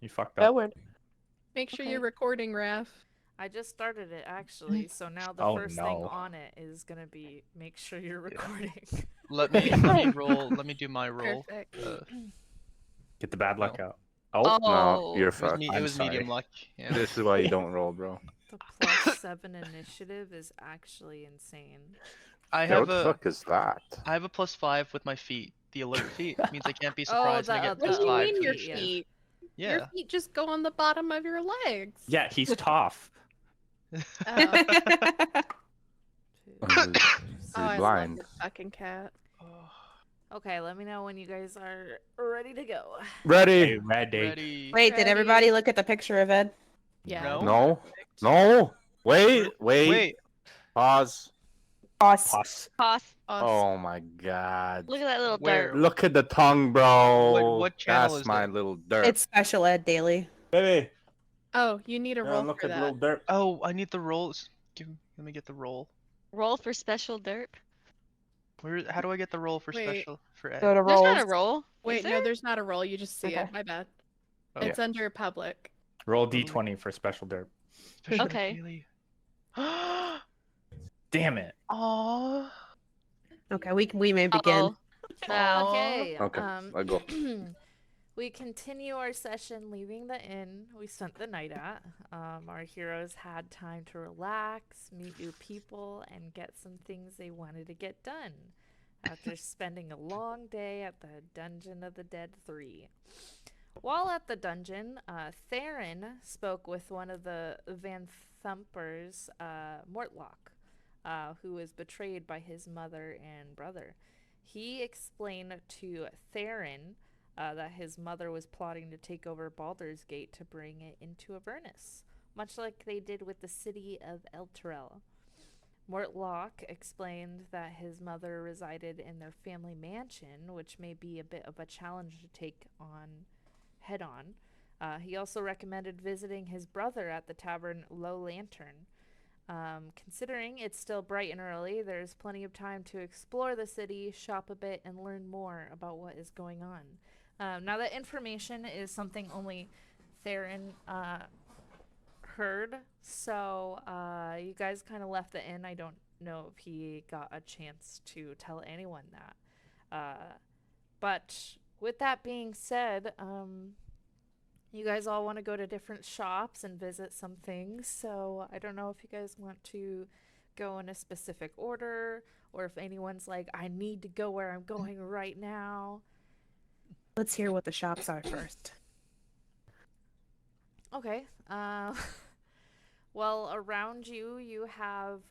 You fucked That up. word. Make sure Okay. you're recording, Raph. I just started it actually, so now the Oh, first thing no. on it is gonna be make sure you're recording. Let me roll. Let me do my roll. Perfect. Get the bad luck No. out. Oh, No, you're It was, fucked. it I'm was medium sorry. luck. Yeah. This is why you don't roll, bro. The +7 initiative is actually insane. I Yeah, what have the a fuck is that? I have a +5 with my feet. The alert feet means I can't be Oh, surprised and I the- get What do you +5. mean your feet, yeah. feet? Yeah. Your feet just go on the bottom of your legs. yeah, he's tough. Oh, Two. He's oh I love blind. this fucking cat. Okay, let me know when you guys are ready to go. Ready? Hey, ready. Ready. Wait, did everybody look at the picture of Ed? Yeah. No? No. Perfect. No. Wait. Wait. Pause. Us. Pause. Us. Oh my god. Look at that little Where? dirt. Look at the tongue, bro. What channel That's is my it? little dirt. It's Special Ed Daily. Baby. Oh, you need a roll Look for at the that. little dirt. Oh, I need the rolls. Let me get the roll. Roll for special derp. How do I get the roll for Wait. special for Ed? Go to There's rolls. not a roll. Wait, no, there's not a roll. You just see Okay. it. My bad. Oh. It's under public. Roll D20 for special dirt. Special Okay. daily. Damn it. Aww. Okay, we may begin. Okay. Okay, I go. We continue our session leaving the inn we spent the night at. Our heroes had time to relax, meet new people, and get some things they wanted to get done after spending a long day at the Dungeon of the Dead 3. While at the dungeon, Theron spoke with one of the Van Thumpers, Mortlock, who was betrayed by his mother and brother. He explained to Theron that his mother was plotting to take over Baldur's Gate to bring it into Avernus, much like they did with the city of Elturel. Mortlock explained that his mother resided in their family mansion, which may be a bit of a challenge to take on head-on. He also recommended visiting his brother at the tavern Low Lantern. Considering it's still bright and early, there's plenty of time to explore the city, shop a bit, and learn more about what is going on. Now, that information is something only Theron heard, so you guys kind of left the inn. I don't know if he got a chance to tell anyone that. But with that being said, you guys all want to go to different shops and visit some things, so I don't know if you guys want to go in a specific order, or if anyone's like, I need to go where I'm going right now. Let's hear what the shops are first. Okay. Well, around you, you have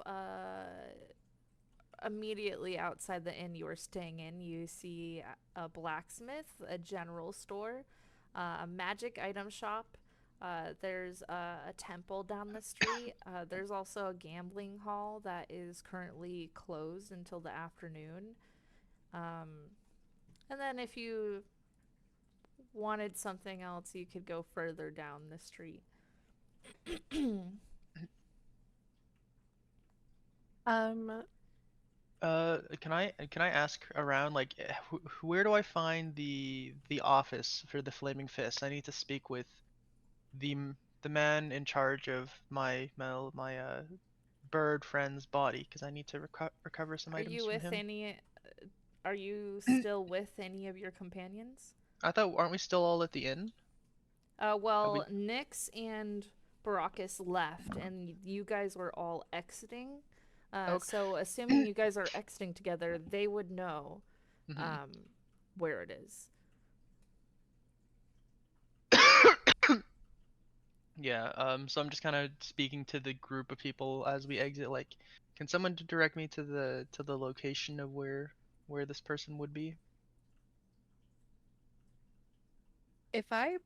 immediately outside the inn you are staying in, you see a blacksmith, a general store, a magic item shop. There's a temple down the street. There's also a gambling hall that is currently closed until the afternoon. And then if you wanted something else, you could go further down the street. Can I ask around, like, where do I find the office for the Flaming Fist? I need to speak with the man in charge of my bird friend's body, because I need to recover some items from him. Are you still with any of your companions? I thought, aren't we still all at the inn? Well, Nyx and Baracus left, and you guys were all exiting. Okay. So assuming you guys are exiting together, they would know where it is. Yeah, so I'm just kind of speaking to the group of people as we exit, like, can someone direct me to the location of where this person would be? If I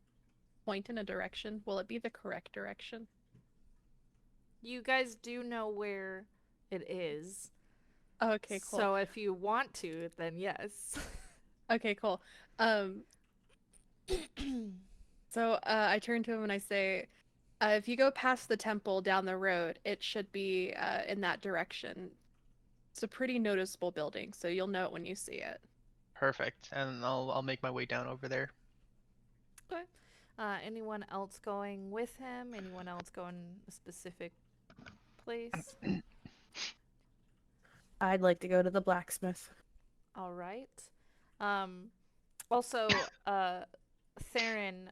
point in a direction, will it be the correct direction? You guys do know where it is. Okay, cool. So if you want to, then yes. Okay, cool. So I turn to him and I say, if you go past the temple down the road, it should be in that direction. It's a pretty noticeable building, so you'll know it when you see it. Perfect, and I'll make my way down over there. Okay. Anyone else going with him? Anyone else going a specific place? I'd like to go to the blacksmith. All right. Also, Theron,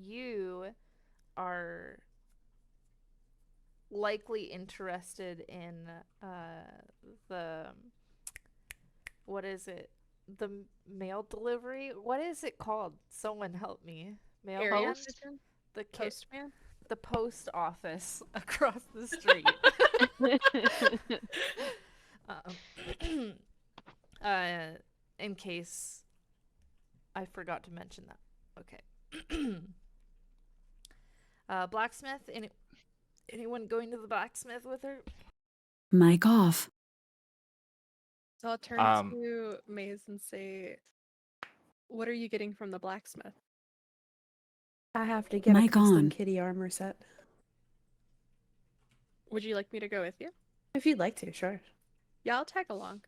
you are likely interested in the what is it? The mail delivery? What is it called? Someone help me. Area Mailman? manager? The Postman? the post office across the street. Um, in case I forgot to mention that. Okay. Blacksmith. Anyone going to the blacksmith with her? Mic off. So I'll turn to Maze and say, "What are you getting from the blacksmith?" I have to get a Mic custom on. kitty armor set. Would you like me to go with you? If you'd like to, sure. Yeah, I'll tag along.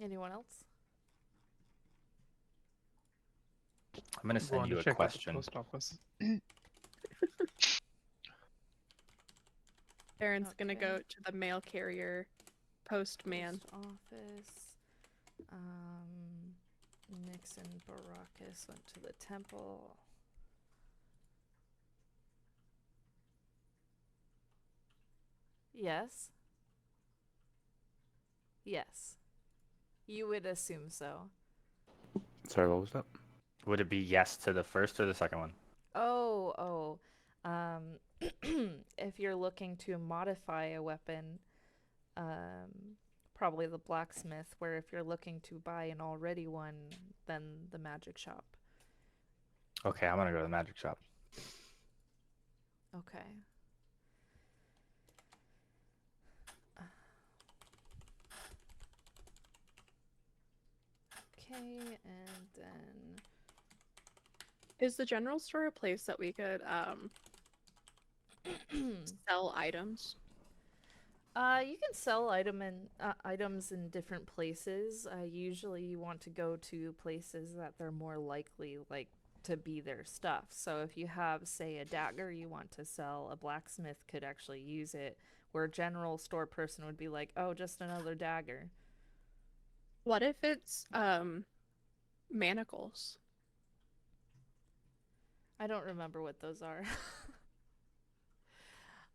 Anyone else? I'm gonna send you a question. Post office. Aaron's gonna Okay. go to the mail carrier postman. Post office. Nix and Baracus went to the temple. Yes. Yes. You would assume so. Sorry, what was that? Would it be yes to the first or the second one? Oh. If you're looking to modify a weapon, probably the blacksmith, where if you're looking to buy an already one, then the magic shop. Okay, I'm gonna go to the magic shop. Okay. Okay, and then Is the general store a place that we could sell items? you can sell items in different places. Usually you want to go to places that they're more likely to be their stuff. So if you have, say, a dagger you want to sell, a blacksmith could actually use it, where a general store person would be like, "Oh, just another dagger." What if it's manacles? I don't remember what those are.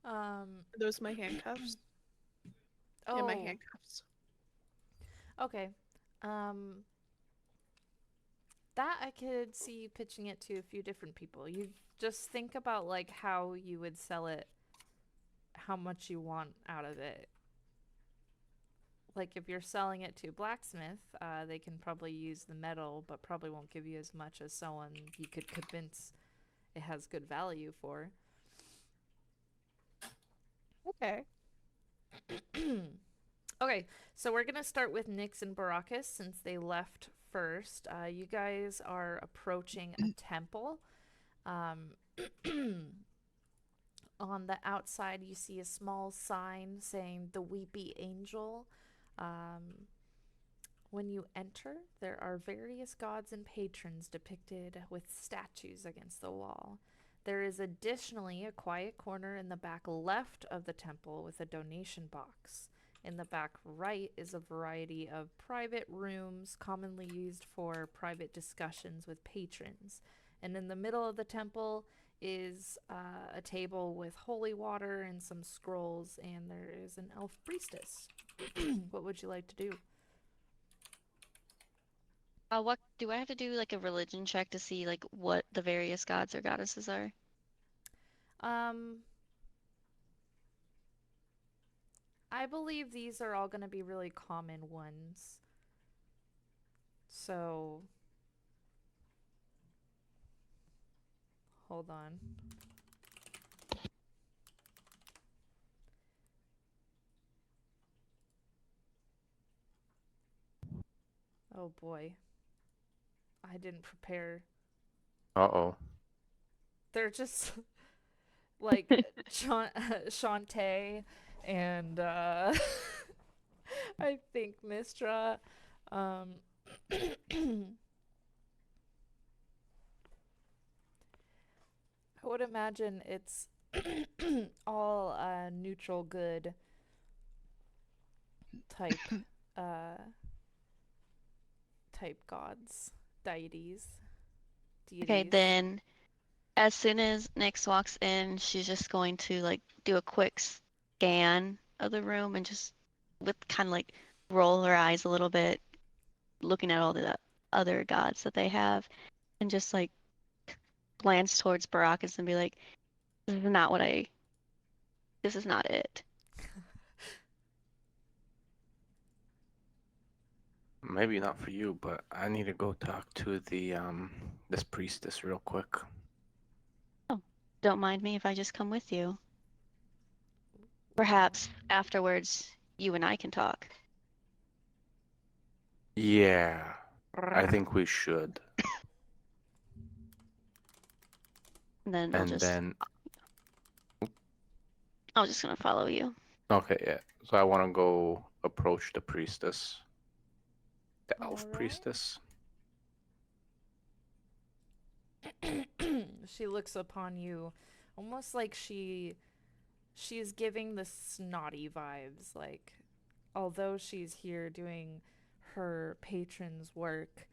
Are those my handcuffs? Oh, Yeah, my handcuffs. okay. That I could see pitching it to a few different people. You just think about like how you would sell it, how much you want out of it. Like if you're selling it to a blacksmith, they can probably use the metal, but probably won't give you as much as someone you could convince it has good value for. Okay. Okay, so we're gonna start with Nix and Baracus since they left first. You guys are approaching a temple. On the outside, you see a small sign saying the Weepy Angel. When you enter, there are various gods and patrons depicted with statues against the wall. There is additionally a quiet corner in the back left of the temple with a donation box. In the back right is a variety of private rooms commonly used for private discussions with patrons. And in the middle of the temple is a table with holy water and some scrolls, and there is an elf priestess. What would you like to do? What do I have to do, like a religion check to see like what the various gods or goddesses are? I believe these are all going to be really common ones. So, hold on. Oh boy. I didn't prepare. Uh-oh. They're just like Shantae and I think Mistra. I would imagine it's all neutral good type type gods, deities. Okay, then as soon as Nyx walks in, she's just going to like do a quick scan of the room and just with kind of like roll her eyes a little bit, looking at all the other gods that they have, and just like glance towards Baracus and be like, "This is not what I. This is not it." Maybe not for you, but I need to go talk to the this priestess real quick. Don't mind me if I just come with you. Perhaps afterwards, you and I can talk. Yeah, I think we should. And then I'll I'm just gonna follow you. Okay, yeah. So I want to go approach the priestess. The elf Alright. priestess. She looks upon you almost like she's giving the snotty vibes, like although she's here doing her patron's work,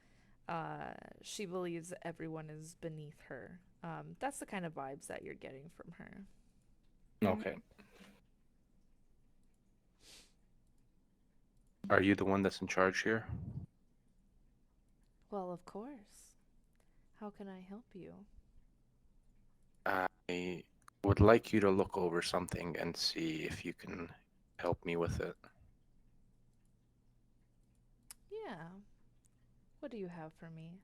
she believes everyone is beneath her. That's the kind of vibes that you're getting from her. Okay. Are you the one that's in charge here? Well, of course. How can I help you? I would like you to look over something and see if you can help me with it. Yeah. What do you have for me?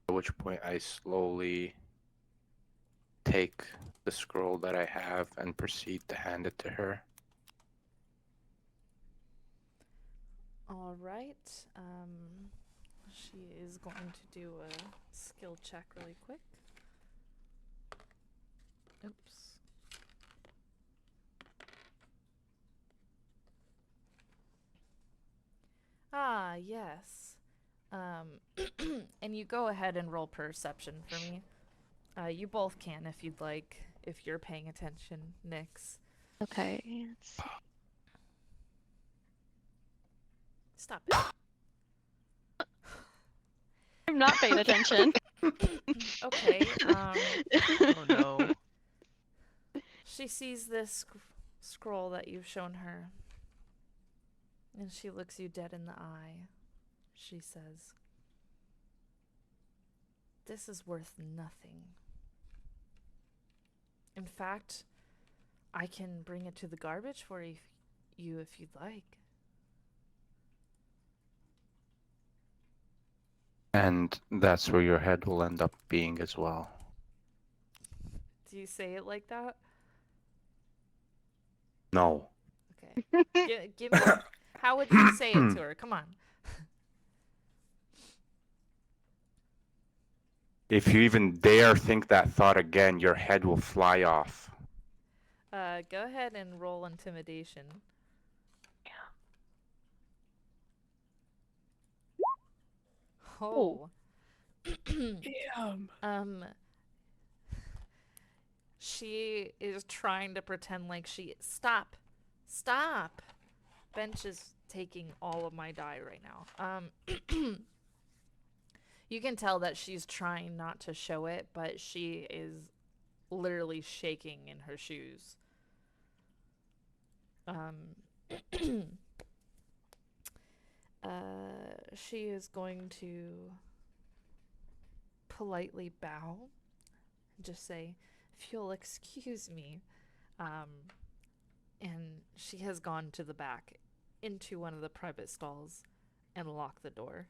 At which point I slowly take the scroll that I have and proceed to hand it to her. All right. She is going to do a skill check really quick. Oops. Ah, yes. And you go ahead and roll perception for me. You both can if you'd like, if you're paying attention, Nyx. Okay. Let's see. Stop it. I'm not paying attention. Okay. Oh no. She sees this scroll that you've shown her, and she looks you dead in the eye. She says, "This is worth nothing. In fact, I can bring it to the garbage for you if you'd like." And that's where your head will end up being as well. Do you say it like that? No. Okay. Give me. How would you say it to her? Come on. If you even dare think that thought again, your head will fly off. Go ahead and roll intimidation. Oh. Damn. She is trying to pretend like she. Stop. Bench is taking all of my die right now. You can tell that she's trying not to show it, but she is literally shaking in her shoes. She is going to politely bow and just say, "If you'll excuse me," and she has gone to the back into one of the private stalls and locked the door.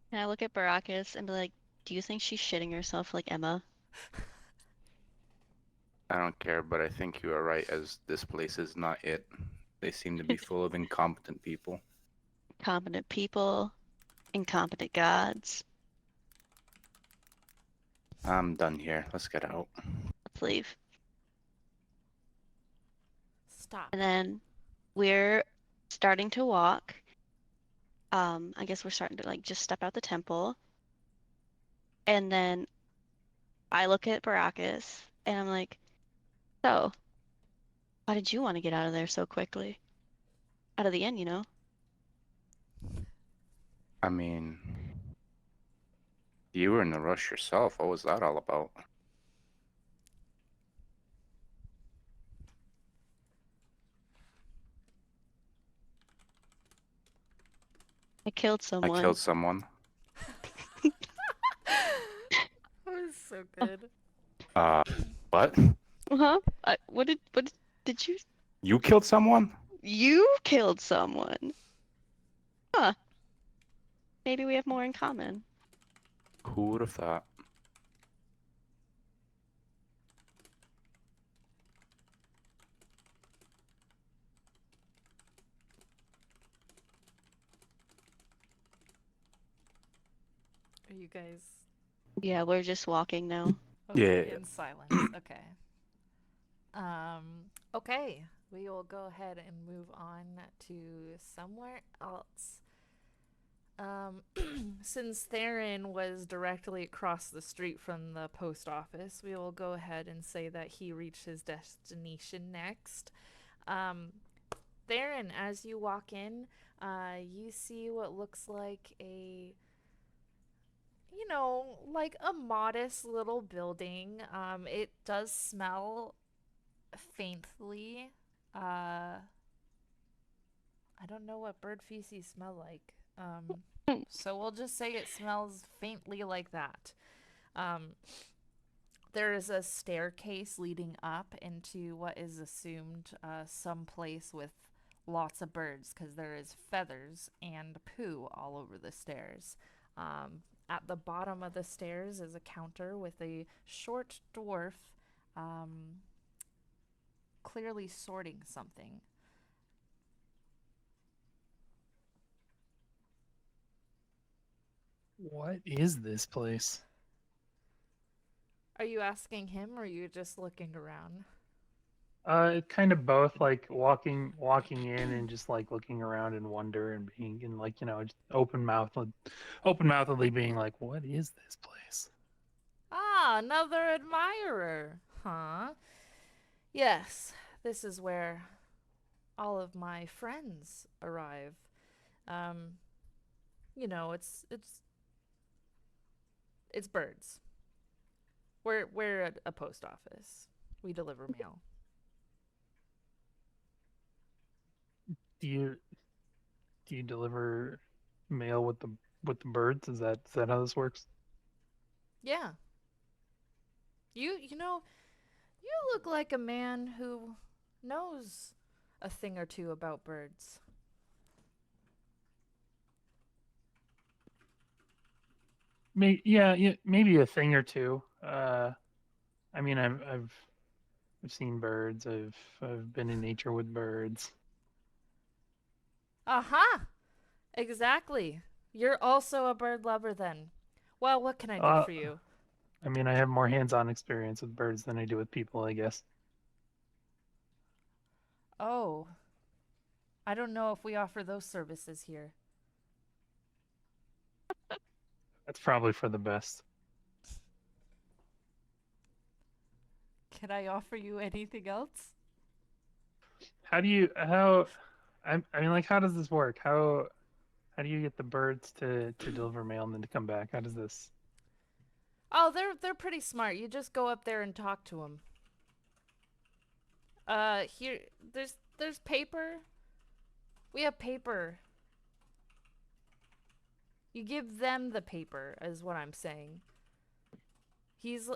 And I look at Baracus and be like, "Do you think she's shitting herself like Emma?" I don't care, but I think you are right, as this place is not it. They seem to be full of incompetent people. Competent people, incompetent gods. I'm done here. Let's get out. Let's leave. Stop. And then we're starting to walk. I guess we're starting to like just step out the temple. And then I look at Baracus and I'm like, so, why did you want to get out of there so quickly? Out of the inn, you know? I mean, you were in the rush yourself. What was that all about? I killed someone. I killed someone. That was so good. What? Huh? What did you? You killed someone? You killed someone. Huh. Maybe we have more in common. Who would have thought? Are you guys Yeah, we're just walking now. okay Yeah. in silence? Okay. Okay. We will go ahead and move on to somewhere else. Since Theron was directly across the street from the post office, we will go ahead and say that he reached his destination next. Theron, as you walk in, you see what looks like like a modest little building. It does smell faintly. I don't know what bird feces smell like. So we'll just say it smells faintly like that. There is a staircase leading up into what is assumed some place with lots of birds, because there is feathers and poo all over the stairs. At the bottom of the stairs is a counter with a short dwarf clearly sorting something. What is this place? Are you asking him, or are you just looking around? Kind of both, like walking in and just like looking around in wonder and being in like, just open-mouthedly being like, what is this place? Ah, another admirer, huh? Yes, this is where all of my friends arrive. It's birds. We're at a post office. We deliver mail. Do you deliver mail with the birds? Is that how this works? Yeah. You look like a man who knows a thing or two about birds. Yeah, maybe a thing or two. I mean, I've seen birds. I've been in nature with birds. Aha! Exactly. You're also a bird lover then. Well, what can I do for you? I mean, I have more hands-on experience with birds than I do with people, I guess. Oh. I don't know if we offer those services here. That's probably for the best. Can I offer you anything else? I mean, like, how does this work? How do you get the birds to deliver mail and then to come back? How does this? Oh, they're pretty smart. You just go up there and talk to them. Here, there's paper. We have paper. You give them the paper, is what I'm saying. He's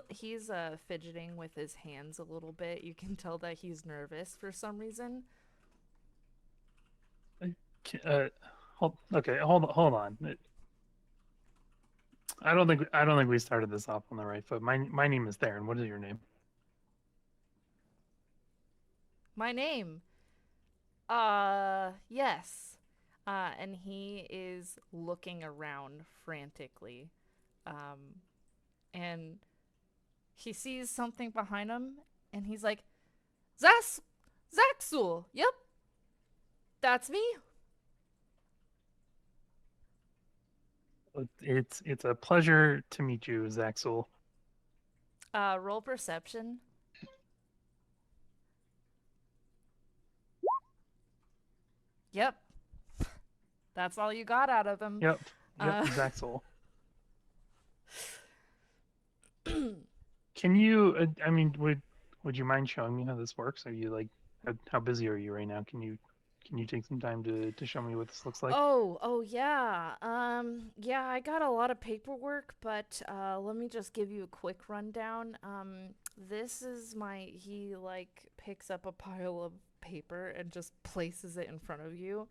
fidgeting with his hands a little bit. You can tell that he's nervous for some reason. Hold on. I don't think we started this off on the right foot. My name is Theron. What is your name? My name. Yes. And he is looking around frantically. And he sees something behind him, and he's like, Zaxul, yep. That's me. It's a pleasure to meet you, Zaxel. Roll perception. Yep. That's all you got out of him. Yep, Uh, Zaxel. Can you? I mean, would you mind showing me how this works? Are you like, how busy are you right now? Can you take some time to show me what this looks like? Oh yeah. Yeah, I got a lot of paperwork, but let me just give you a quick rundown. This is he like picks up a pile of paper and just places it in front of you.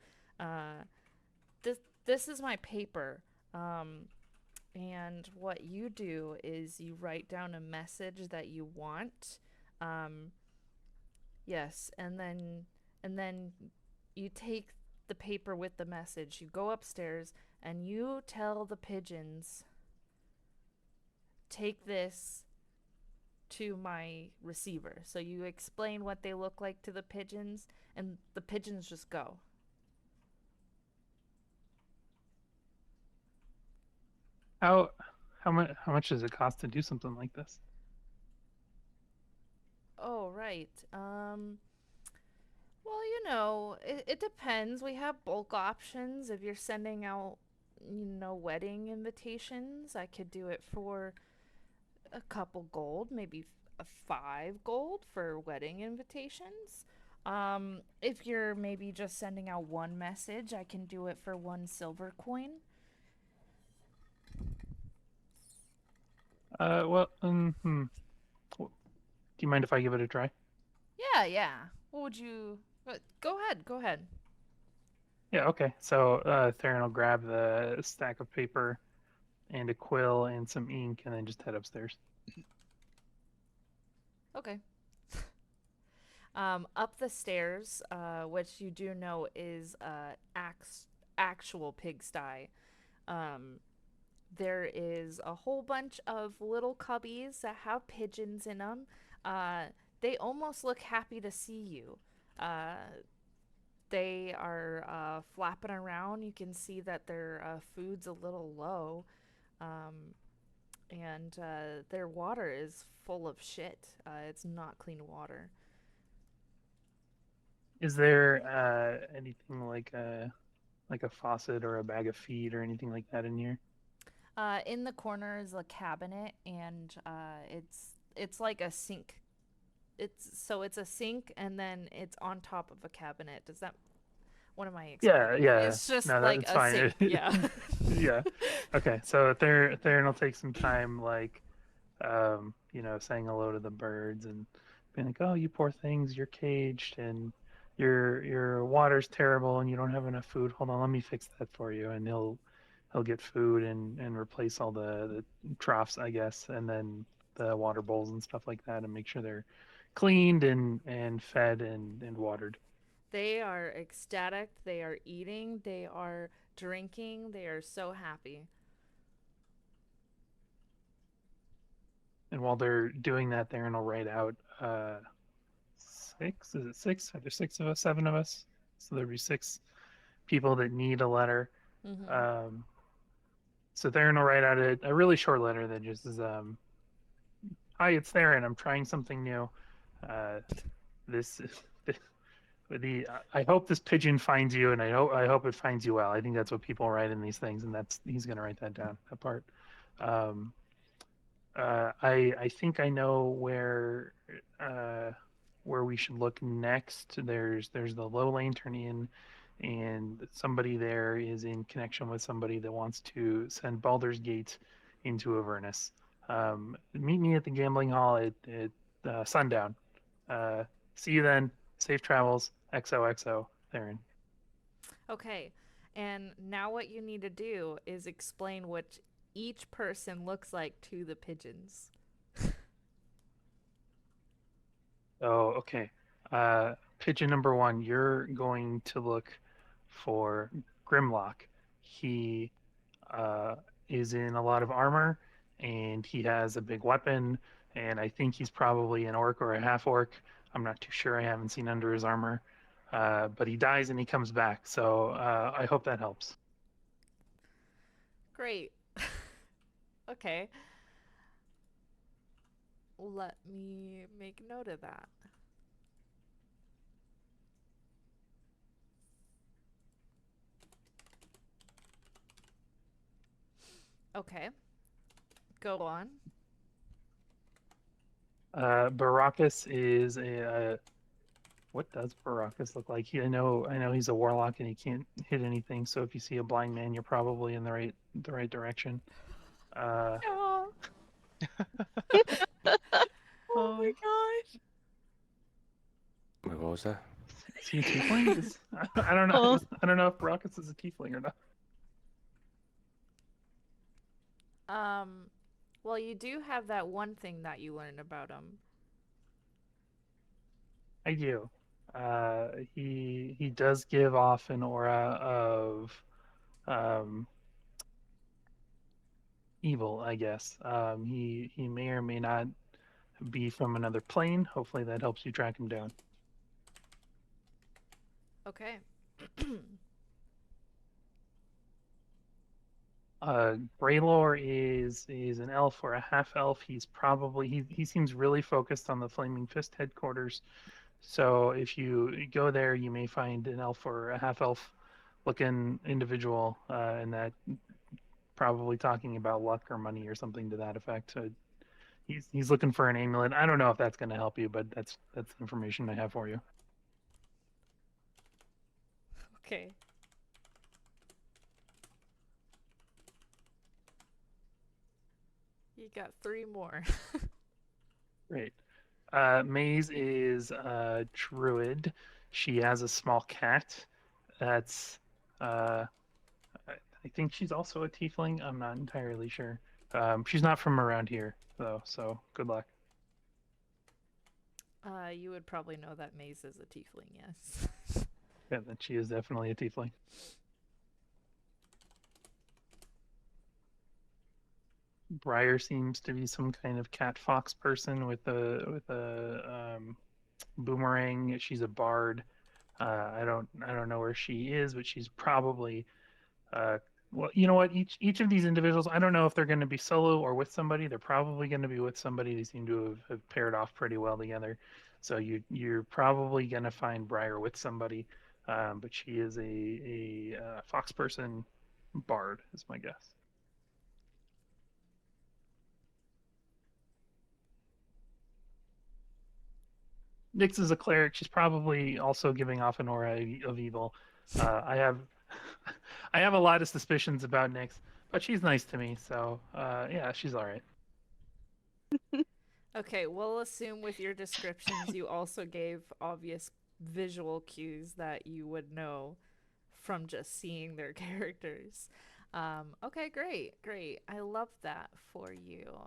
This is my paper. And what you do is you write down a message that you want. Yes, and then you take the paper with the message. You go upstairs and you tell the pigeons, take this to my receiver. So you explain what they look like to the pigeons, and the pigeons just go. How much does it cost to do something like this? Oh, right. Well, you know, it depends. We have bulk options. If you're sending out, wedding invitations, I could do it for a couple gold, maybe 5 gold for wedding invitations. If you're maybe just sending out one message, I can do it for 1 silver coin. Well, do you mind if I give it a try? Yeah. What would you... Go ahead. Yeah, okay. So Theron will grab the stack of paper and a quill and some ink, and then just head upstairs. Okay. Up the stairs, which you do know is actual pigsty. There is a whole bunch of little cubbies that have pigeons in them. They almost look happy to see you. They are flapping around. You can see that their food's a little low. And their water is full of shit. It's not clean water. Is there anything like a faucet or a bag of feed or anything like that in here? In the corner is a cabinet, and it's like a sink. It's a sink, and then it's on top of a cabinet. Does that? What am I explaining? Yeah. It's just No, like that's a fine. sink. Yeah. Yeah. Okay. So Theron will take some time, like, saying hello to the birds and being like, "Oh, you poor things, you're caged, and your water's terrible, and you don't have enough food. Hold on, let me fix that for you." And he'll get food and replace all the troughs, I guess, and then the water bowls and stuff like that, and make sure they're cleaned and fed and watered. They are ecstatic. They are eating. They are drinking. They are so happy. And while they're doing that, Theron will write out 6. Is it 6? Are there 6 of us? 7 of us? So there'll be 6 people that need a letter. Mm-hmm. So Theron will write out a really short letter that just is, "Hi, it's Theron. I'm trying something new. I hope this pigeon finds you, and I hope it finds you well." I think that's what people write in these things, and he's gonna write that down, that part. I think I know where we should look next. There's the Low Lantern Inn, and somebody there is in connection with somebody that wants to send Baldur's Gate into Avernus. Meet me at the gambling hall at sundown. See you then. Safe travels. XOXO. Theron. Okay. And now what you need to do is explain what each person looks like to the pigeons. Oh, okay. Pigeon number 1, you're going to look for Grimlock. He is in a lot of armor, and he has a big weapon, and I think he's probably an orc or a half orc. I'm not too sure. I haven't seen under his armor. but he dies and he comes back. So I hope that helps. Great. Okay. Let me make note of that. Okay. Go on. Baracus is a. What does Baracus look like? I know he's a warlock and he can't hit anything. So if you see a blind man, you're probably in the right direction. Oh, Oh my gosh. Wait, what was that? Is he a tiefling? I don't know. Oh. I don't know if Baracus is a tiefling or not. well, you do have that one thing that you learned about him. I do. He does give off an aura of evil, I guess. He may or may not be from another plane. Hopefully that helps you track him down. Okay. Braylor is an elf or a half elf. He's probably he seems really focused on the Flaming Fist headquarters. So if you go there, you may find an elf or a half elf looking individual, and that probably talking about luck or money or something to that effect. So he's looking for an amulet. I don't know if that's going to help you, but that's the information I have for you. Okay. You got 3 more. Great. Maze is a druid. She has a small cat. That's I think she's also a tiefling. I'm not entirely sure. She's not from around here though, so good luck. You would probably know that Maze is a tiefling, yes. Yeah, then she is definitely a tiefling. Briar seems to be some kind of cat fox person with a boomerang. She's a bard. I don't know where she is, but she's probably well, you know what? Each of these individuals, I don't know if they're going to be solo or with somebody. They're probably going to be with somebody. They seem to have paired off pretty well together. So you're probably going to find Briar with somebody, but she is a fox person bard, is my guess. Nyx is a cleric. She's probably also giving off an aura of evil. I have I have a lot of suspicions about Nyx, but she's nice to me, so yeah, she's all right. Okay, we'll assume with your descriptions you also gave obvious visual cues that you would know from just seeing their characters. Okay, great. I love that for you.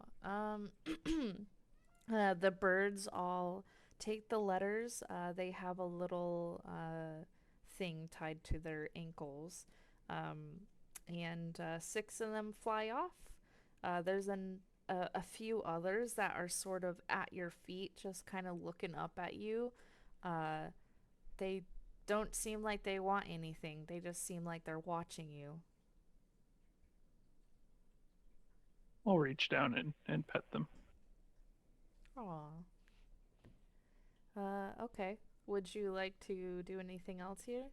The birds all take the letters. They have a little thing tied to their ankles, and 6 of them fly off. There's a few others that are sort of at your feet, just kind of looking up at you. They don't seem like they want anything. They just seem like they're watching you. I'll reach down and pet them. Aw. Okay. Would you like to do anything else here?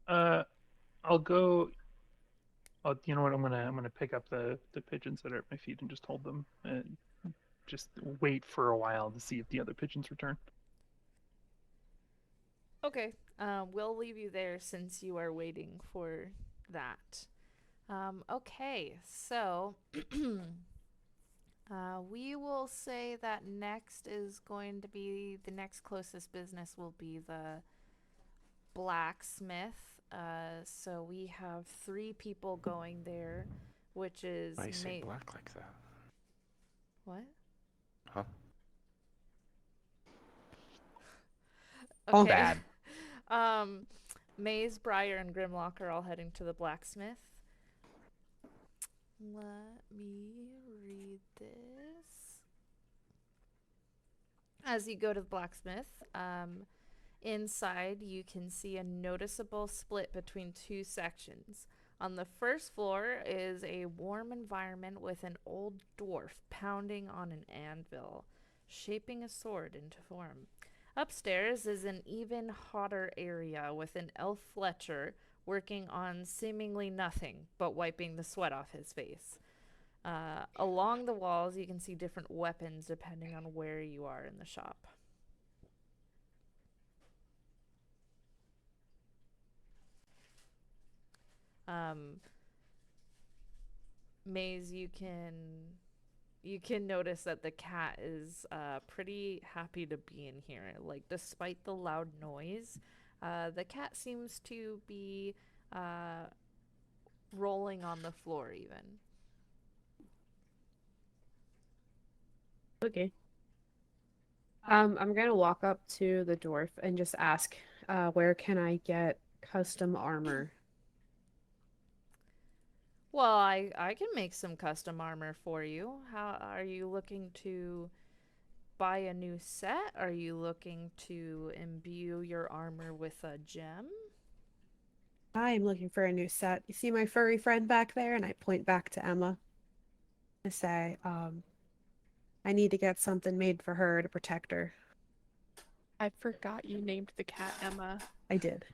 I'll go. You know what? I'm gonna pick up the pigeons that are at my feet and just hold them and just wait for a while to see if the other pigeons return. Okay. We'll leave you there since you are waiting for that. Okay, so we will say that next is going to be the next closest business will be the blacksmith. So we have 3 people going there, which is Why you say black like that? What? Huh? Oh, bad. Maze, Briar, and Grimlock are all heading to the blacksmith. Let me read this. As you go to the blacksmith, inside you can see a noticeable split between two sections. On the first floor is a warm environment with an old dwarf pounding on an anvil, shaping a sword into form. Upstairs is an even hotter area with an elf Fletcher working on seemingly nothing but wiping the sweat off his face. Along the walls, you can see different weapons depending on where you are in the shop. Maze, you can notice that the cat is pretty happy to be in here. Like, despite the loud noise, the cat seems to be rolling on the floor even. Okay. I'm gonna walk up to the dwarf and just ask, where can I get custom armor? Well, I can make some custom armor for you. How are you looking to buy a new set? Are you looking to imbue your armor with a gem? I am looking for a new set. You see my furry friend back there? And I point back to Emma. I say, I need to get something made for her to protect her. I forgot you named the cat Emma. I did.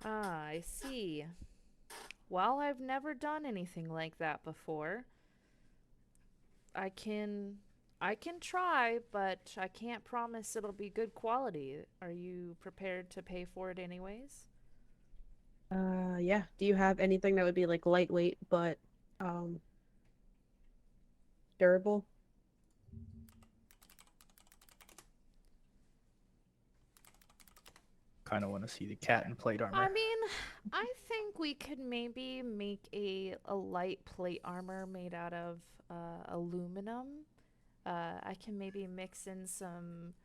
Ah, I see. Well, I've never done anything like that before. I can try, but I can't promise it'll be good quality. Are you prepared to pay for it anyways? Yeah. Do you have anything that would be like lightweight but durable? Kind of want to see the cat in plate armor. I mean, I think we could maybe make a light plate armor made out of aluminum. I can maybe mix in some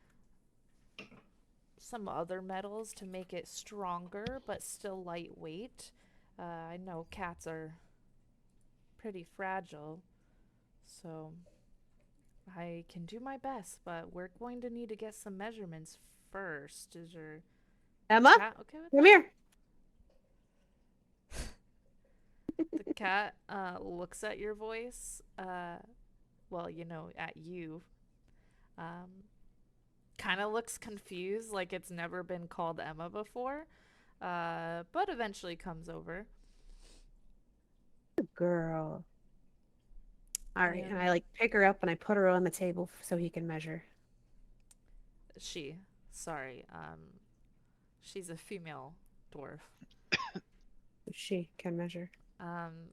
other metals to make it stronger but still lightweight. I know cats are pretty fragile, so I can do my best, but we're going to need to get some measurements first. Is your Emma, cat okay with come that? here. The cat looks at your voice, well, you know, at you. Kind of looks confused, like it's never been called Emma before, but eventually comes over. Good girl. All right, and And I like pick her up and I put her on the table so he can measure. Sorry, she's a female dwarf. She can measure.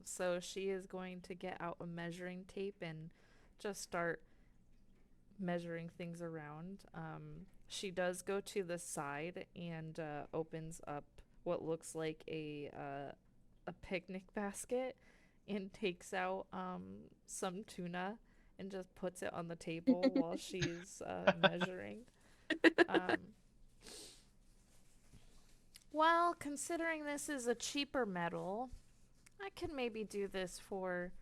So she is going to get out a measuring tape and just start measuring things around. She does go to the side and opens up what looks like a picnic basket and takes out some tuna and just puts it on the table while she's measuring. Well, considering this is a cheaper metal, I could maybe do this for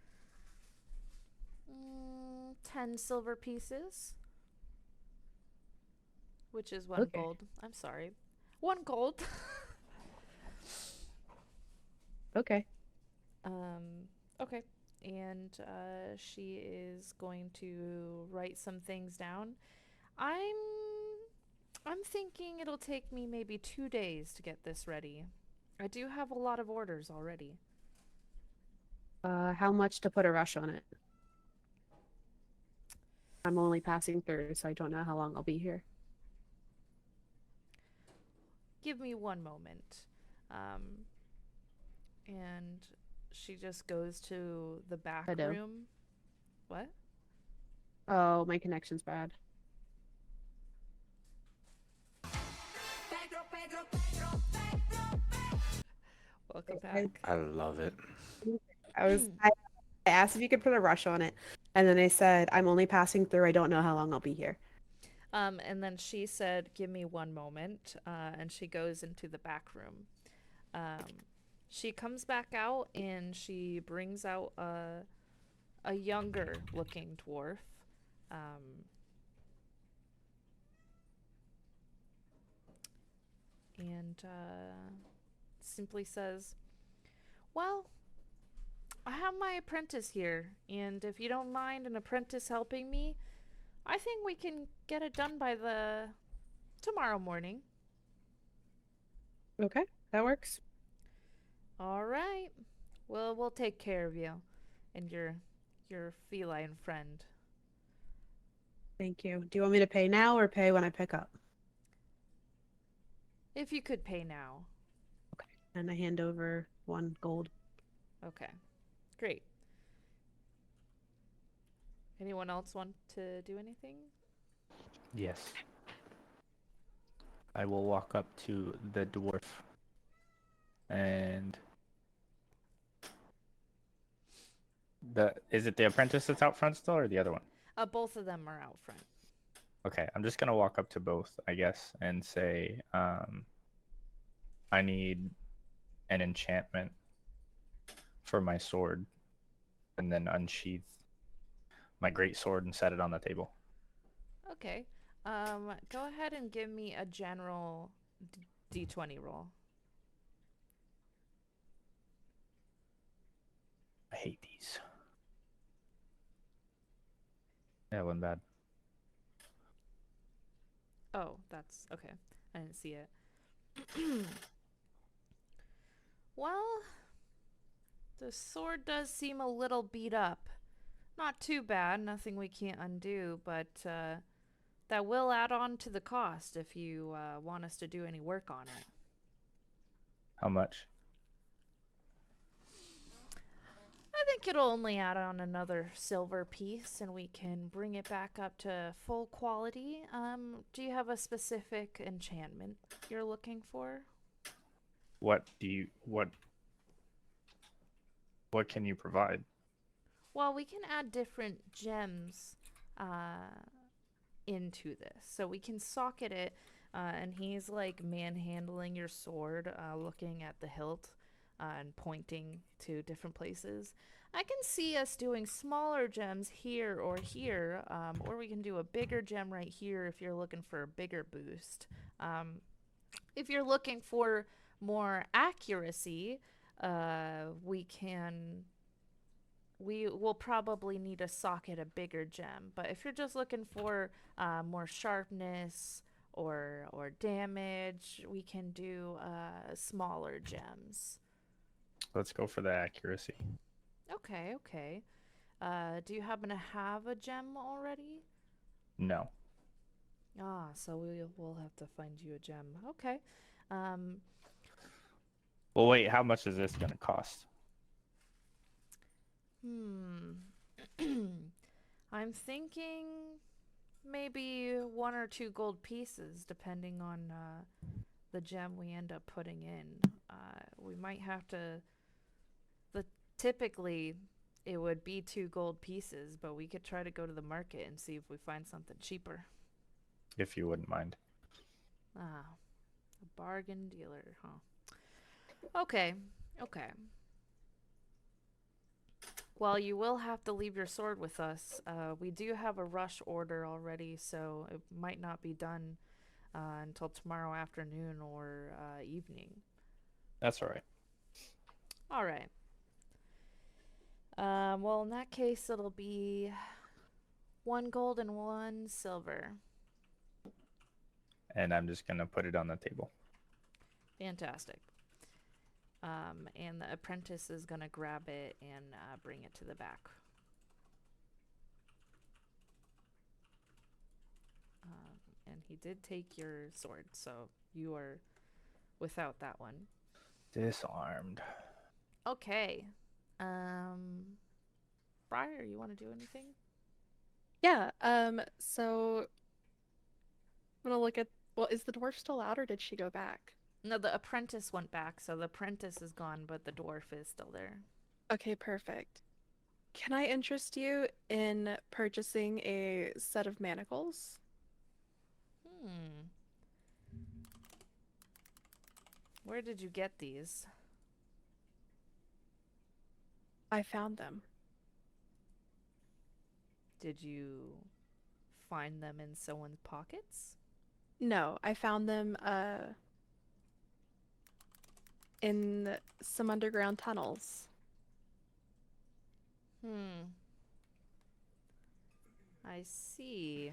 10 silver pieces, which is 1 Okay. gold. I'm sorry. 1 gold. Okay. Okay. And she is going to write some things down. I'm thinking it'll take me maybe 2 days to get this ready. I do have a lot of orders already. How much to put a rush on it? I'm only passing through, so I don't know how long I'll be here. Give me 1 moment. And she just goes to the back Hello. room. What? Oh, my connection's bad. Welcome Okay. back. I love it. I asked if you could put a rush on it, and then I said, I'm only passing through. I don't know how long I'll be here. And then she said, give me 1 moment. And she goes into the back room. She comes back out and she brings out a younger looking dwarf. and simply says, "Well, I have my apprentice here, and if you don't mind an apprentice helping me, I think we can get it done by the tomorrow morning." Okay, that works. All right. Well, we'll take care of you and your feline friend. Thank you. Do you want me to pay now or pay when I pick up? If you could pay now. And I hand over 1 gold. Okay. Great. Anyone else want to do anything? Yes. I will walk up to the dwarf and is it the apprentice that's out front still or the other one? Both of them are out front. Okay, I'm just gonna walk up to both, I guess, and say, I need an enchantment for my sword, and then unsheath my great sword and set it on the table. Okay. Go ahead and give me a general D20 roll. I hate these. Yeah, wasn't bad. Oh, that's okay. I didn't see it. Well, the sword does seem a little beat up. Not too bad, nothing we can't undo, but that will add on to the cost if you want us to do any work on it. How much? I think it'll only add on another silver piece and we can bring it back up to full quality. Do you have a specific enchantment you're looking for? What can you provide? Well, we can add different gems into this. So we can socket it, and he's like manhandling your sword, looking at the hilt and pointing to different places. I can see us doing smaller gems here, or we can do a bigger gem right here if you're looking for a bigger boost. If you're looking for more accuracy, we will probably need to socket a bigger gem. But if you're just looking for more sharpness or damage, we can do smaller gems. Let's go for the accuracy. Okay. Do you happen to have a gem already? No. Ah, so we'll have to find you a gem. Okay. Well, wait, how much is this gonna cost? I'm thinking maybe 1 or 2 gold pieces, depending on the gem we end up putting in. We might have to. Typically, it would be 2 gold pieces, but we could try to go to the market and see if we find something cheaper. If you wouldn't mind. Ah, a bargain dealer, huh? Okay. Well, you will have to leave your sword with us. We do have a rush order already, so it might not be done until tomorrow afternoon or evening. That's all right. All right. Well, in that case, it'll be 1 gold and 1 silver. And I'm just gonna put it on the table. Fantastic. And the apprentice is gonna grab it and bring it to the back. And he did take your sword, so you are without that one. Disarmed. Okay. Briar, you want to do anything? Yeah, so I'm gonna look at, well, is the dwarf still out or did she go back? No, the apprentice went back, so the apprentice is gone, but the dwarf is still there. Okay, perfect. Can I interest you in purchasing a set of manacles? Where did you get these? I found them. Did you find them in someone's pockets? No, I found them in some underground tunnels. I see.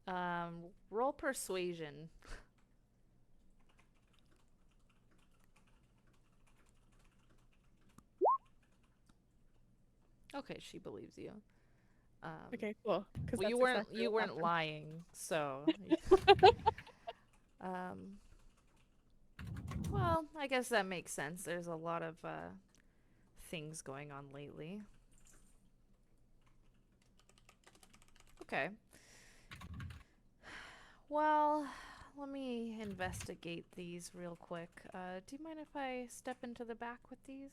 Roll persuasion. Okay, she believes you. Okay, cool. 'Cause Well, that's you exactly what weren't happened. lying, so. um. Well, I guess that makes sense. There's a lot of things going on lately. Okay. Well, let me investigate these real quick. Do you mind if I step into the back with these?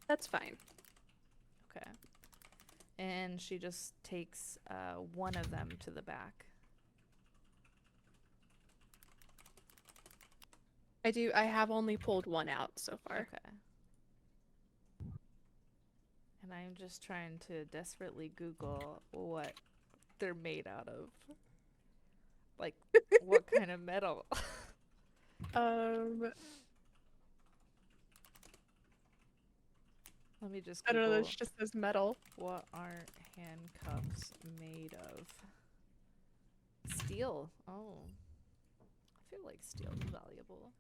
That's fine. Okay. And she just takes one of them to the back. I have only pulled one out so far. Okay. And I'm just trying to desperately Google what they're made out of. Like, what kind of metal? Let me just I don't know, Google, this just says metal. what are handcuffs made of? Steel. Oh. I feel like steel is valuable.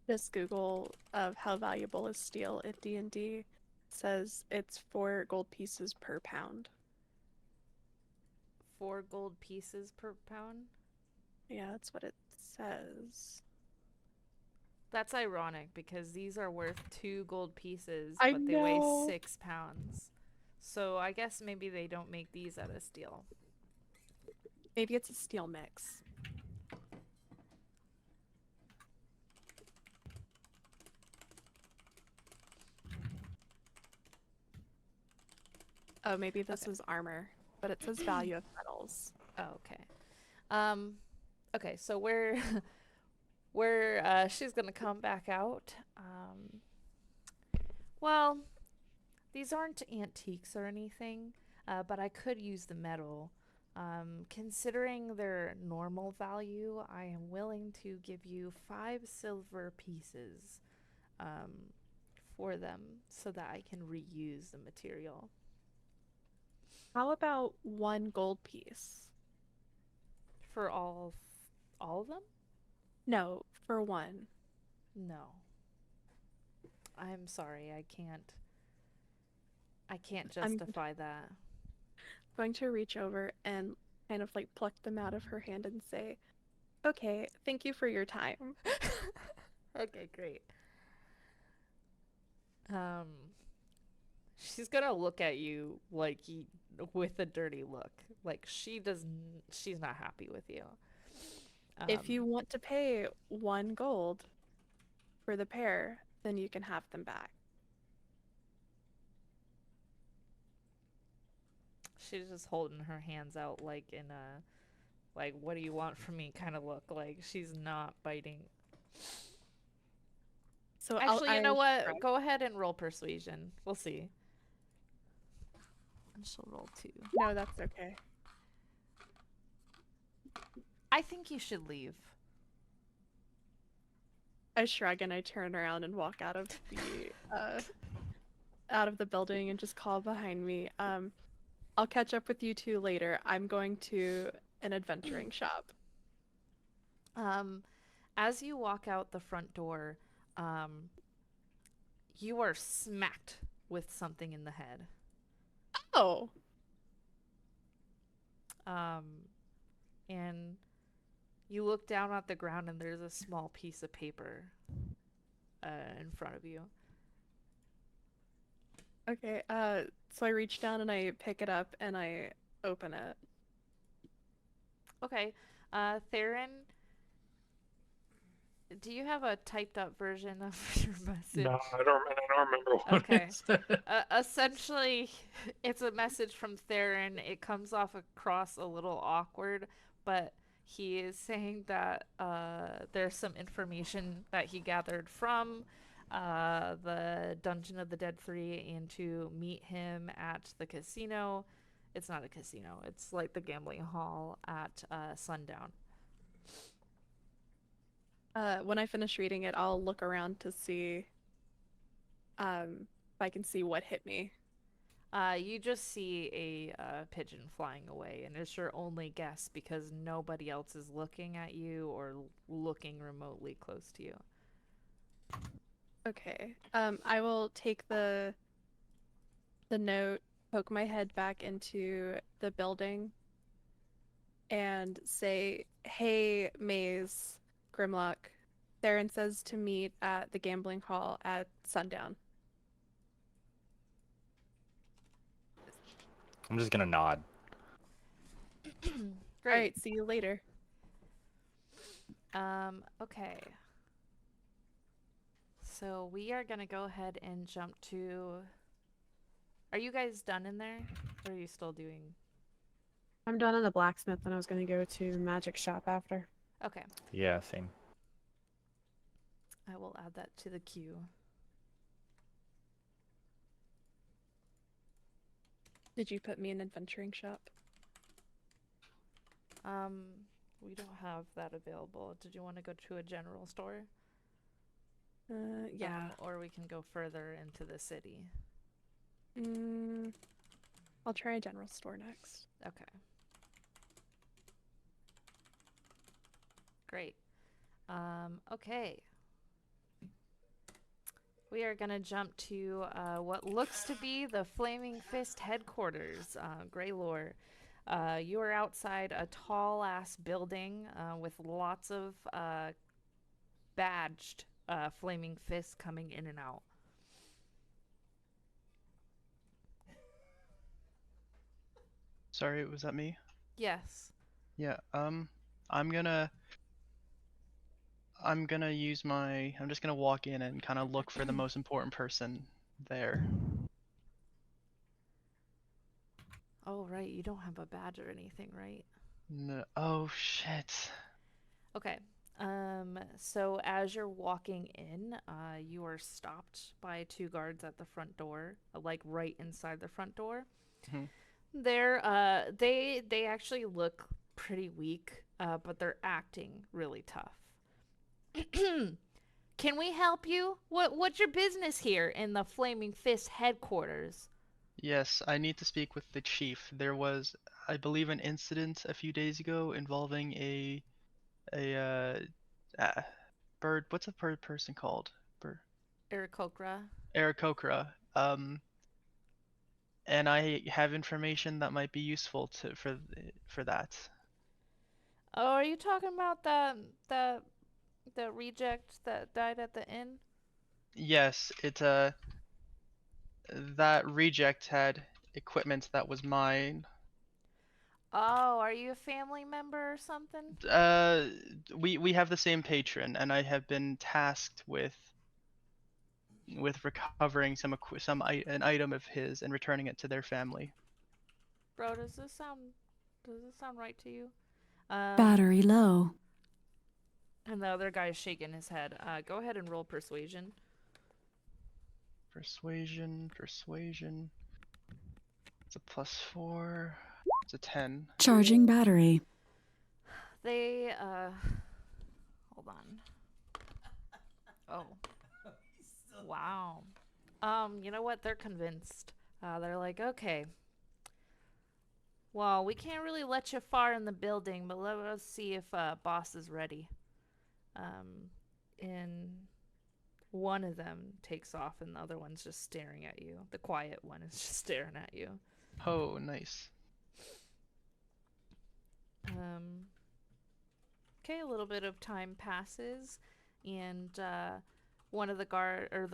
This Google of how valuable is steel in D&D says it's 4 gold pieces per pound. 4 gold pieces per pound? Yeah, that's what it says. That's ironic because these are worth 2 gold pieces, I but they weigh know. 6 pounds. So I guess maybe they don't make these out of steel. Maybe it's a steel mix. Oh, maybe this is armor, but it says value of metals. Oh, okay. Okay, so she's gonna come back out. Well, these aren't antiques or anything, but I could use the metal. Considering their normal value, I am willing to give you 5 silver pieces for them so that I can reuse the material. How about 1 gold piece? For all of them? No, for 1. No. I'm sorry, I can't justify that. I'm going to reach over and kind of like pluck them out of her hand and say, "Okay, thank you for your time." Okay, great. She's gonna look at you like with a dirty look. Like she's not happy with you. If you want to pay 1 gold for the pair, then you can have them back. She's just holding her hands out like in a like what do you want from me kind of look. Like she's not biting. So actually, you know what? Go ahead and roll persuasion. We'll see. And she'll roll 2. No, that's okay. I think you should leave. I shrug and I turn around and walk out of the building and just call behind me. I'll catch up with you two later. I'm going to an adventuring shop. As you walk out the front door, you are smacked with something in the head. Oh. And you look down at the ground and there's a small piece of paper in front of you. Okay, so I reach down and I pick it up and I open it. Okay, Theron, Do you have a typed up version of your message? No, I don't remember what Okay. it said. Essentially, it's a message from Theron. It comes off across a little awkward, but he is saying that there's some information that he gathered from the Dungeon of the Dead 3 and to meet him at the casino. It's not a casino, it's like the gambling hall at sundown. When I finish reading it, I'll look around to see if I can see what hit me. You just see a pigeon flying away, and it's your only guess because nobody else is looking at you or looking remotely close to you. Okay. I will take the note, poke my head back into the building, and say, "Hey, Maze, Grimlock, Theron says to meet at the gambling hall at sundown." I'm just gonna nod. All Great. right, see you later. Okay. So we are gonna go ahead and jump to. Are you guys done in there? Or are you still doing? I'm done in the blacksmith, and I was gonna go to magic shop after. Okay. Yeah, same. I will add that to the queue. Did you put me in adventuring shop? We don't have that available. Did you want to go to a general store? Yeah. Or we can go further into the city. I'll try a general store next. Okay. Great. Okay. We are gonna jump to what looks to be the Flaming Fist headquarters, Greylore. You are outside a tall-ass building with lots of badged Flaming Fists coming in and out. Sorry, was that me? Yes. Yeah. I'm gonna use my. I'm just gonna walk in and kind of look for the most important person there. Oh, right. You don't have a badge or anything, right? No. Oh shit. Okay. So as you're walking in, you are stopped by two guards at the front door, like right inside the front door. Mhm. They actually look pretty weak, but they're acting really tough. Can we help you? What's your business here in the Flaming Fist headquarters? Yes, I need to speak with the chief. There was, I believe, an incident a few days ago involving a bird. What's a bird person called? Aarakocra. Aarakocra. And I have information that might be useful for that. Oh, are you talking about the reject that died at the inn? Yes, that reject had equipment that was mine. Oh, are you a family member or something? We have the same patron, and I have been tasked with recovering an item of his and returning it to their family. Bro, does this sound right to you? Battery low. And the other guy is shaking his head. Go ahead and roll persuasion. Persuasion. It's a +4. It's a 10. Charging battery. They hold on. Oh. Wow. You know what? They're convinced. They're like, okay. Well, we can't really let you far in the building, but let us see if boss is ready. And one of them takes off, and the other one's just staring at you. The quiet one is just staring at you. Oh, nice. Okay, a little bit of time passes, and one of the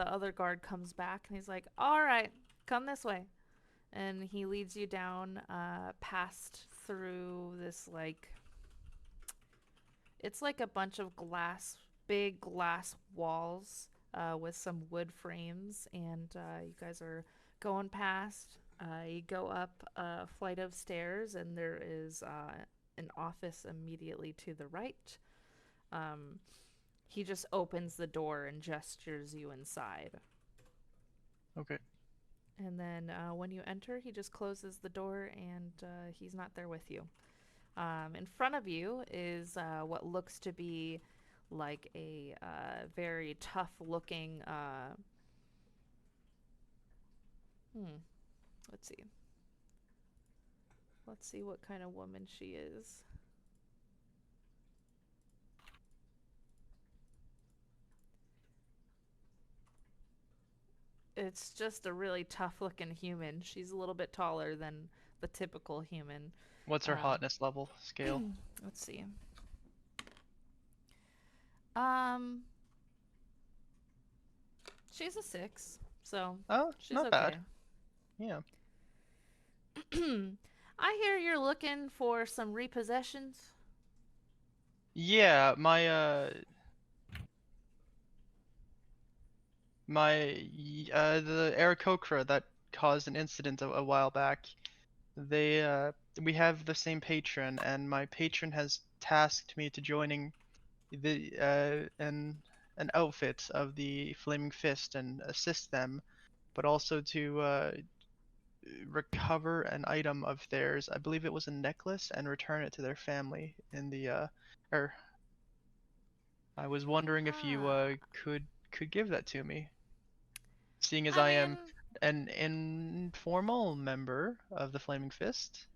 other guard comes back, and he's like, "All right, come this way," and he leads you down, past through this it's like a bunch of glass big glass walls with some wood frames, and you guys are going past. You go up a flight of stairs, and there is an office immediately to the right. He just opens the door and gestures you inside. Okay. And then when you enter, he just closes the door, and he's not there with you. In front of you is what looks to be like a very tough-looking. Let's see. Let's see what kind of woman she is. It's just a really tough-looking human. She's a little bit taller than the typical human. What's her hotness level scale? Let's see. She's a 6, so Oh, she's not okay. bad. Yeah. I hear you're looking for some repossessions. Yeah, my the Aarakocra that caused an incident a while back. We have the same patron, and my patron has tasked me to joining the an outfit of the Flaming Fist and assist them, but also to recover an item of theirs. I believe it was a necklace, and return it to their family in the I was wondering if you could give that to me, seeing as I am mean, an informal member of the Flaming Fist.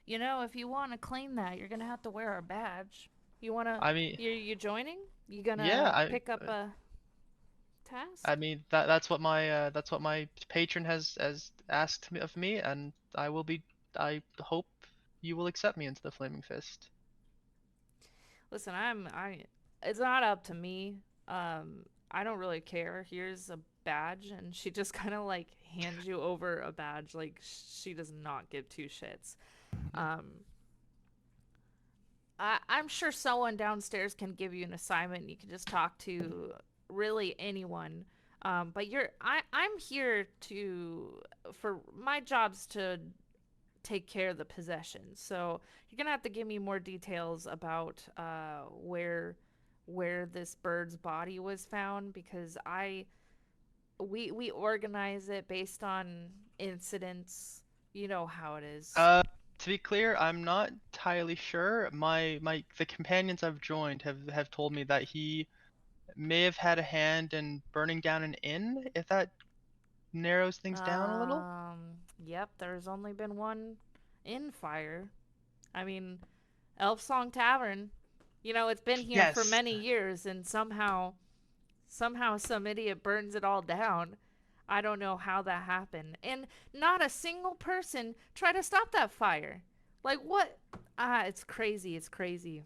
you know, if you want to claim that, you're gonna have to wear our badge. You wanna? I mean, you joining? You gonna yeah, pick up a task? I mean that's what my patron has asked of me, and I hope you will accept me into the Flaming Fist. Listen, it's not up to me. I don't really care. Here's a badge, and she just kind of like hands you over a badge. Like she does not give two shits. I'm sure someone downstairs can give you an assignment. You can just talk to really anyone. But I'm here for my job's to take care of the possessions. So you're gonna have to give me more details about where this bird's body was found, because we organize it based on incidents. You know how it is. To be clear, I'm not entirely sure. The companions I've joined have told me that he may have had a hand in burning down an inn, if that narrows things down a little. Yep, there's only been one inn fire. I mean, Elf Song Tavern. You know, it's been here for Yes. many years, and somehow some idiot burns it all down. I don't know how that happened. And not a single person tried to stop that fire. Like, what? It's crazy. It's crazy.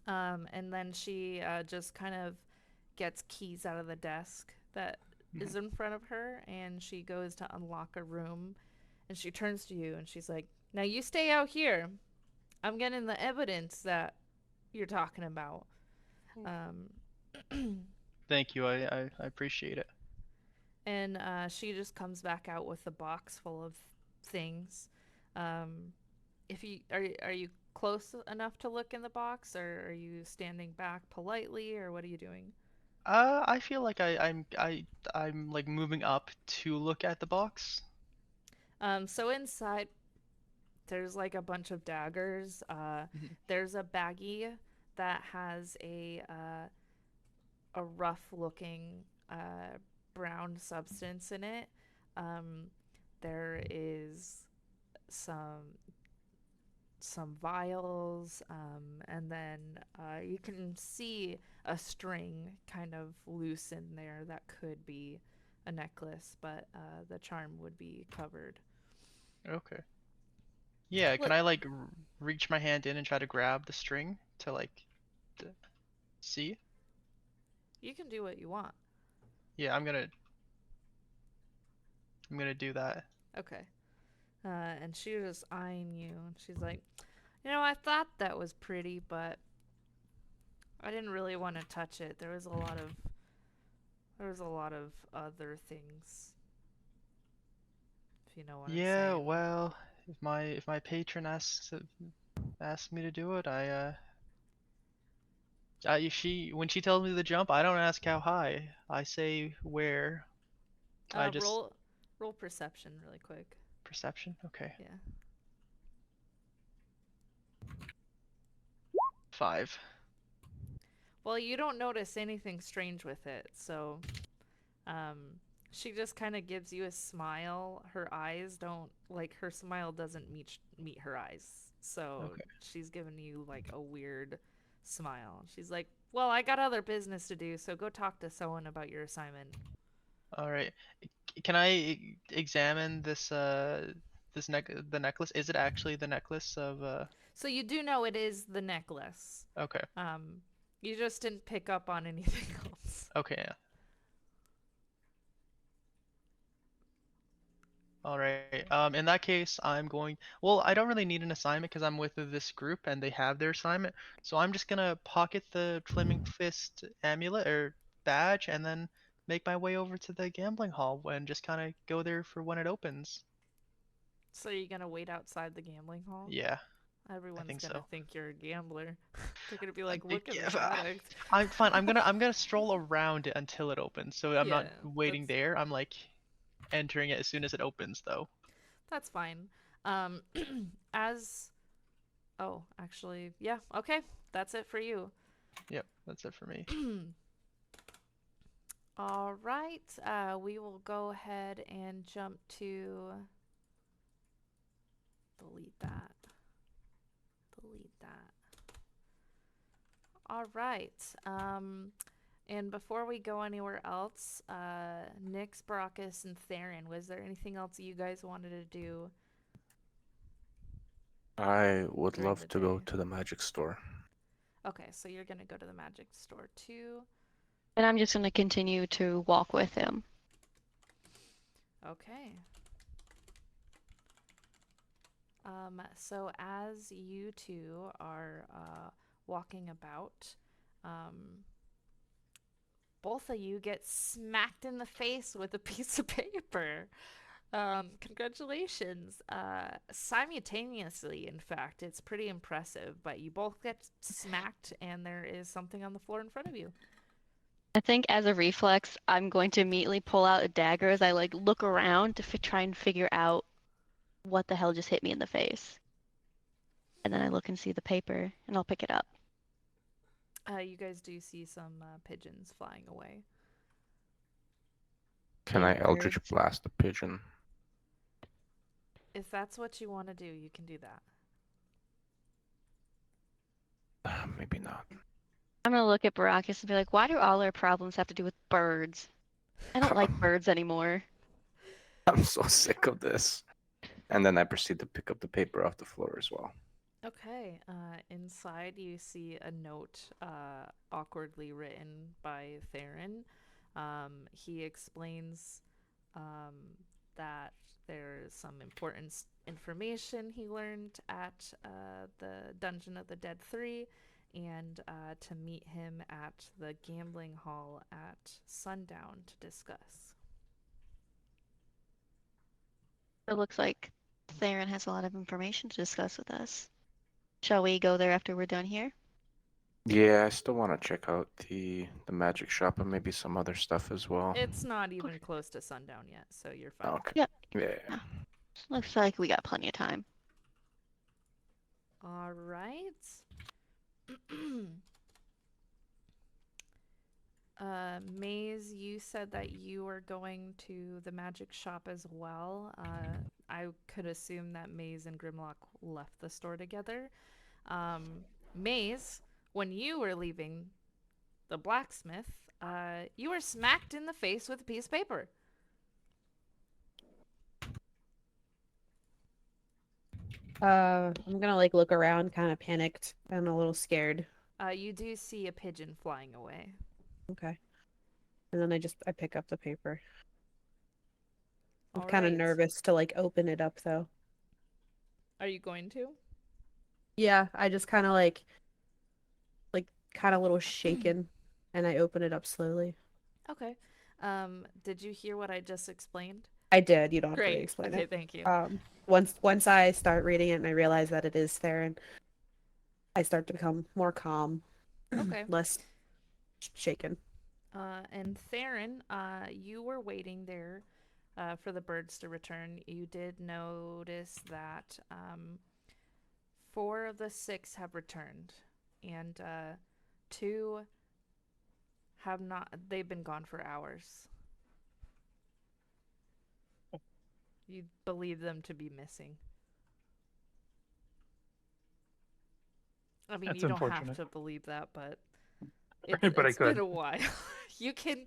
And then she just kind of gets keys out of the desk that is in front of her, and she goes to unlock a room, and she turns to you, and she's like, now you stay out here. I'm getting the evidence that you're talking about. Thank you. I appreciate it. And she just comes back out with a box full of things. If you are you close enough to look in the box, or are you standing back politely, or what are you doing? I feel like I'm like moving up to look at the box. So inside, there's like a bunch of daggers. There's a baggie that has a rough-looking brown substance in it. There is some vials, and then you can see a string kind of loose in there that could be a necklace, but the charm would be covered. Okay. Yeah, can I like reach my hand in and try to grab the string to like see? You can do what you want. Yeah, I'm gonna do that. Okay. And she was just eyeing you, and she's like, you know, I thought that was pretty, but I didn't really want to touch it. There was a lot of other things. If you know what I'm Yeah, saying. well, if my patron asks me to do it, when she tells me to jump, I don't ask how high. I say where. I just Roll perception really quick. perception. Okay. Yeah. 5. Well, you don't notice anything strange with it, so she just kind of gives you a smile. Her eyes don't like her smile doesn't meet her eyes. So Okay. she's giving you like a weird smile. She's like, "Well, I got other business to do, so go talk to someone about your assignment." All right. Can I examine the necklace? Is it actually the necklace of So you do know it is the necklace. Okay. You just didn't pick up on anything else. Okay, yeah. All right. In that case, well, I don't really need an assignment because I'm with this group and they have their assignment. So I'm just gonna pocket the Flaming Fist amulet or badge and then make my way over to the gambling hall and just kind of go there for when it opens. So you're gonna wait outside the gambling hall? Yeah. Everyone's think gonna so. think you're a gambler. They're gonna be like, think- "Look at yeah, this but addict." I'm fine. I'm gonna stroll around it until it opens. So I'm not Yeah, waiting there. I'm like entering it as soon as it opens though. That's fine. Um, as oh, actually, yeah, okay, that's it for you. Yep, that's it for me. All right, we will go ahead and jump to delete that. Delete that. All right. And before we go anywhere else, Nyx, Baracus, and Theron, was there anything else you guys wanted to do? I would During love the to go day. to the magic store. Okay, so you're gonna go to the magic store too. And I'm just going to continue to walk with him. Okay. So as you two are walking about, both of you get smacked in the face with a piece of paper. Congratulations. Simultaneously, in fact, it's pretty impressive, but you both get smacked and there is something on the floor in front of you. I think as a reflex, I'm going to immediately pull out a dagger as I like look around to try and figure out what the hell just hit me in the face. And then I look and see the paper and I'll pick it up. You guys do see some pigeons flying away. Can I Hey, Eldritch birds. Blast the pigeon? If that's what you want to do, you can do that. Maybe not. I'm going to look at Baracus and be like, why do all our problems have to do with birds? I don't like birds anymore. I'm so sick of this. And then I proceed to pick up the paper off the floor as well. Okay, inside you see a note awkwardly written by Theron. He explains that there's some important information he learned at the Dungeon of the Dead 3 and to meet him at the gambling hall at sundown to discuss. It looks like Theron has a lot of information to discuss with us. Shall we go there after we're done here? Yeah, I still want to check out the magic shop and maybe some other stuff as well. It's not even close to sundown yet, so you're fine. Okay. Yep. Yeah. Looks like we got plenty of time. All right. Maze, you said that you were going to the magic shop as well. I could assume that Maze and Grimlock left the store together. Maze, when you were leaving the blacksmith, you were smacked in the face with a piece of paper. I'm gonna like look around, kind of panicked and a little scared. You do see a pigeon flying away. Okay. And then I pick up the paper. I'm All kind of right. nervous to like open it up though. Are you going to? Yeah, I just kind of like kind of a little shaken, and I open it up slowly. Okay. Did you hear what I just explained? I did. You don't have to Great. re-explain Okay, it. thank you. Once I start reading it and I realize that it is Theron, I start to become more calm, Okay. less shaken. And Theron, you were waiting there for the birds to return. You did notice that 4 of the 6 have returned, and 2 have not. They've been gone for hours. You believe them to be missing. I mean, That's you don't have unfortunate. to believe that, but But I it's been could. a while. You can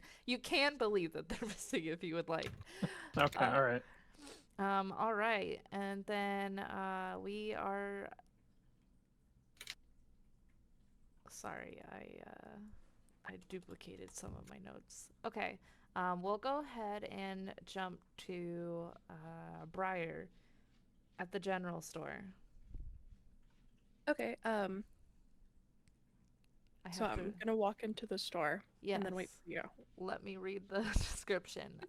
believe that they're missing if you would like. Okay, all right. All right, and then we are. Sorry, I duplicated some of my notes. Okay, we'll go ahead and jump to Briar at the general store. Okay. I So have to. I'm gonna walk into the store and then wait Yes. for you. Let me read the description.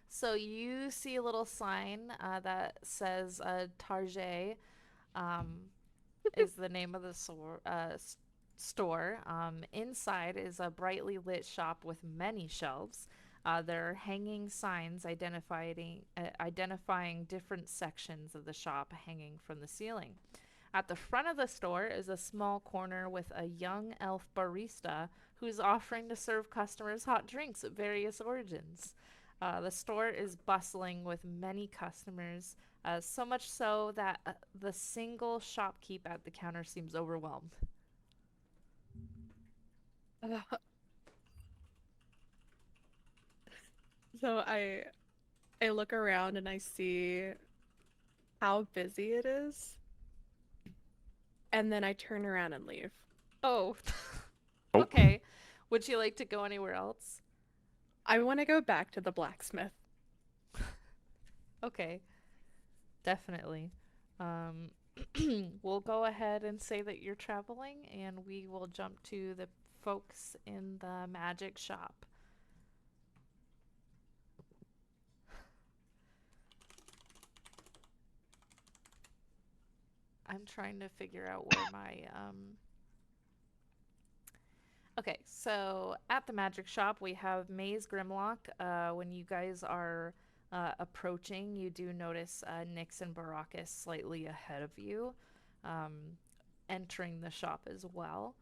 So you see a little sign that says Target is the name of the store. Inside is a brightly lit shop with many shelves. There are hanging signs identifying different sections of the shop hanging from the ceiling. At the front of the store is a small corner with a young elf barista who's offering to serve customers hot drinks of various origins. The store is bustling with many customers, so much so that the single shopkeep at the counter seems overwhelmed. So I look around and I see how busy it is. And then I turn around and leave. Oh, Oh. okay. Would you like to go anywhere else? I want to go back to the blacksmith. Okay, definitely. We'll go ahead and say that you're traveling, and we will jump to the folks in the magic shop. I'm trying to figure out where my Okay, so at the magic shop we have Maze Grimlock. When you guys are approaching, you do notice Nyx and Baracus slightly ahead of you, entering the shop as well.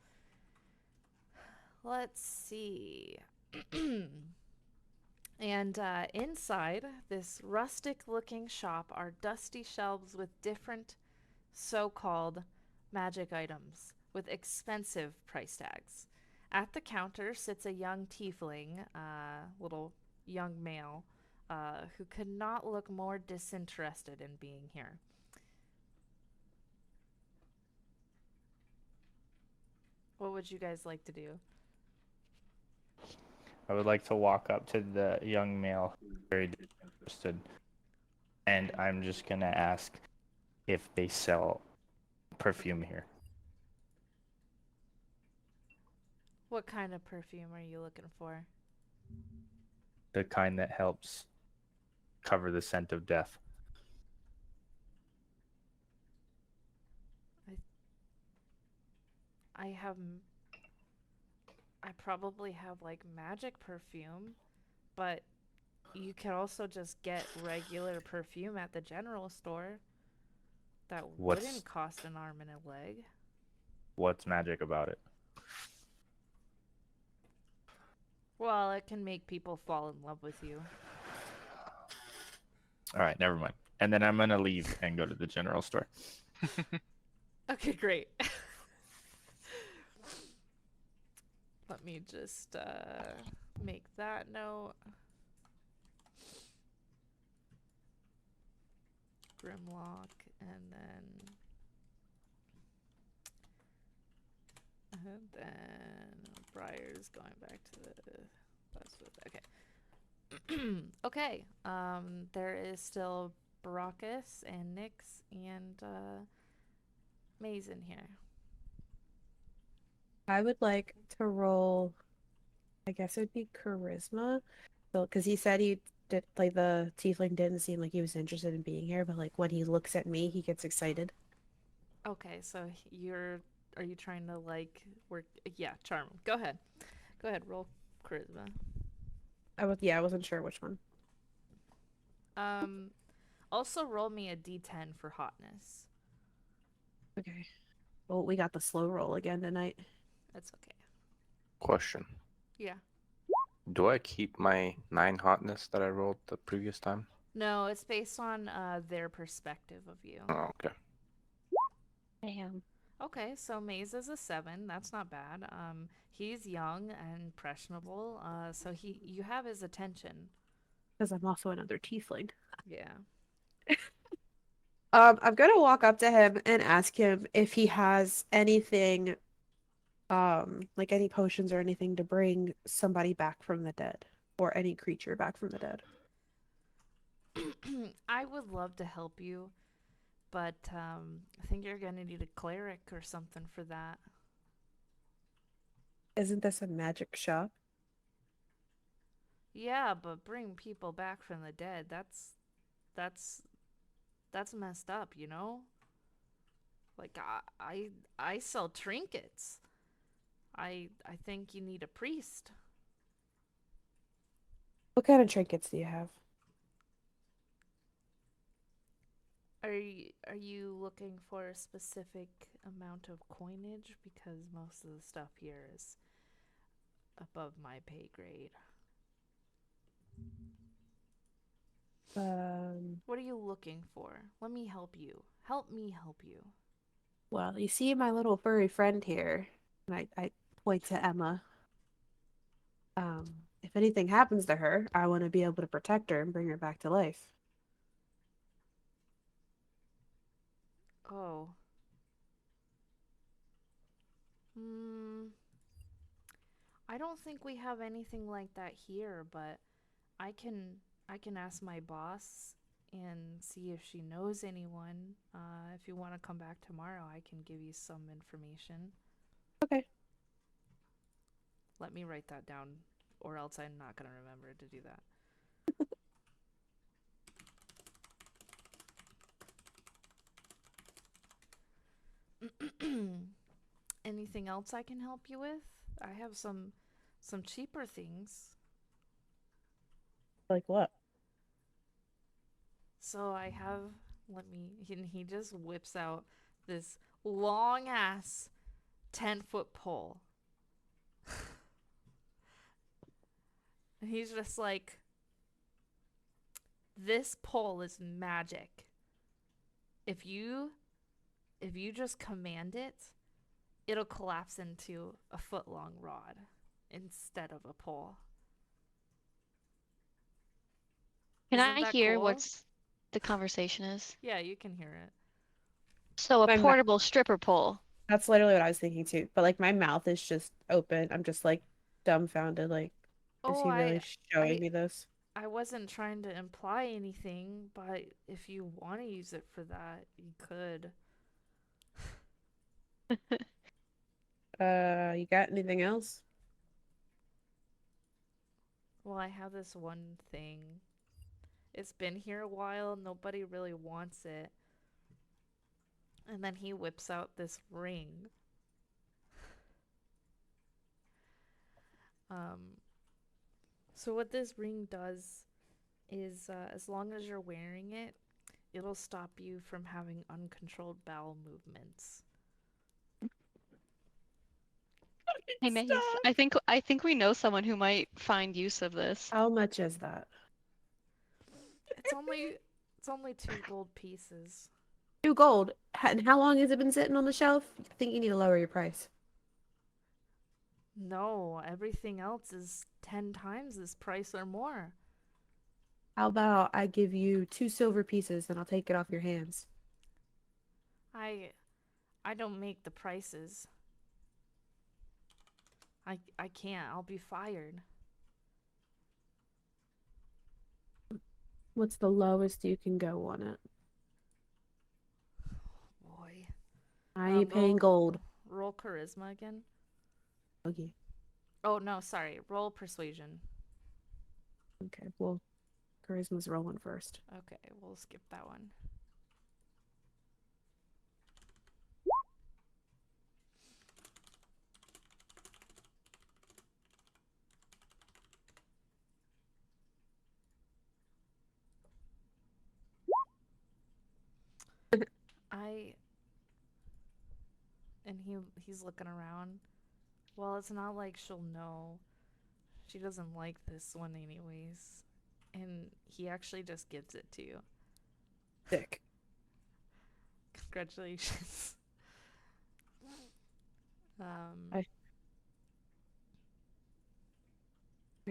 Let's see. And inside this rustic-looking shop are dusty shelves with different so-called magic items with expensive price tags. At the counter sits a young tiefling, little young male, who could not look more disinterested in being here. What would you guys like to do? I would like to walk up to the young male, very interested, and I'm just gonna ask if they sell perfume here. What kind of perfume are you looking for? The kind that helps cover the scent of death. I probably have like magic perfume, but you can also just get regular perfume at the general store. That wouldn't cost an arm and a leg. What's magic about it? Well, it can make people fall in love with you. All right, never mind. And then I'm gonna leave and go to the general store. Okay, great. Let me just make that note. Grimlock, and then Briar's going back to the blacksmith. Okay. Okay. There is still Baracus and Nyx and Maze in here. I would like to roll, I guess it would be charisma. So, because he said he did, like, the tiefling didn't seem like he was interested in being here, but like when he looks at me, he gets excited. Okay, so are you trying to like work? Yeah, charm. Go ahead. Go ahead, roll charisma. I wasn't sure which one. Also roll me a d10 for hotness. Okay. Well, we got the slow roll again tonight. That's okay. Question. Yeah. Do I keep my 9 hotness that I rolled the previous time? No, it's based on their perspective of you. Oh, okay. Damn. Okay, so Maze is a 7. That's not bad. He's young and impressionable. So you have his attention. Because I'm also another tiefling. Yeah. I'm gonna walk up to him and ask him if he has anything, like any potions or anything to bring somebody back from the dead, or any creature back from the dead. I would love to help you, but I think you're gonna need a cleric or something for that. Isn't this a magic shop? Yeah, but bring people back from the dead, that's messed up, you know? Like I sell trinkets. I think you need a priest. What kind of trinkets do you have? Are you looking for a specific amount of coinage? Because most of the stuff here is above my pay grade. What are you looking for? Let me help you. Help me help you. Well, you see my little furry friend here, and I point to Emma. If anything happens to her, I want to be able to protect her and bring her back to life. Oh. I don't think we have anything like that here, but I can ask my boss and see if she knows anyone. If you want to come back tomorrow, I can give you some information. Okay. Let me write that down, or else I'm not gonna remember to do that. Anything else I can help you with? I have some cheaper things. Like what? So I have, and he just whips out this long ass 10-foot pole. And he's just like, this pole is magic. If you just command it, it'll collapse into a foot-long rod instead of a pole. Can Isn't I that hear cool? what's the conversation is? Yeah, you can hear it. So a My portable stripper pole. That's literally what I was thinking too. But like my mouth is just open. I'm just like dumbfounded. Like, is Oh, he really showing me this? I wasn't trying to imply anything, but if you want to use it for that, you could. You got anything else? Well, I have this one thing. It's been here a while, nobody really wants it. And then he whips out this ring. So what this ring does is, as long as you're wearing it, it'll stop you from having uncontrolled bowel movements. Hey Maze, I think we know someone who might find use of this. How much is that? It's only 2 gold pieces. 2 gold. And how long has it been sitting on the shelf? I think you need to lower your price. No, everything else is 10 times this price or more. How about I give you 2 silver pieces and I'll take it off your hands? I don't make the prices. I can't. I'll be fired. What's the lowest you can go on it? Boy. I ain't paying gold. Roll charisma again. Okay. Oh no, sorry. Roll persuasion. Okay. Well, charisma's rolling first. Okay, we'll skip that one. And he's looking around. Well, it's not like she'll know. She doesn't like this one anyways. And he actually just gives it to you. Sick. Congratulations. I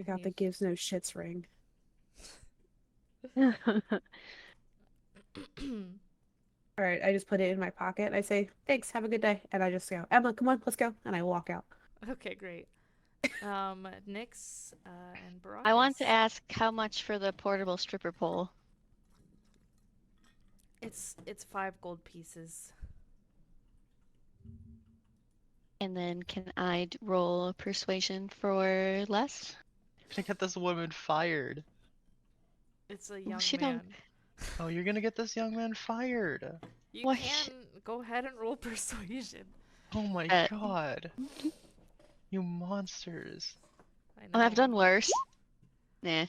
got the gives no shits ring. All right, I just put it in my pocket. I say, thanks, have a good day. And I just go, Emma, come on, let's go. And I walk out. Okay, great. Nyx and Baracus. I want to ask how much for the portable stripper pole. It's 5 gold pieces. And then can I roll persuasion for less? I'm gonna get this woman fired. It's a young she man. don't- Oh, you're gonna get this young man fired. You What? can go ahead and roll persuasion. Oh my Uh, god. You monsters. I know. Oh, I've done worse. Nah.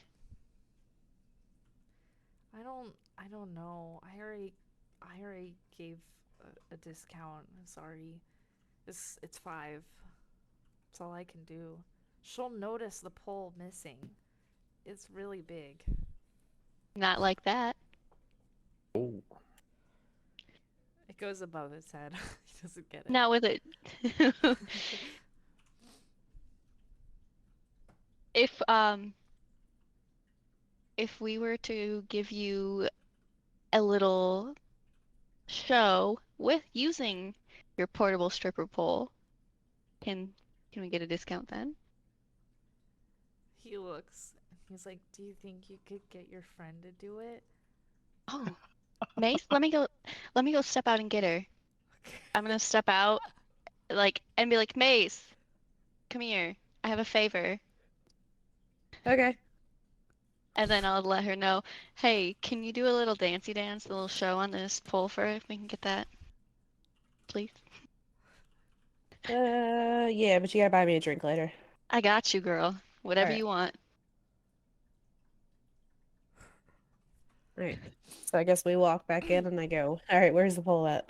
I don't know. I already gave a discount. I'm sorry. It's 5. That's all I can do. She'll notice the pole missing. It's really big. Not like that. Oh. It goes above his head. He doesn't get it. Not with it. If we were to give you a little show with using your portable stripper pole, can we get a discount then? He looks. He's like, "Do you think you could get your friend to do it?" Oh, Mace, let me go step out and get her. I'm gonna step out, like, and be like, Mace, come here. I have a favor. Okay. And then I'll let her know, hey, can you do a little dancey dance, a little show on this pole for if we can get that, please? Yeah, but you gotta buy me a drink later. I got you, girl. Whatever Alright. you want. Right. So I guess we walk back in and I go, all right, where's the pole at?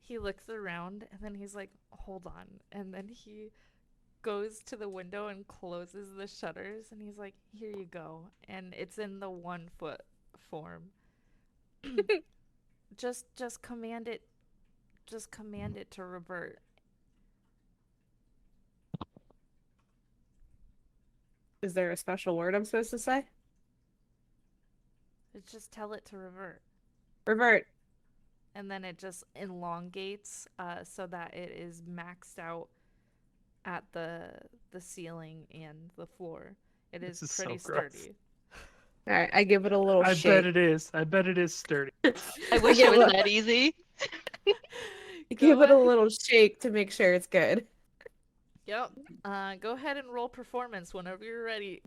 He looks around and then he's like, "Hold on," and then he goes to the window and closes the shutters and he's like, "Here you go," and it's in the 1 foot form. just command it. Just command it to revert. Is there a special word I'm supposed to say? Just tell it to revert. Revert. And then it just elongates so that it is maxed out at the ceiling and the floor. It is This is so pretty gross. sturdy. All right, I give it a little I shake. bet it is. I bet it is sturdy. I wish it was that easy. Give it a ahead. little shake to make sure it's good. Yep. Go ahead and roll performance whenever you're ready.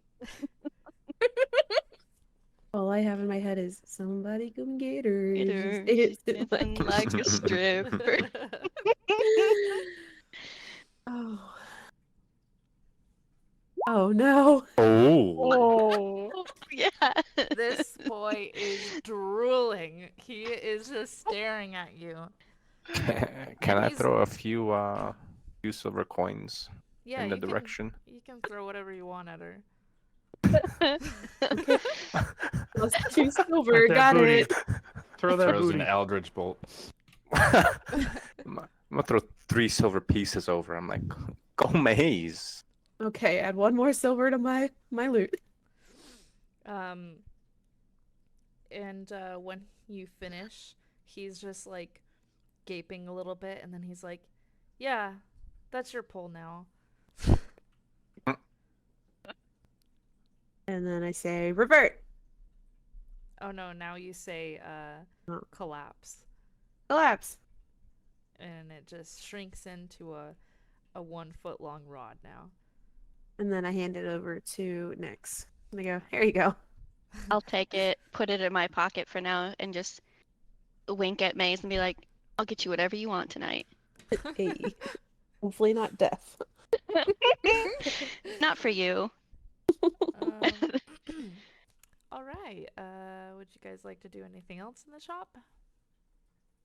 All I have in my head is somebody come get her. Get her. It's She's dancing like a stripper. Oh. Oh no. Oh. Oh. Yeah. This boy is drooling. He is just staring at you. Can I he's- throw a few silver coins Yeah, in the you can, direction? you can throw whatever you want at her. Plus 2 silver. Like that Got booty. it. Throw that Throws booty. an Eldritch Bolt. I'm gonna throw 3 silver pieces over. I'm like, go Maze. Okay, add 1 more silver to my loot. And when you finish, he's just like gaping a little bit, and then he's like, "Yeah, that's your pole now." And then I say revert. Oh no, now you say Oh. collapse. Collapse. And it just shrinks into a 1 foot long rod now. And then I hand it over to Nyx. And I go, here you go. I'll take it, put it in my pocket for now, and just wink at Maze and be like, I'll get you whatever you want tonight. Hey. Hopefully not death. Not for you. All right. Would you guys like to do anything else in the shop?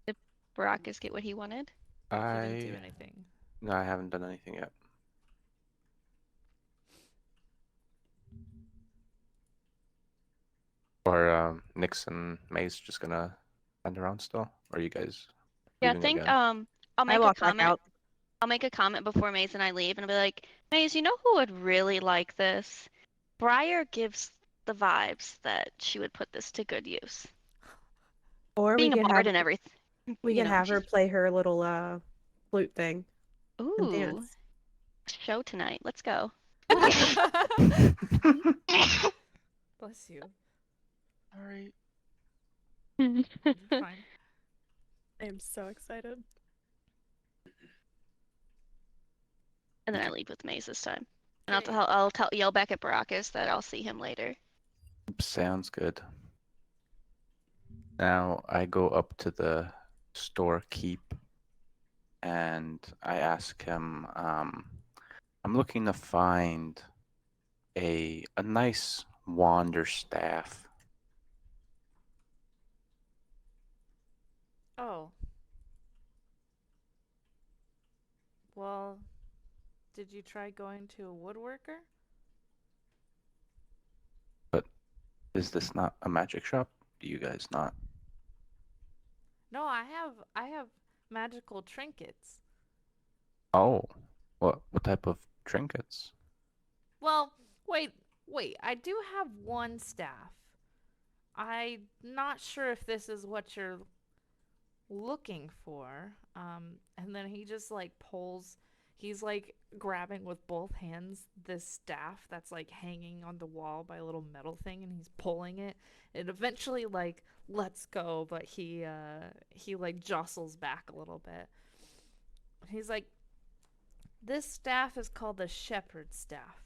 Did Baracus get what he wanted? He didn't do I anything. no, I haven't done anything yet. Or Nix and Maze just gonna stand around still? Or are you guys Yeah, I leaving think again? I'll I make a walk back comment. out. I'll make a comment before Maze and I leave, and I'll be like, Maze, you know who would really like this? Briar gives the vibes that she would put this to good use. Or Being we a could bard have and everything. we you could know, have her she's- play her little flute thing and Ooh, dance. show tonight. Let's go. Bless you. All right. You're fine. I am so excited. And then I leave with Maze this time. And Okay. I'll yell back at Baracus that I'll see him later. Sounds good. Now I go up to the storekeep and I ask him, I'm looking to find a nice wander staff. Oh. Well, did you try going to a woodworker? Is this not a magic shop? Do you guys not? No, I have magical trinkets. Oh, what type of trinkets? Well, wait. I do have one staff. I'm not sure if this is what you're looking for. And then he just like pulls, he's like grabbing with both hands this staff that's like hanging on the wall by a little metal thing, and he's pulling it. It eventually like lets go, but he like jostles back a little bit. He's like, this staff is called the shepherd staff.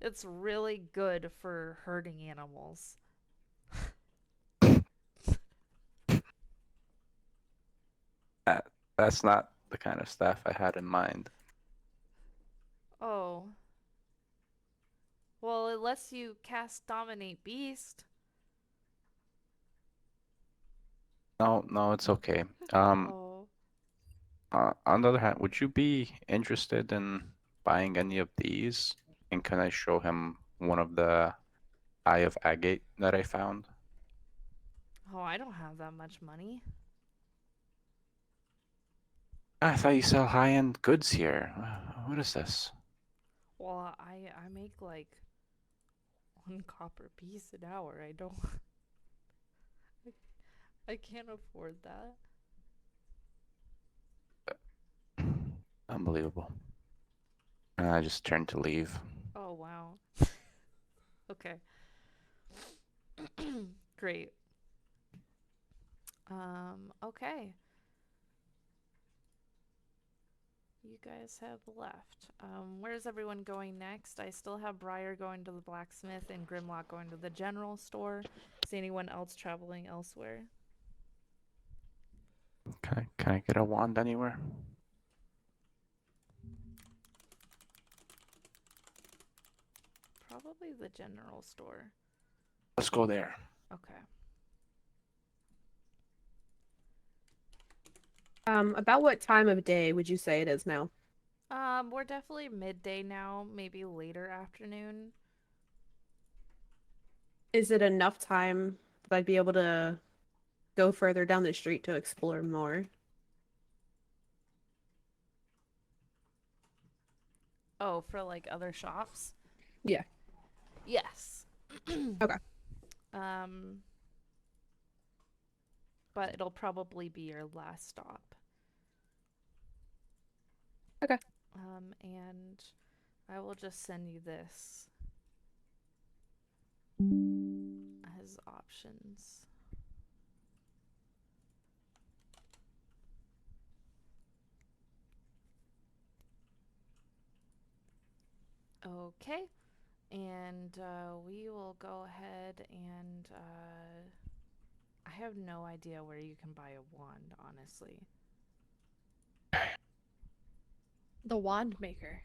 It's really good for herding animals. That's not the kind of staff I had in mind. Oh. Well, it lets you cast Dominate Beast. No, it's okay. Oh. On the other hand, would you be interested in buying any of these? And can I show him one of the Eye of Agate that I found? Oh, I don't have that much money. I thought you sell high-end goods here. What is this? Well, I make like 1 copper piece an hour. I don't. I can't afford that. Unbelievable. And I just turned to leave. Oh, wow. Okay. Great. Okay. You guys have left. Where's everyone going next? I still have Briar going to the blacksmith and Grimlock going to the general store. Is anyone else traveling elsewhere? Can I get a wand anywhere? Probably the general store. Let's go there. Okay. About what time of day would you say it is now? We're definitely midday now, maybe later afternoon. Is it enough time that I'd be able to go further down the street to explore more? Oh, for like other shops? Yeah. Yes. Okay. But it'll probably be your last stop. Okay. And I will just send you this as options. Okay. And we will go ahead and I have no idea where you can buy a wand, honestly. The wand maker.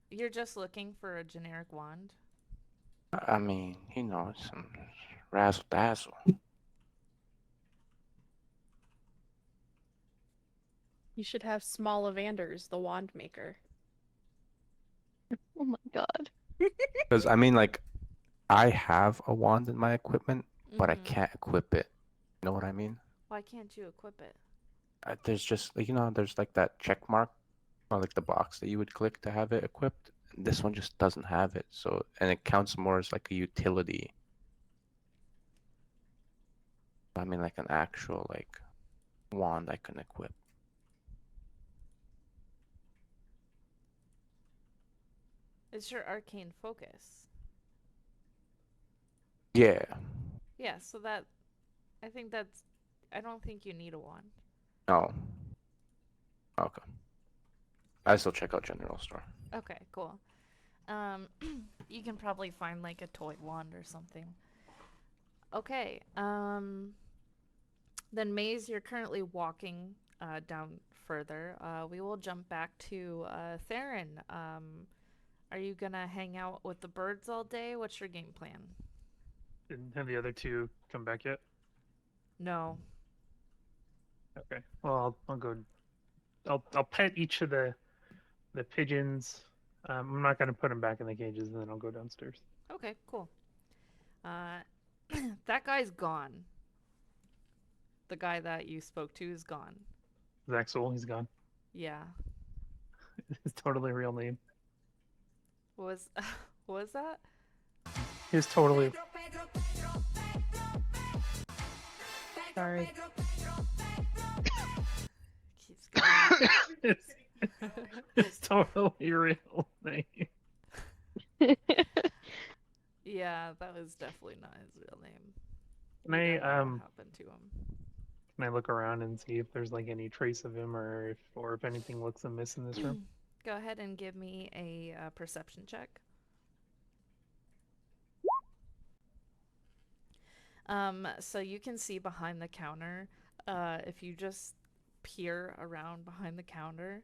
You're just looking for a generic wand? I mean, some razzle dazzle. You should have Small Evander's, the wand maker. Oh my god. Because I mean, like, I have a wand in my equipment, but I Mhm. can't equip it. You know what I mean? Why can't you equip it? There's just like, there's like that check mark or like the box that you would click to have it equipped. This one just doesn't have it, so and it counts more as like a utility. I mean, like an actual like wand I can equip. It's your arcane focus. Yeah. Yeah, so that I think that's I don't think you need a wand. Oh. Okay. I still check out general store. Okay, cool. You can probably find like a toy wand or something. Okay, then Maze, you're currently walking down further. We will jump back to Theron. Are you gonna hang out with the birds all day? What's your game plan? Didn't have the other two come back yet? No. Okay. Well, I'll go. I'll pet each of the pigeons. I'm not gonna put them back in the cages, and then I'll go downstairs. Okay, cool. That guy's gone. The guy that you spoke to is gone. Zaxel, he's gone. Yeah. His totally real name. What was that? His totally. Sorry. Keeps going. It's totally real name. Yeah, that was definitely not his real name. Can We I don't know what happened to him. Can I look around and see if there's like any trace of him, or if anything looks amiss in this room? Go ahead and give me a perception check. So you can see behind the counter, if you just peer around behind the counter,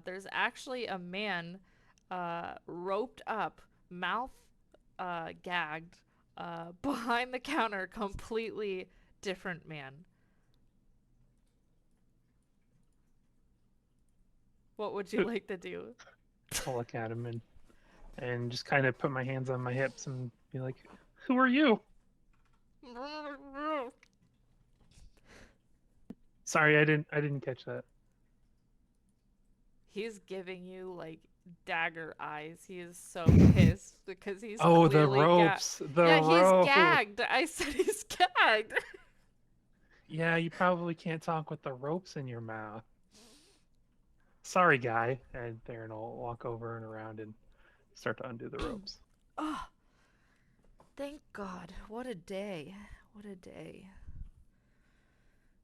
there's actually a man roped up, mouth gagged, behind the counter, completely different man. What would you like to do? I'll look at him and just kind of put my hands on my hips and be like, "Who are you?" Sorry, I didn't catch that. He's giving you like dagger eyes. He is so pissed because he's Oh, the clearly ropes. The yeah, rope. he's gagged. I said he's gagged. Yeah, you probably can't talk with the ropes in your mouth. Sorry, guy. And Theron will walk over and around and start to undo the ropes. Oh, thank God. What a day. What a day.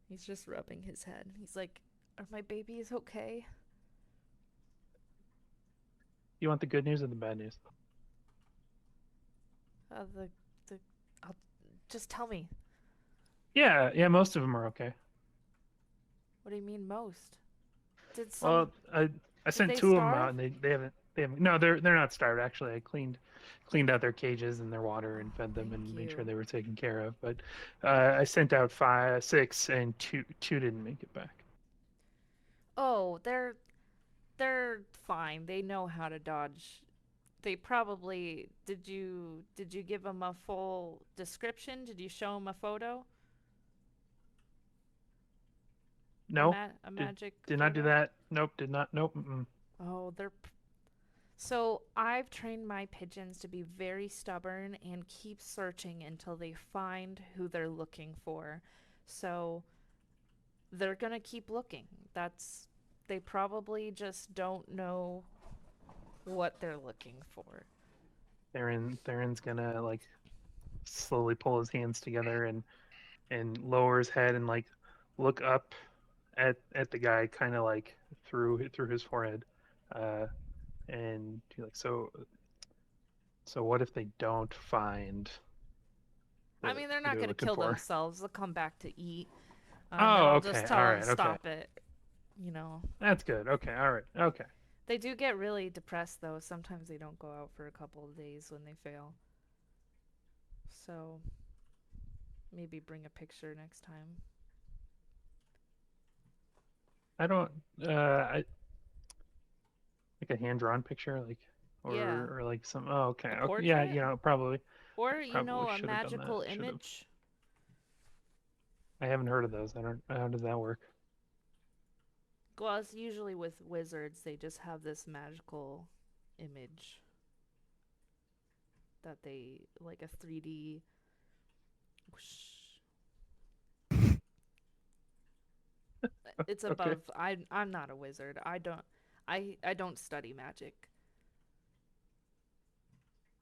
He's just rubbing his head. He's like, are my babies okay? You want the good news or the bad news? Just tell me. Yeah, most of them are okay. What do you mean most? Did some Well, I sent they two of them starve? out, and they haven't. No, they're not starved. Actually, I cleaned out their cages and their water and fed them and Thank made sure you. they were taken care of. But I sent out 6, and two didn't make it back. Oh, they're fine. They know how to dodge. They probably did you give them a full description? Did you show them a photo? No, A magic did not do photo? that. Nope, did not. Nope. Mm-mm. Oh, so I've trained my pigeons to be very stubborn and keep searching until they find who they're looking for. So they're gonna keep looking. They probably just don't know what they're looking for. Theron's gonna like slowly pull his hands together and lower his head and like look up at the guy, kind of like through his forehead, and you're like, so what if they don't find? I mean, they're who not they're gonna looking kill for? themselves. They'll come back to eat. And Oh, I'll okay. just tell All them right. Okay. stop it. You know. That's good. Okay. All right. Okay. They do get really depressed though. Sometimes they don't go out for a couple of days when they fail. So maybe bring a picture next time. I don't. Like a hand-drawn picture, like, Yeah. or like some. Oh, okay. A Okay. Yeah. portrait? Probably. Or, you know, Probably a should have done that. magical Should've. image. I haven't heard of those. I don't. How does that work? Well, it's usually with wizards. They just have this magical image that they, like a 3D. Whoosh. It's Okay. above. I'm not a wizard. I don't study magic.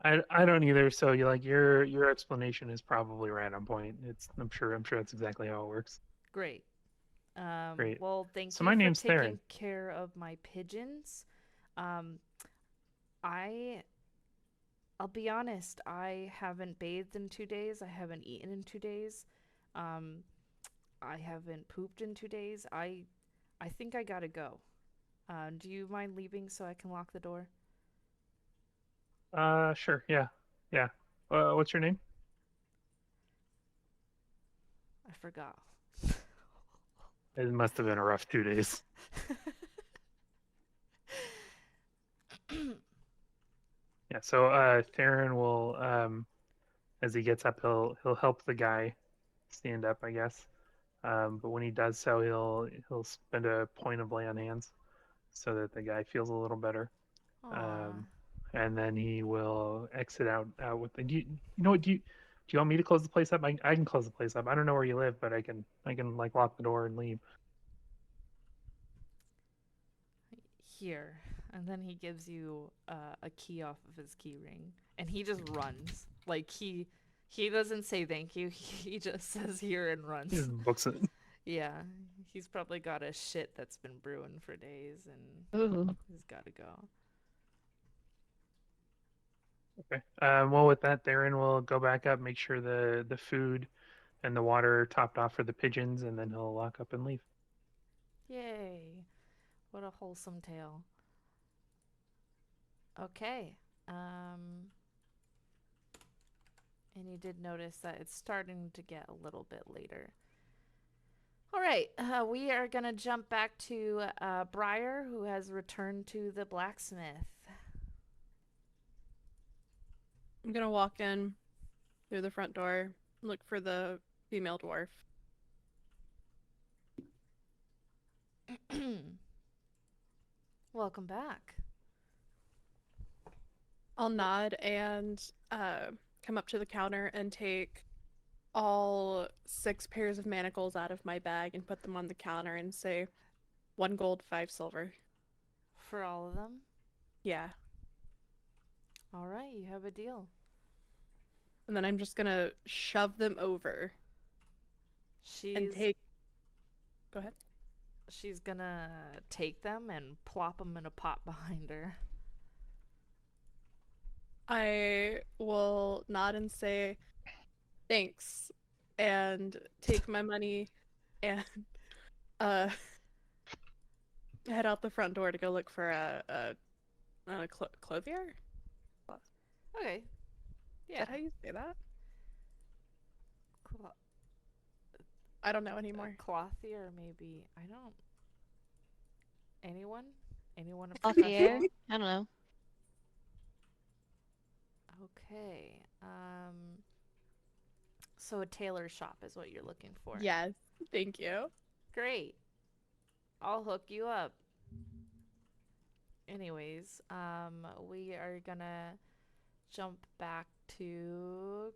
I don't either. So you like your explanation is probably right on point. I'm sure that's exactly how it works. Great. Great. Well, thank So you my for name's taking Theron. care of my pigeons. I'll be honest, I haven't bathed in 2 days. I haven't eaten in 2 days. I haven't pooped in 2 days. I think I gotta go. Do you mind leaving so I can lock the door? Sure. Yeah. Yeah. What's your name? I forgot. It must have been a rough 2 days. Yeah. So Theron will as he gets up, he'll help the guy stand up, I guess. But when he does so, he'll spend a point of lay on hands so that the guy feels a little better. Aw. And then he will exit out with the. You know what? Do you want me to close the place up? I can close the place up. I don't know where you live, but I can like lock the door and leave. Here. And then he gives you a key off of his key ring. And he just runs. Like, he doesn't say thank you. He just says here and He runs. just books it. Yeah. He's probably got a shit that's been brewing for days and Ooh. he's got to go. Okay. Well, with that, Theron will go back up, make sure the food and the water are topped off for the pigeons, and then he'll lock up and leave. Yay. What a wholesome tale. Okay. And you did notice that it's starting to get a little bit later. All right. We are going to jump back to Briar, who has returned to the blacksmith. I'm gonna walk in through the front door, look for the female dwarf. Welcome back. I'll nod and come up to the counter and take all 6 pairs of manacles out of my bag and put them on the counter and say 1 gold, 5 silver. For all of them? Yeah. All right, you have a deal. And then I'm just gonna shove them over and take. Go ahead. She's gonna take them and plop them in a pot behind her. I will nod and say thanks and take my money and head out the front door to go look for a clothier. Okay. Is Yeah. that how you say that? Clo- I don't know anymore. Clothier, maybe. I don't. Anyone? Anyone a Off the air? professional? I don't know. Okay. So a tailor shop is what you're looking for. Yes, thank you. Great. I'll hook you up. Anyways, we are gonna jump back to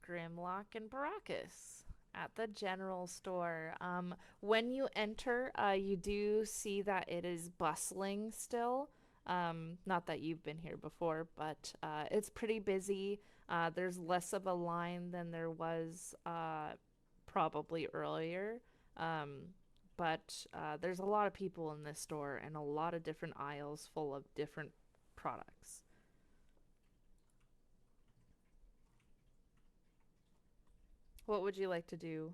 Grimlock and Baracus at the general store. When you enter, you do see that it is bustling still. Not that you've been here before, but it's pretty busy. There's less of a line than there was probably earlier. but there's a lot of people in this store and a lot of different aisles full of different products. What would you like to do?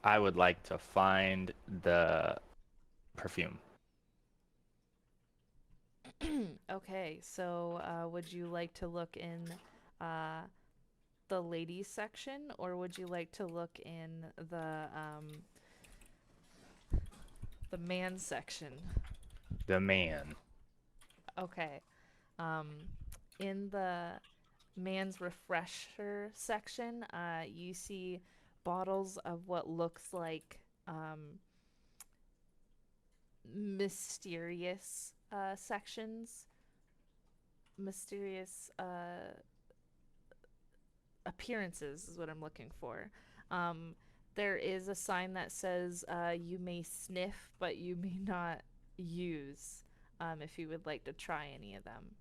I would like to find the perfume. Okay, so would you like to look in the ladies section, or would you like to look in the man section? The man. Okay. In the man's refresher section, you see bottles of what looks like mysterious sections, mysterious appearances is what I'm looking for. There is a sign that says you may sniff, but you may not use, if you would like to try any of them.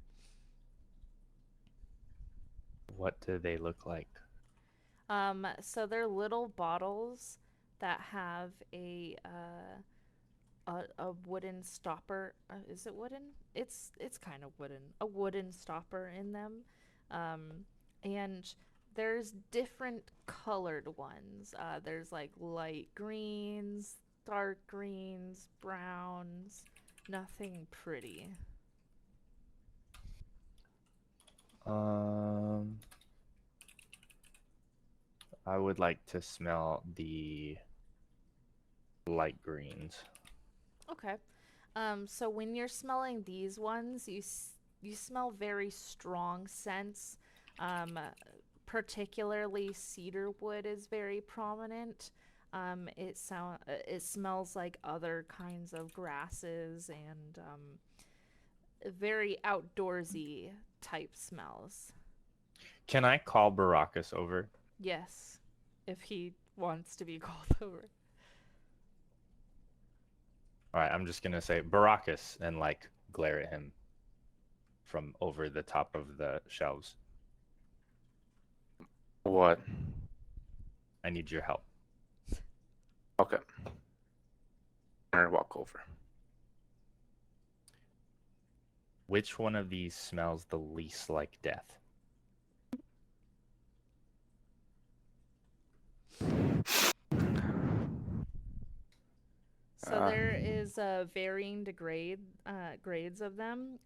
What do they look like? So they're little bottles that have a wooden stopper. Is it wooden? It's kind of wooden. A wooden stopper in them, and there's different colored ones. There's like light greens, dark greens, browns. Nothing pretty. I would like to smell the light greens. Okay. So when you're smelling these ones, you smell very strong scents. Particularly cedar wood is very prominent. It smells like other kinds of grasses and very outdoorsy type smells. Can I call Baracus over? Yes, if he wants to be called over. All right, I'm just gonna say Baracus and like glare at him from over the top of the shelves. What? I need your help. Okay. I'm gonna walk over. Which one of these smells the least like death? So there is varying grades of them.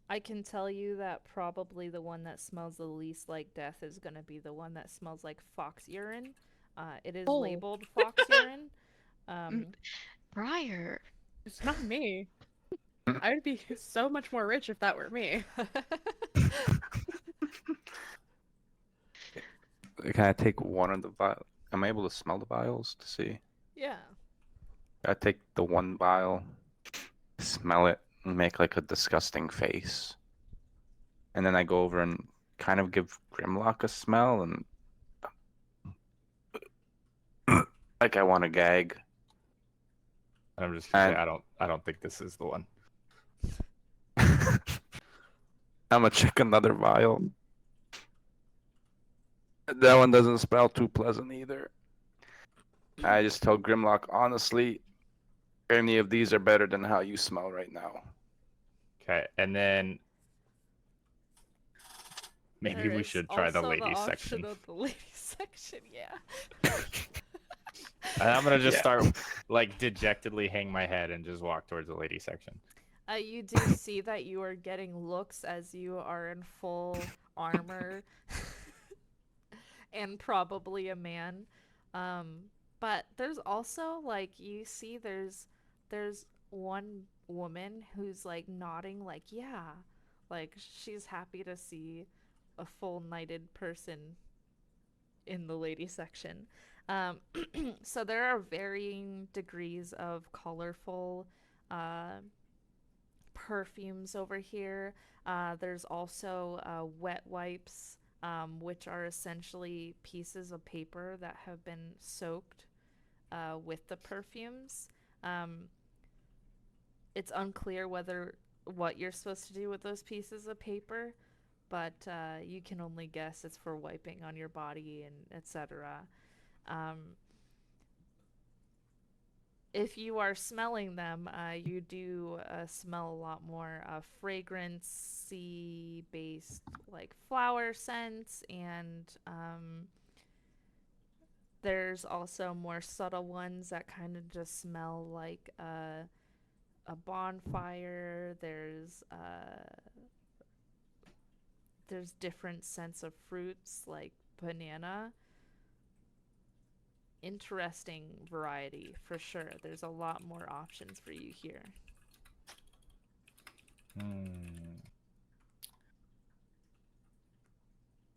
I can tell you that probably the one that smells the least like death is going to be the one that smells like fox urine. It is labeled fox urine. Briar. It's not me. I would be so much more rich if that were me. Can I take one of the vials? Am I able to smell the vials to see? Yeah. I take the one vial, smell it, and make like a disgusting face. And then I go over and kind of give Grimlock a smell and like I want to gag. And I'm just gonna say And- I don't think this is the one. I'm gonna check another vial. That one doesn't smell too pleasant either. I just tell Grimlock, honestly, any of these are better than how you smell right now. Okay, and then maybe There we is should try the also ladies option section. of the ladies section, yeah. And I'm gonna just Yeah. start like dejectedly hang my head and just walk towards the ladies section. You do see that you are getting looks as you are in full armor and probably a man. But there's also like you see there's one woman who's like nodding like yeah, like she's happy to see a full knighted person in the lady section. So there are varying degrees of colorful perfumes over here. There's also wet wipes, which are essentially pieces of paper that have been soaked with the perfumes. It's unclear what you're supposed to do with those pieces of paper, but you can only guess it's for wiping on your body and etc. if you are smelling them, you do smell a lot more fragrance-based, like flower scents, and there's also more subtle ones that kind of just smell like a bonfire. There's different scents of fruits like banana. Interesting variety for sure. There's a lot more options for you here.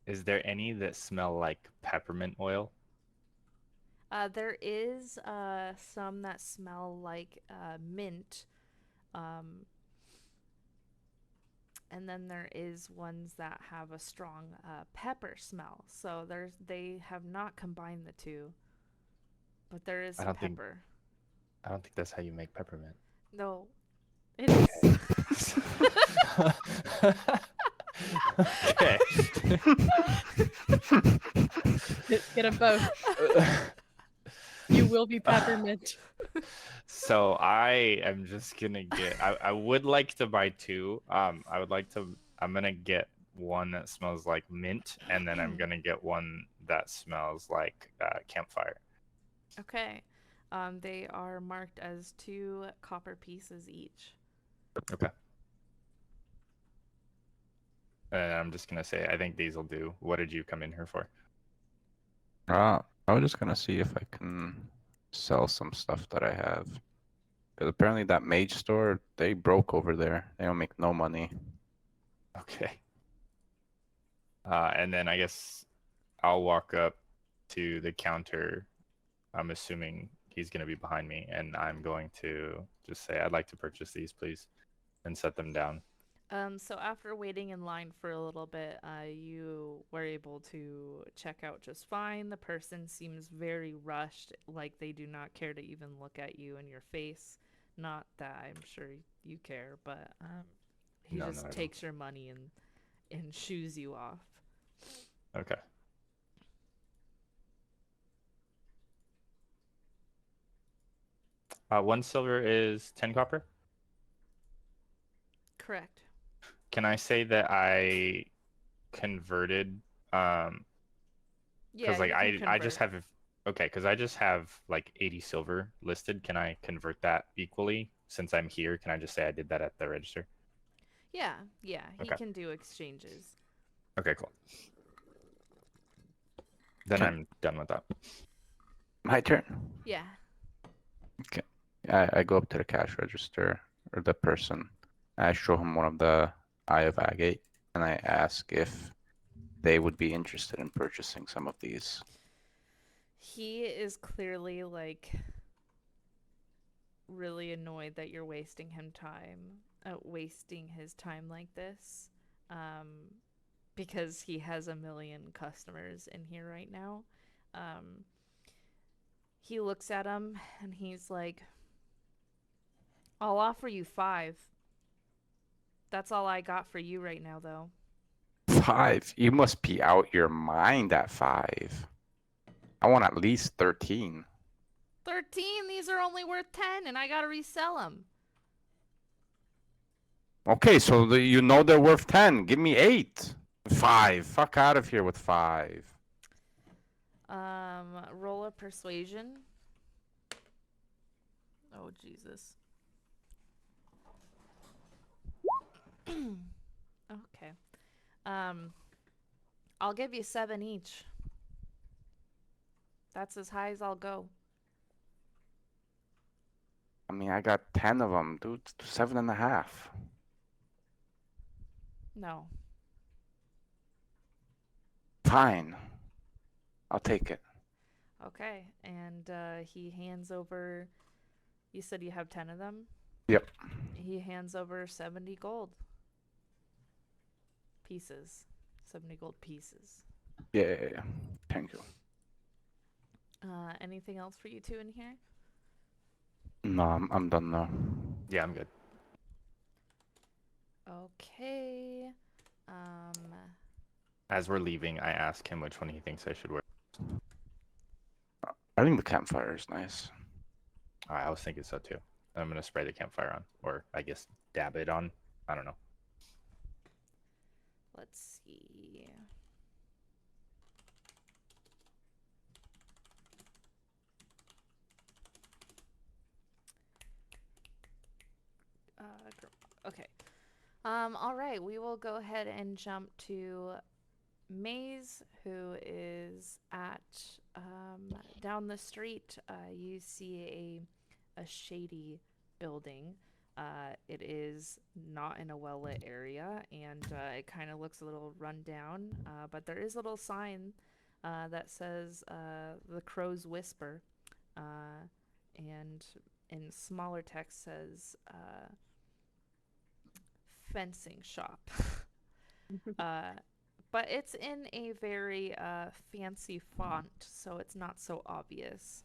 Is there any that smell like peppermint oil? There is some that smell like mint. And then there is ones that have a strong pepper smell. So they have not combined the two. But there is I some don't think- pepper. I don't think that's how you make peppermint. No. It is. Okay. Get them both. You will be peppermint. So I am just gonna get. I would like to buy two. I'm gonna get one that smells like mint, and then I'm gonna get one that smells like campfire. Okay. They are marked as 2 copper pieces each. Okay. And I'm just gonna say I think these will do. What did you come in here for? I was just gonna see if I can sell some stuff that I have. Because apparently that mage store, they broke over there. They don't make no money. Okay. And then I guess I'll walk up to the counter. I'm assuming he's going to be behind me, and I'm going to just say, I'd like to purchase these, please, and set them down. So after waiting in line for a little bit, you were able to check out just fine. The person seems very rushed, like they do not care to even look at you in your face. Not that I'm sure you care, but he No, just no, I don't. takes your money and shoos you off. Okay. One silver is 10 copper. Correct. Can I say that I converted? Yeah, Because like you can I just convert. have okay, because I just have like 80 silver listed. Can I convert that equally? Since I'm here, can I just say I did that at the register? Yeah, he Okay. can do exchanges. Okay, cool. Then Okay. I'm done with that. My turn. Yeah. I go up to the cash register or the person. I show him one of the Eye of Agate, and I ask if they would be interested in purchasing some of these. He is clearly like really annoyed that you're wasting his time like this, because he has a million customers in here right now. He looks at him and he's like, I'll offer you 5. That's all I got for you right now, though. 5? You must be out your mind at 5. I want at least 13. 13? These are only worth 10, and I gotta resell them. Okay, so you know they're worth 10. Give me 8. 5. Fuck out of here with 5. Roll a persuasion. Oh, Jesus. Okay. I'll give you 7 each. That's as high as I'll go. I mean, I got 10 of them, dude. 7.5. No. Fine. I'll take it. Okay. And he hands over. You said you have 10 of them? Yep. He hands over 70 gold pieces. 70 gold pieces. Yeah. Thank you. Anything else for you two in here? No, I'm done now. Yeah, I'm good. Okay. As we're leaving, I ask him which one he thinks I should wear. I think the campfire is nice. I was thinking so too. I'm gonna spray the campfire on, or I guess dab it on. I don't know. Let's see. Okay. All right, we will go ahead and jump to Maze, who is at down the street. You see a shady building. It is not in a well-lit area, and it kind of looks a little run down. But there is a little sign that says "The Crow's Whisper," and in smaller text says "Fencing Shop." But it's in a very fancy font, so it's not so obvious.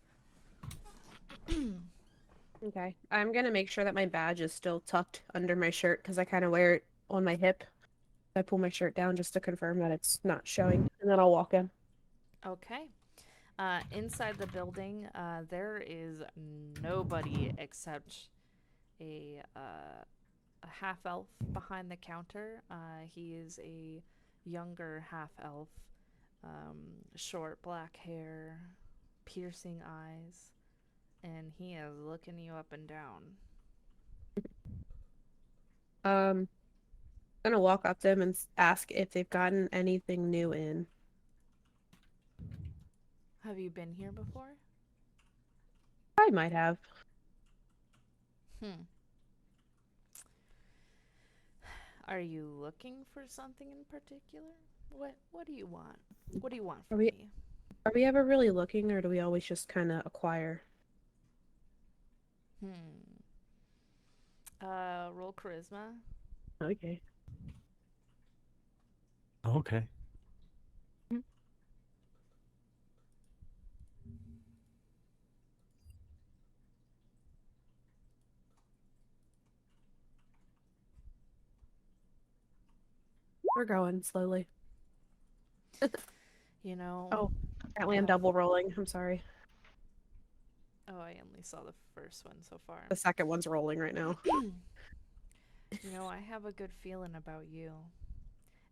Okay. I'm gonna make sure that my badge is still tucked under my shirt because I kind of wear it on my hip. I pull my shirt down just to confirm that it's not showing, and then I'll walk in. Okay. Inside the building, there is nobody except a half elf behind the counter. He is a younger half elf, short black hair, piercing eyes, and he is looking you up and down. I'm gonna walk up to them and ask if they've gotten anything new in. Have you been here before? I might have. Are you looking for something in particular? What do you want? What do you want Are from we- me? Are we ever really looking, or do we always just kind of acquire? Roll charisma. Okay. Okay. We're going slowly. You know. Oh, apparently I'm double rolling. I'm sorry. Oh, I only saw the first one so far. The second one's rolling right now. You know, I have a good feeling about you.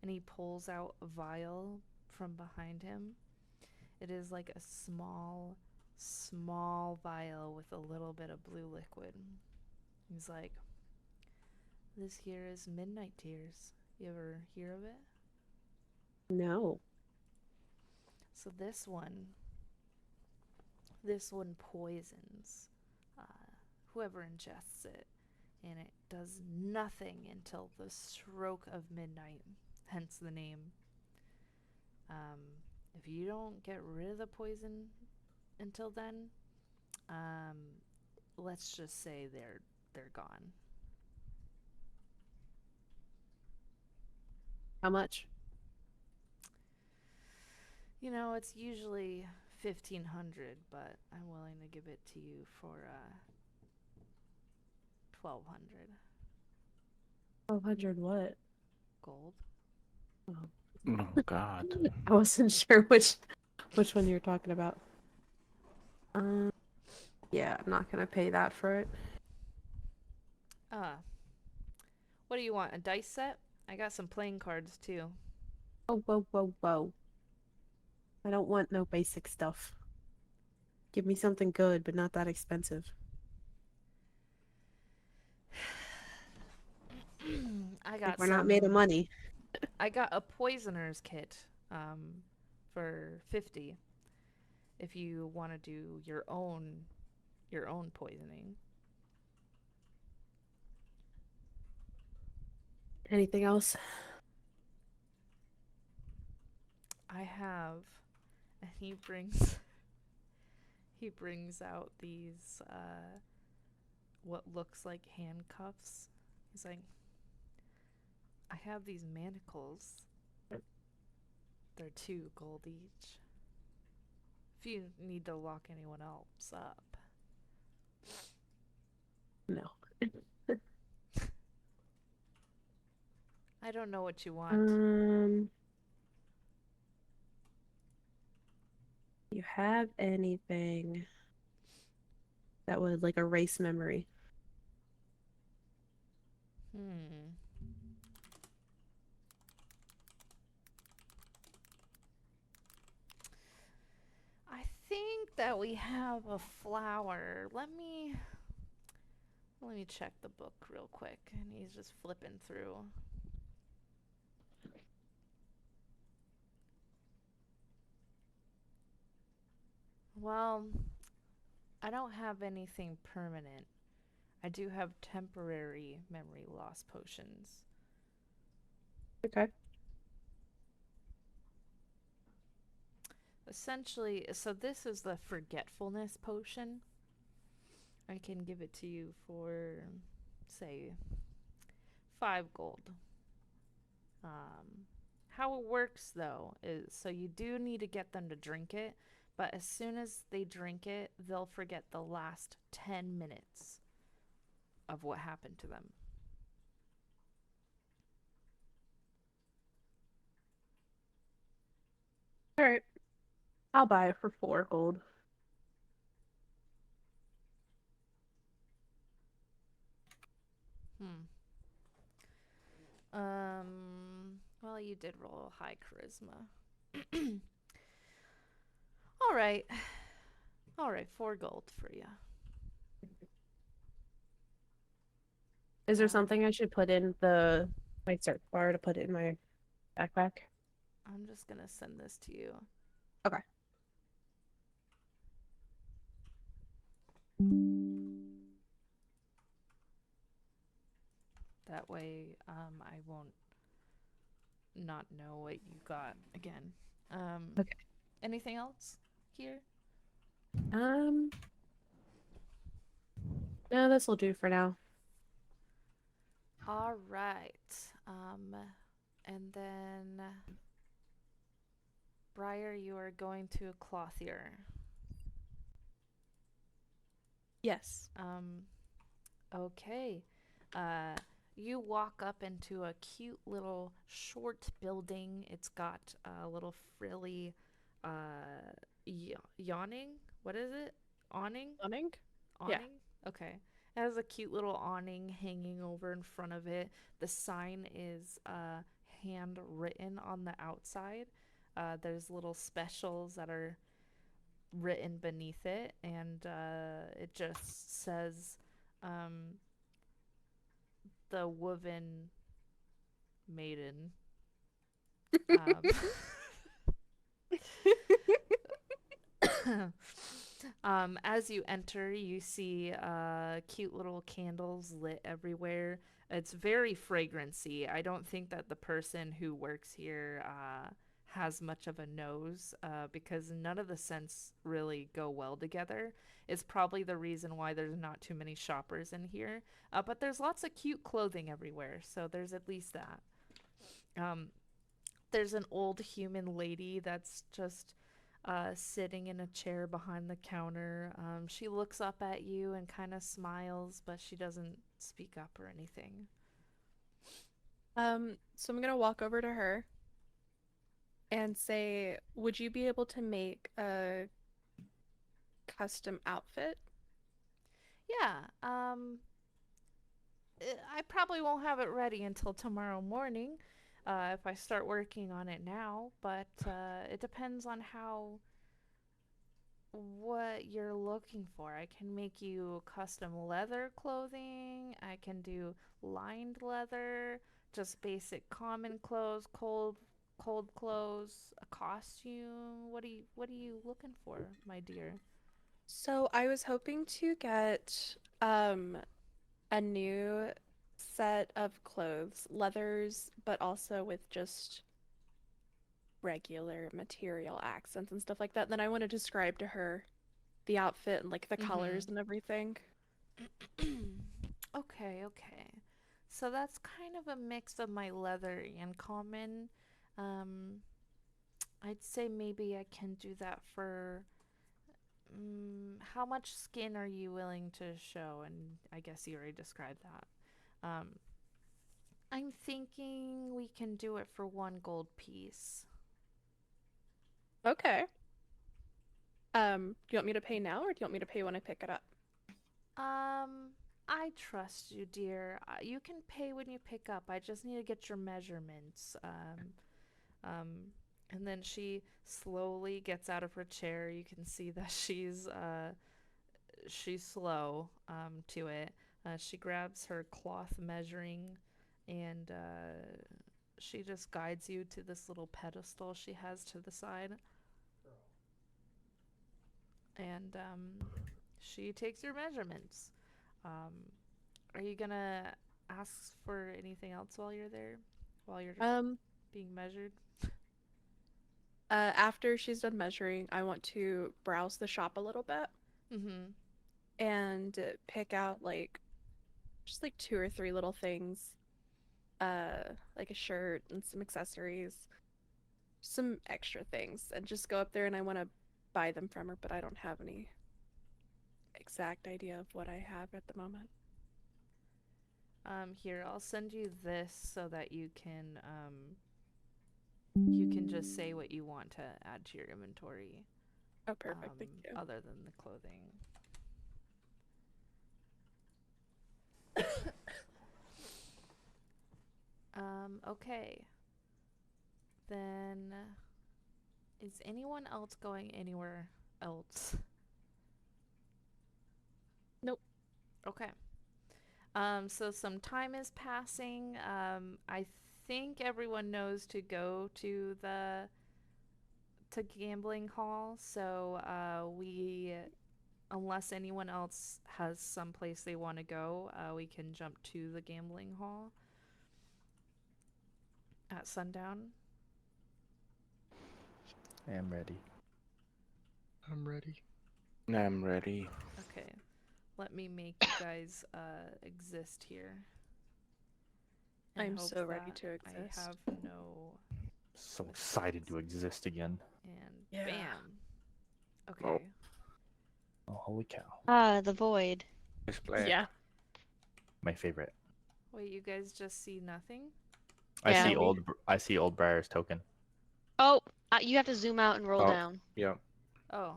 And he pulls out a vial from behind him. It is like a small vial with a little bit of blue liquid. He's like, this here is Midnight Tears. You ever hear of it? No. So this one poisons whoever ingests it, and it does nothing until the stroke of midnight, hence the name. If you don't get rid of the poison until then, let's just say they're gone. How much? You know, it's usually 1,500, but I'm willing to give it to you for 1,200 1,200 what? gold. Oh God. I wasn't sure which one you're talking about. Yeah, I'm not gonna pay that for it. What do you want? A dice set? I got some playing cards too. Oh, whoa. I don't want no basic stuff. Give me something good, but not that expensive. I got We're not made of money. I got a poisoner's kit for 50 if you want to do your own poisoning. Anything else? I have, and he brings out these what looks like handcuffs. He's like, I have these manacles. They're 2 gold each. If you need to lock anyone else up. No. I don't know what you want. You have anything that would like erase memory. I think that we have a flower. Let me check the book real quick. And he's just flipping through. Well, I don't have anything permanent. I do have temporary memory loss potions. Okay. Essentially, so this is the forgetfulness potion. I can give it to you for, say, 5 gold. How it works, though, is so you do need to get them to drink it, but as soon as they drink it, they'll forget the last 10 minutes of what happened to them. All right. I'll buy it for 4 gold. Well, you did roll a high charisma. All right. All right, 4 gold for you. Is there something I should put in my search bar to put it in my backpack? I'm just gonna send this to you. Okay. That way, I won't not know what you got again. Okay. Anything else here? No, this will do for now. All right. And then Briar, you are going to Clothier. Yes. Okay. You walk up into a cute little short building. It's got a little frilly yawning. What is it? Awning? Awning? Awning? Yeah. Okay. It has a cute little awning hanging over in front of it. The sign is handwritten on the outside. There's little specials that are written beneath it, and it just says the Woven Maiden. As you enter, you see cute little candles lit everywhere. It's very fragrancy. I don't think that the person who works here has much of a nose because none of the scents really go well together. It's probably the reason why there's not too many shoppers in here. But there's lots of cute clothing everywhere, so there's at least that. There's an old human lady that's just sitting in a chair behind the counter. She looks up at you and kind of smiles, but she doesn't speak up or anything. So I'm gonna walk over to her and say, would you be able to make a custom outfit? Yeah, I probably won't have it ready until tomorrow morning if I start working on it now, but it depends on what you're looking for. I can make you custom leather clothing. I can do lined leather, just basic common clothes, cold clothes, a costume. What are you looking for, my dear? So I was hoping to get a new set of clothes, leathers, but also with just regular material accents and stuff like that. Then I want to describe to her the outfit and like the colors and everything. Okay. So that's kind of a mix of my leather and common. I'd say maybe I can do that for how much skin are you willing to show? And I guess you already described that. I'm thinking we can do it for 1 gold piece. Okay. Do you want me to pay now or do you want me to pay when I pick it up? I trust you, dear. You can pay when you pick up. I just need to get your measurements. And then she slowly gets out of her chair. You can see that she's slow to it. She grabs her cloth measuring, and she just guides you to this little pedestal she has to the side. And she takes your measurements. Are you gonna ask for anything else while you're there? While you're being measured? After she's done measuring, I want to browse the shop a little bit Mm-hmm. and pick out just 2 or 3 little things, like a shirt and some accessories, some extra things, and just go up there, and I want to buy them from her, but I don't have any exact idea of what I have at the moment. Here, I'll send you this so that you can just say what you want to add to your inventory. Oh, perfect. Thank you. Other than the clothing. Okay. Then, is anyone else going anywhere else? Nope. Okay. So some time is passing. I think everyone knows to go to gambling hall. So unless anyone else has some place they want to go, we can jump to the gambling hall at sundown. I am ready. I'm ready. I'm ready. Okay. Let me make you guys exist here. And I'm hope so ready that to exist. I have no. So excited to exist again. And Yeah. bam. Okay. Oh, holy cow. Ah, the void. Display. Yeah. My favorite. Wait, you guys just see nothing? Yeah. I see old Briar's token. Oh, you have to zoom out and roll Oh. down. Yeah. Oh.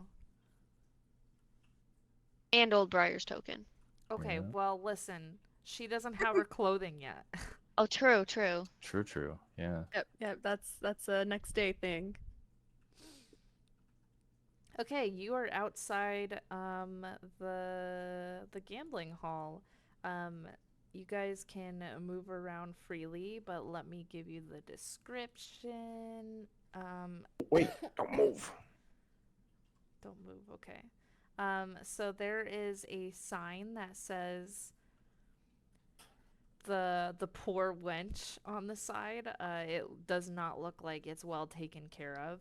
And Old Briar's token. Okay, Yeah. well, listen. She doesn't have her clothing yet. Oh, true, true. True. Yeah. Yep. That's a next day thing. Okay, you are outside the gambling hall. You guys can move around freely, but let me give you the description. Wait, don't move. Don't move, okay. So there is a sign that says the poor wench on the side. It does not look like it's well taken care of.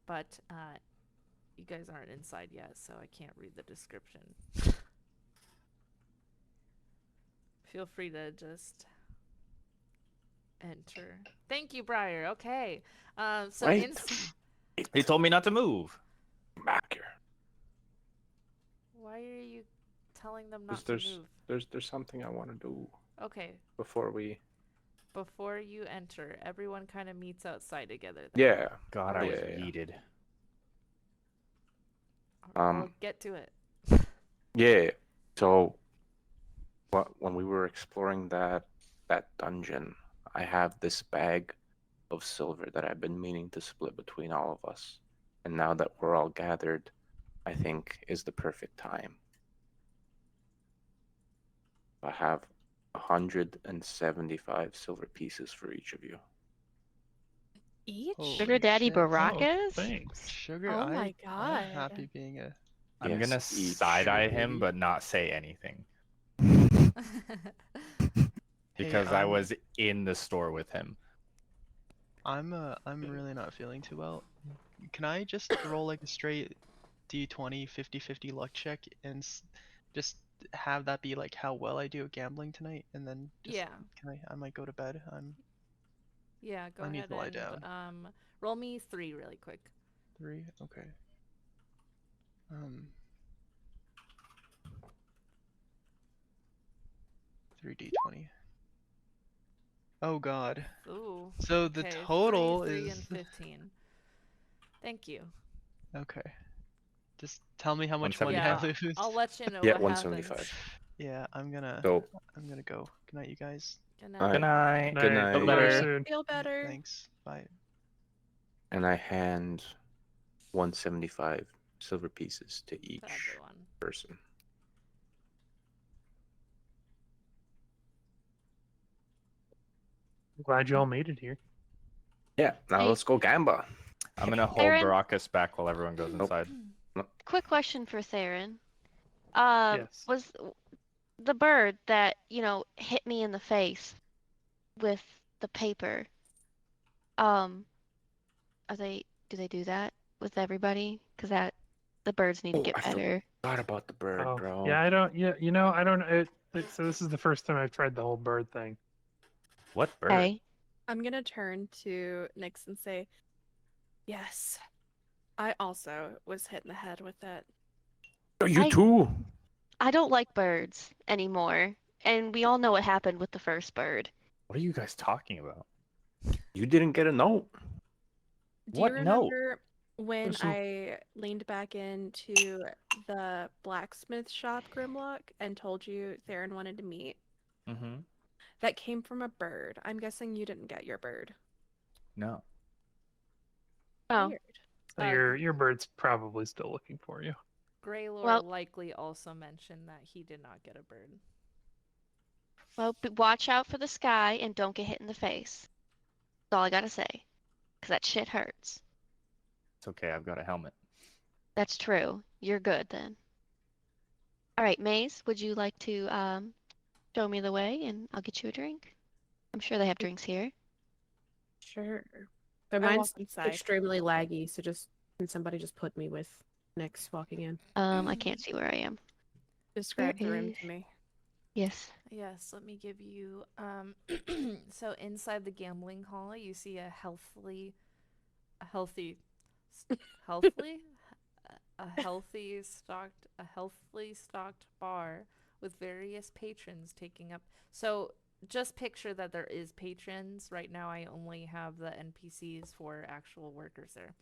But you guys aren't inside yet, so I can't read the description. Feel free to just enter. Thank you, Briar. Okay. So Wait. He told me not to move. Come back here. why are you telling them not to There's move? there's something I want to do Okay. before we. Before you enter, everyone kind of meets outside together. Then. Yeah. God, I was Yeah. yeeted. I'll get to it. Yeah. So, when we were exploring that dungeon, I have this bag of silver that I've been meaning to split between all of us. And now that we're all gathered, I think is the perfect time. I have 175 silver pieces for each of you. Each? Holy Sugar Daddy shit. Baracus? Thanks. Sugar, Oh my I'm happy God. being a. I'm Yes, gonna eat side-eye sugar him, baby. but not say anything. Hey, Because I was in the store with him. I'm really not feeling too well. Can I just roll like a straight D20 50-50 luck check and just have that be like how well I do at gambling tonight, and then just, Yeah. I might go to bed. Yeah, go I need ahead to lie and down. roll me 3 really quick. 3, okay. 3d20. Oh God. Ooh. So the Okay, total 3 is and 15. Thank you. okay. Just tell me how much money Yeah, I lose. I'll let you know Yeah, what 175. happens. Yeah, I'm gonna So go. Good night, you guys. Good Alright. Good night. Good night. Feel Feel better better. soon. Feel better. Thanks. Bye. and I hand 175 silver pieces to each To everyone. person. I'm glad you all made it here. Yeah, now Hey. let's go gamble. I'm gonna hold Aaron? Baracus back while everyone goes Nope. inside. Quick question for Theron. Yes. Was the bird that, hit me in the face with the paper, do they do that with everybody? Because the birds need to Oh, get I better. forgot about the bird, Oh, bro. yeah, I don't. Yeah, I don't. So this is the first time I've tried the whole bird thing. What bird? Okay. I'm gonna turn to Nyx and say, yes, I also was hit in the head with that. Oh, you I- too. I don't like birds anymore, and we all know what happened with the first bird. What are you guys talking about? You didn't get a note. Do What you note? remember when There's some- I leaned back into the blacksmith shop, Grimlock, and told you Theron wanted to meet? Mm-hmm. That came from a bird. I'm guessing you didn't get your bird. No. Oh, Weird. So your bird's probably still looking for you. Greylord Well- likely also mentioned that he did not get a bird. well, watch out for the sky and don't get hit in the face. That's all I gotta say. Because that shit hurts. It's okay. I've got a helmet. That's true. You're good then. All right, Maze, would you like to show me the way and I'll get you a drink? I'm sure they have drinks here. Sure. But I walk mine's inside. extremely laggy, so can somebody just put me with Nyx walking in? I can't see where I am. Describe the room is- to me. Yes. Yes, let me give you so inside the gambling hall you see a healthy stocked bar with various patrons taking up. So just picture that there is patrons. Right now I only have the NPCs for actual workers there.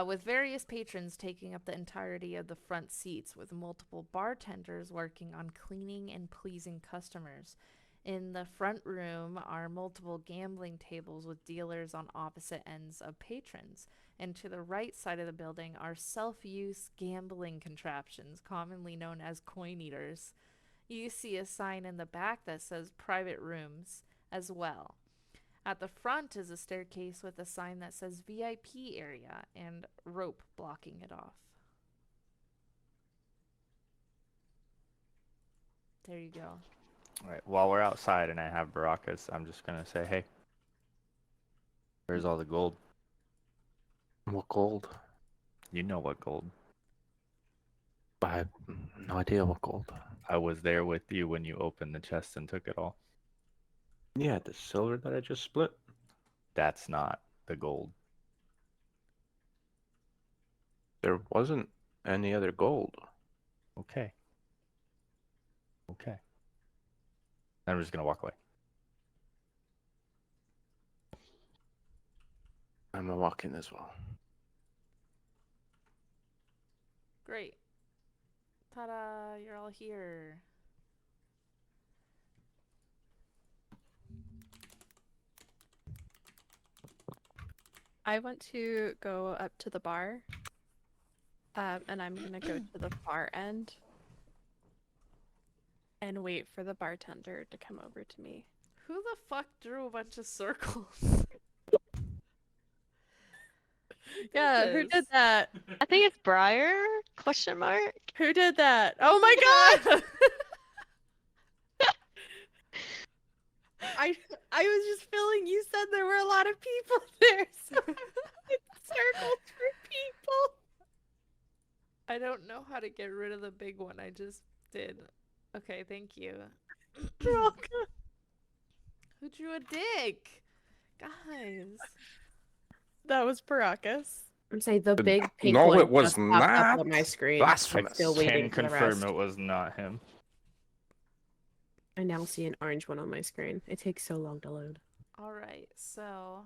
With various patrons taking up the entirety of the front seats, with multiple bartenders working on cleaning and pleasing customers. In the front room are multiple gambling tables with dealers on opposite ends of patrons. And to the right side of the building are self-use gambling contraptions, commonly known as coin eaters. You see a sign in the back that says private rooms as well. At the front is a staircase with a sign that says VIP area and rope blocking it off. There you go. All right. While we're outside and I have Baracus, I'm just gonna say, hey, where's all the gold? What gold? You know what gold? I have no idea what gold. I was there with you when you opened the chest and took it all. Yeah, the silver that I just split. That's not the gold. There wasn't any other gold. Okay. Okay. Then I'm just gonna walk away. I'm gonna walk in as well. Great. Ta-da! You're all here. I want to go up to the bar, and I'm gonna go to the far end and wait for the bartender to come over to me. Who the fuck drew a bunch of circles? Yeah, who did that? I think it's Briar? Question mark? Who did that? Oh my god! I was just feeling you said there were a lot of people there, so circles for people. I don't know how to get rid of the big one. I just did. Okay, thank you. Who drew a dick? Guys. That was Baracus. I'm saying the big pink No, one it was just popped up not. on my screen. Blasphemous. Still Can waiting for the confirm rest. it was not him. I now see an orange one on my screen. It takes so long to load. All right, so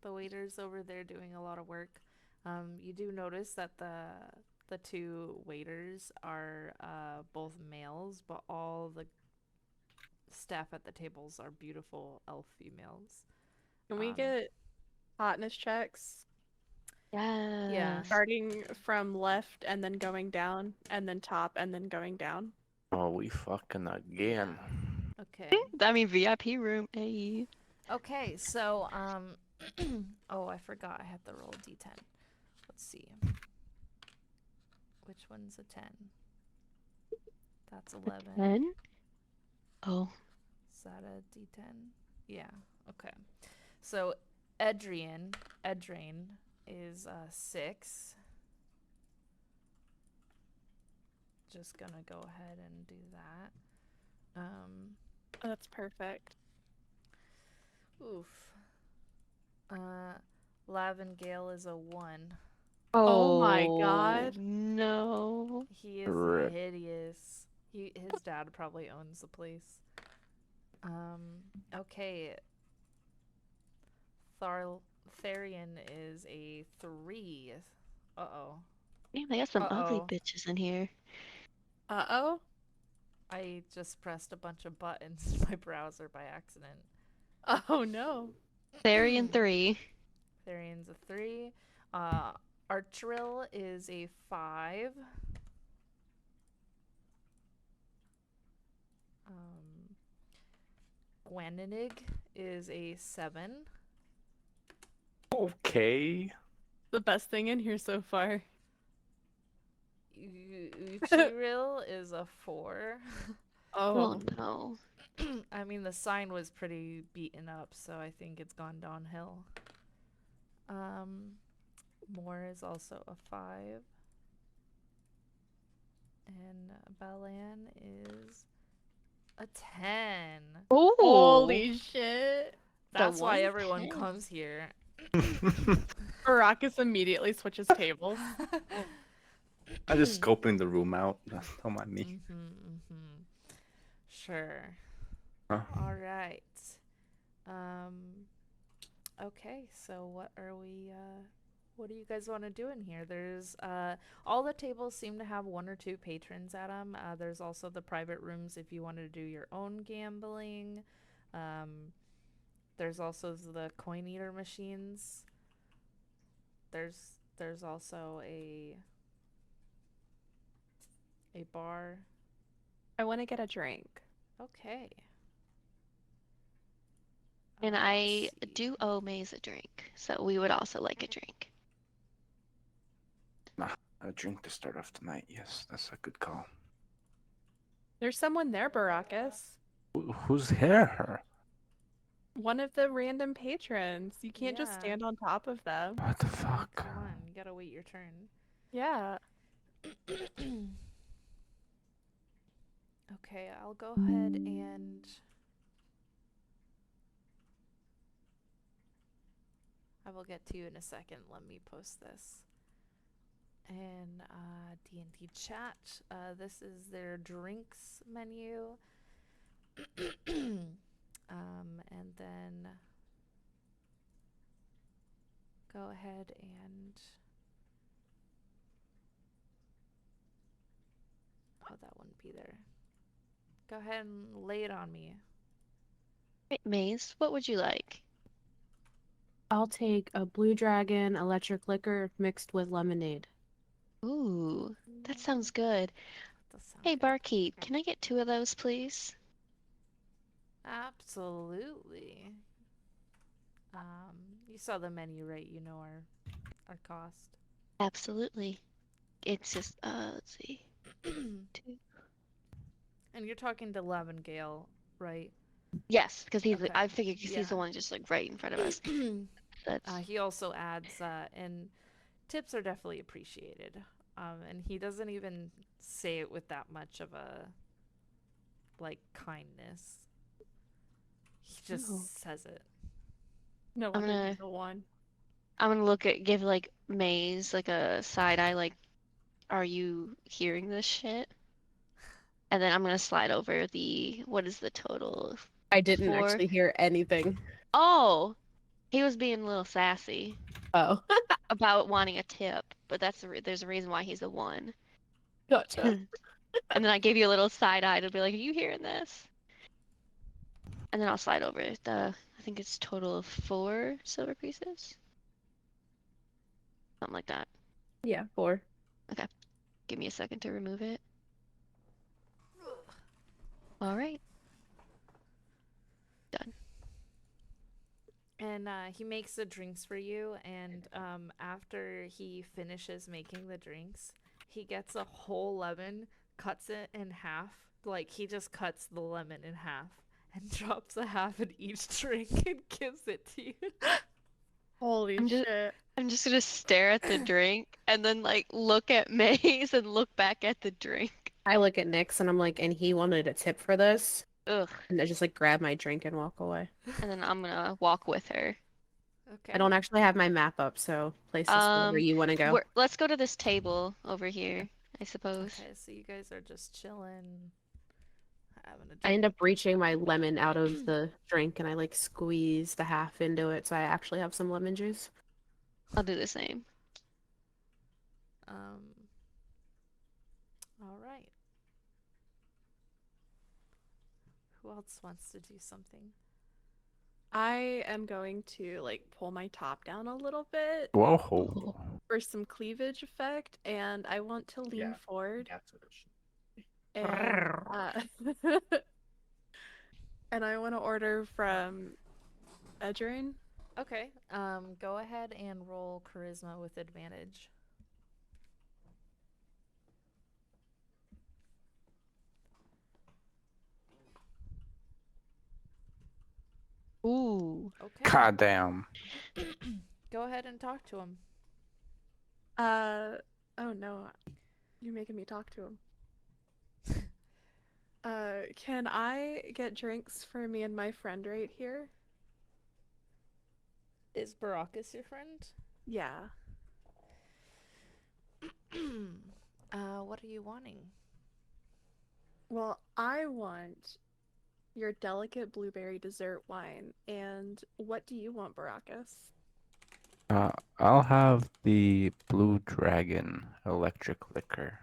the waiter's over there doing a lot of work. You do notice that the the two waiters are both males, but all the staff at the tables are beautiful elf females. Can we Um, get hotness checks? Yeah. Starting from left and then going down, and then top and then going down. Oh, we fucking again. Okay. I mean, VIP room. Hey. Okay, so oh, I forgot I have to roll a d10. Let's see. Which one's a 10? That's 11. 10? Oh. Is that a d10? Yeah. Okay. So Edrain is 6. Just gonna go ahead and do that. That's perfect. Oof. Lavengale is a 1. Oh my god. No. He is Rip. hideous. His dad probably owns the place. Okay. Tharian is a 3. Uh-oh. Damn, they got some ugly Uh-oh. bitches in here. Uh-oh. I just pressed a bunch of buttons in my browser by accident. Oh no. Therian 3. Tharian's a 3. Archeril is a 5. Gweninig is a 7. Okay. The best thing in here so far. Uchiril is a 4. Oh no. I mean, the sign was pretty beaten up, so I think it's gone downhill. Moore is also a 5. And Balan is a 10. Oh. Holy shit. That's why 1 everyone 10. comes here. Baracus immediately switches tables. I just scoping the room out. Don't mind me. Sure. Huh? All right. Okay, so what are what do you guys want to do in here? There's all the tables seem to have 1 or 2 patrons at them. There's also the private rooms if you want to do your own gambling. There's also the coin eater machines. There's also a bar. I want to get a drink. Okay. And let's I see. do owe Maze a drink, so we would also like a drink. A drink to start off tonight. Yes, that's a good call. There's someone there, Baracus. Who's here? One of the random patrons. You can't just Yeah. stand on top of them. What the fuck? Come on, you gotta wait your turn. Yeah. Okay, I'll go ahead and I will get to you in a second. Let me post this. And D&D chat. This is their drinks menu. And then go ahead and that wouldn't be there. Go ahead and lay it on me. Right, Maze, what would you like? I'll take a blue dragon electric liquor mixed with lemonade. Ooh, that sounds good. Does sound Hey, good. barkeep, can I get 2 of those, please? Absolutely. You saw the menu, right? You know our cost. Absolutely. It's just, let's see. 2. And you're talking to Lavengale, right? Yes, because he's. Okay. I figured because he's the Yeah. one just like right in front of us. That's. He also adds, and tips are definitely appreciated. And he doesn't even say it with that much of a, like, kindness. He just Oh. says it. No I'm wonder gonna- he's the one. I'm gonna give like Maze like a side eye, like, are you hearing this shit? And then I'm gonna slide over what is the total? I didn't 4. actually hear anything. Oh, he was being a little sassy. Oh. about wanting a tip, but there's a reason why he's a 1. Gotcha. And then I gave you a little side eye to be like, "Are you hearing this?" And then I'll slide over I think it's total of 4 silver pieces, something like that. Yeah, 4. Give me a second to remove it. All right. Done. And he makes the drinks for you, and after he finishes making the drinks, he gets a whole lemon, cuts it in half. Like, he just cuts the lemon in half and drops a half in each drink and gives it to you. Holy shit. I'm just gonna stare at the drink and then like look at Maze and look back at the drink. I look at Nyx and I'm like, and he wanted a tip for this? Ugh. And I just like grab my drink and walk away. And then I'm gonna walk with her. Okay. I don't actually have my map up, so place this wherever you want to go. Let's go to this table over here, I suppose. Okay, so you guys are just chilling, having a drink. I end up reaching my lemon out of the drink and I like squeeze the half into it so I actually have some lemon juice. I'll do the same. All right. Who else wants to do something? I am going to like pull my top down a little bit Whoa. for some cleavage effect, and I want to lean Yeah. forward That's what it should. and and I want to order from Edrin. Okay. Go ahead and roll charisma with advantage. Ooh. Okay. God damn. Go ahead and talk to him. Oh no, you're making me talk to him. Can I get drinks for me and my friend right here? Is Baracus your friend? Yeah. What are you wanting? Well, I want your delicate blueberry dessert wine. And what do you want, Baracus? I'll have the Blue Dragon electric liquor.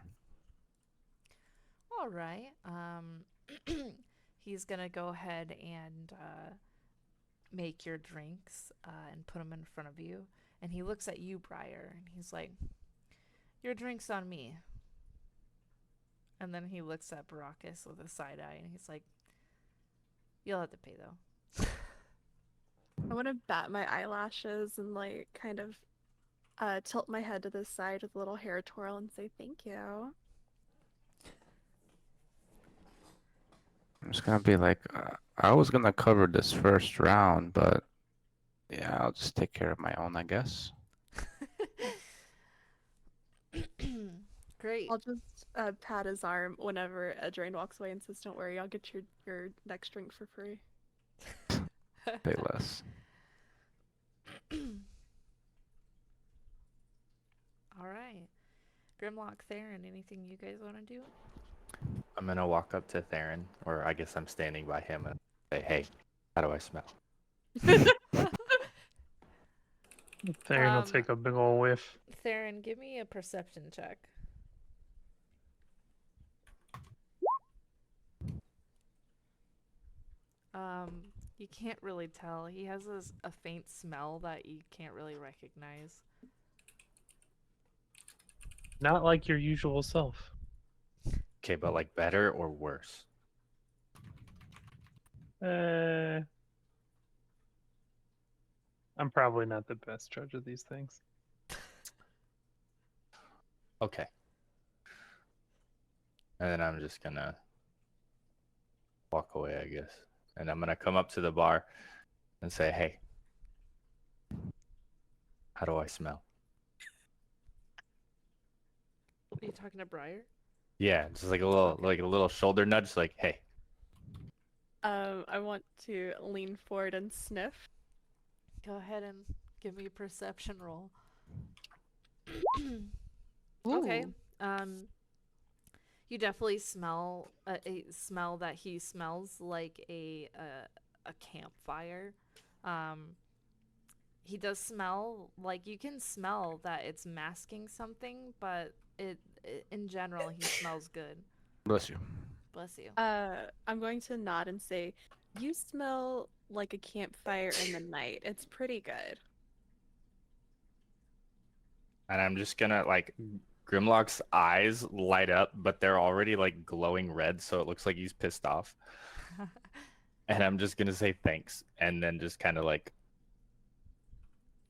All right. He's gonna go ahead and make your drinks and put them in front of you. And he looks at you, Briar, and he's like, "Your drink's on me." And then he looks at Baracus with a side eye, and he's like, "You'll have to pay though." I want to bat my eyelashes and like kind of tilt my head to the side with a little hair twirl and say thank you. I'm just gonna be like, I was gonna cover this first round, but yeah, I'll just take care of my own, I guess. Great. I'll just pat his arm whenever Edrin walks away and says, "Don't worry, I'll get your next drink for free." Pay less. All right. Grimlock, Theron, anything you guys want to do? I'm gonna walk up to Theron, or I guess I'm standing by him and say, "Hey, how do I smell?" Theron will take a big ol' whiff. Theron, give me a perception check. You can't really tell. He has a faint smell that you can't really recognize. Not like your usual self. Okay, but like better or worse? I'm probably not the best judge of these things. Okay. And then I'm just gonna walk away, I guess. And I'm gonna come up to the bar and say, "Hey, how do I smell?" Are you talking to Briar? Yeah, just like a little shoulder nudge, like, "Hey." I want to lean forward and sniff. Go ahead and give me a perception roll. Ooh. Okay. You definitely smell a smell that he smells like a campfire. he does smell like you can smell that it's masking something, but in general he smells good. Bless you. Bless you. I'm going to nod and say, "You smell like a campfire in the night. It's pretty good." And I'm just gonna like Grimlock's eyes light up, but they're already like glowing red, so it looks like he's pissed off. And I'm just gonna say thanks, and then just kind of like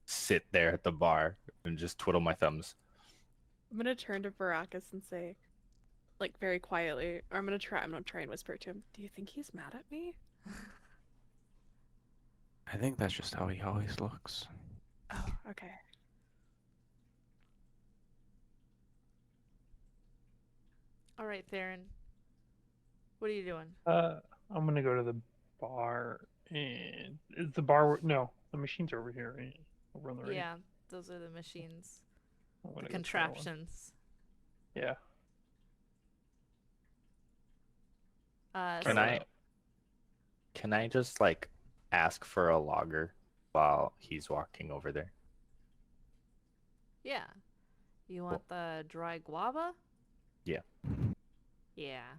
sit there at the bar and just twiddle my thumbs. I'm gonna turn to Baracus and say, like very quietly, or I'm gonna try and whisper to him, "Do you think he's mad at me?" I think that's just how he always looks. Oh, okay. All right, Theron. What are you doing? I'm gonna go to the bar, and is the bar? No, the machines are over here. Right? Over on the right. Yeah, those are the machines. I'm The gonna go try one. contraptions. Yeah. Can So- Can I just like ask for a logger while he's walking over there? Yeah. You want the dry guava? Yeah. Yeah.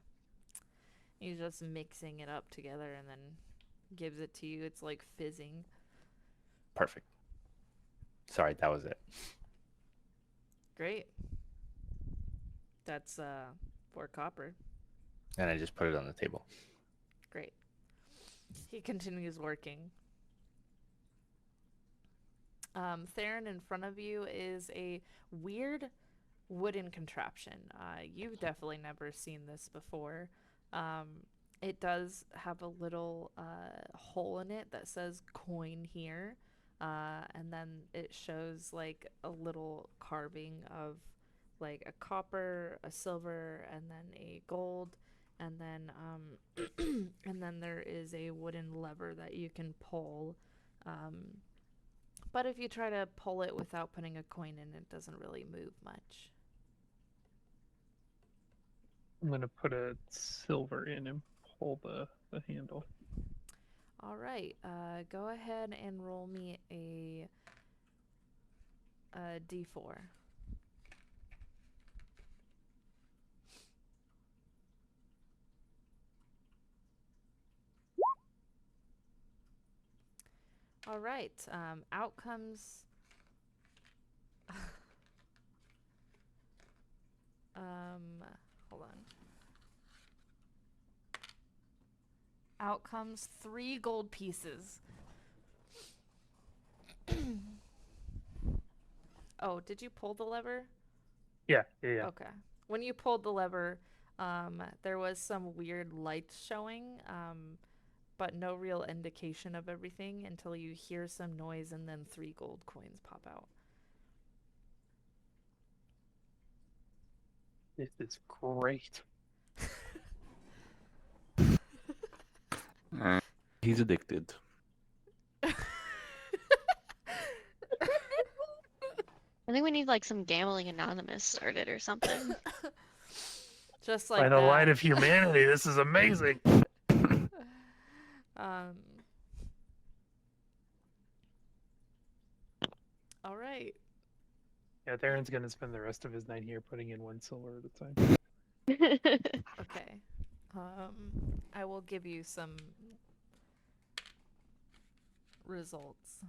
He's just mixing it up together and then gives it to you. It's like fizzing. Perfect. Sorry, that was it. Great. That's 4 copper. And I just put it on the table. Great. He continues working. Theron, in front of you is a weird wooden contraption. You've definitely never seen this before. It does have a little hole in it that says coin here. And then it shows like a little carving of like a copper, a silver, and then a gold. And then and then there is a wooden lever that you can pull. But if you try to pull it without putting a coin in, it doesn't really move much. I'm gonna put a silver in and pull the handle. All right, go ahead and roll me a d4. All right, out comes hold on. Out comes 3 gold pieces. Oh, did you pull the lever? Yeah. Okay. When you pulled the lever, there was some weird light showing, but no real indication of everything until you hear some noise and then 3 gold coins pop out. This is great. He's addicted. I think we need like some Gambling Anonymous started or something. Just like By the that. light of humanity, this is amazing. All right. Yeah, Theron's gonna spend the rest of his night here putting in 1 silver at a time. Okay. I will give you some results.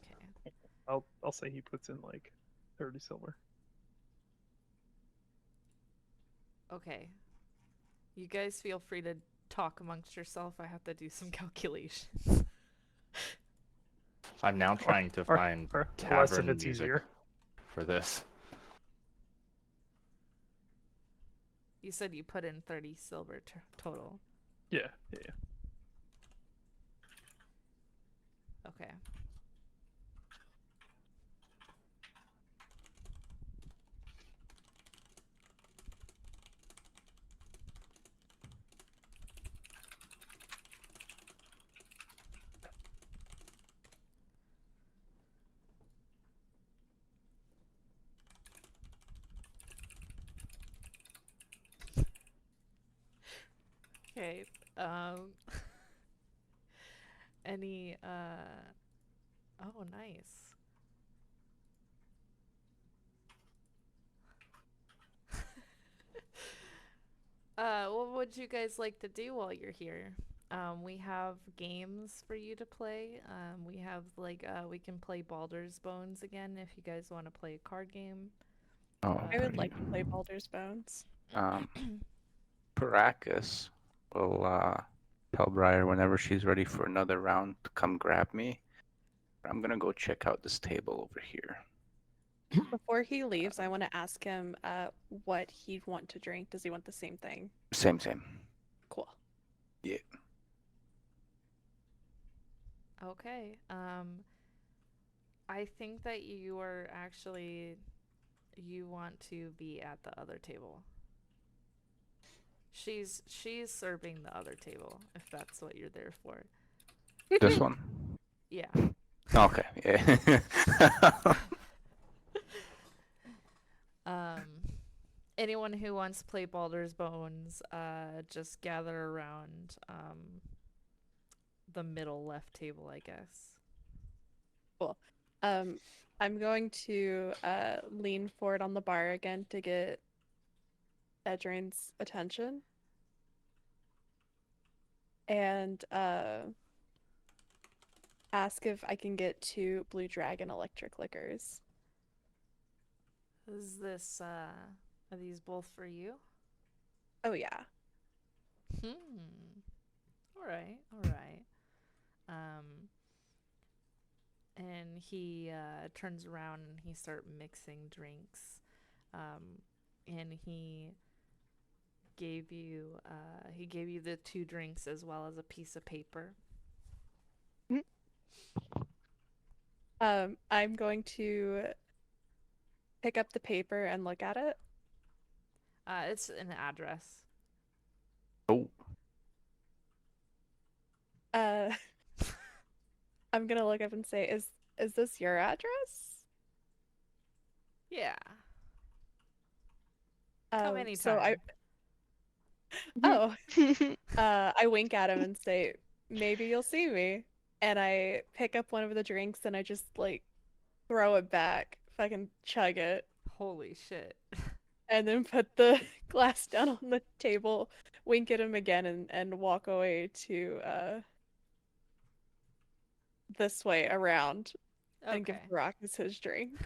Okay. I'll say he puts in like 30 silver. Okay. You guys feel free to talk amongst yourself. I have to do some calculations. I'm now trying to find Or less if tavern it's music easier. for this. You said you put in 30 silver total. Yeah. Okay. Okay. Any Oh, nice. What would you guys like to do while you're here? We have games for you to play. We have we can play Baldur's Bones again if you guys want to play a card game. Oh, I would pretty. like to play Baldur's Bones. Paracus will tell Briar whenever she's ready for another round to come grab me. I'm gonna go check out this table over here. Before he leaves, I want to ask him what he'd want to drink. Does he want the same thing? Same. Cool. Yeah. Okay. I think that you want to be at the other table. She's serving the other table, if that's what you're there for. This one? Yeah. Okay, yeah. Anyone who wants to play Baldur's Bones, just gather around the middle left table, I guess. Cool. I'm going to lean forward on the bar again to get Edrain's attention. And ask if I can get 2 Blue Dragon electric liquors. Is this, are these both for you? Oh, yeah. Alright. And he turns around and he starts mixing drinks. And he gave you the 2 drinks as well as a piece of paper. I'm going to pick up the paper and look at it. It's an address. Oh. I'm gonna look up and say, is this your address? Yeah. Come anytime. So I wink at him and say, maybe you'll see me. And I pick up one of the drinks and I just like throw it back, fucking chug it, Holy shit. and then put the glass down on the table, wink at him again, and walk away to this way around and give Okay. Baracus his drink.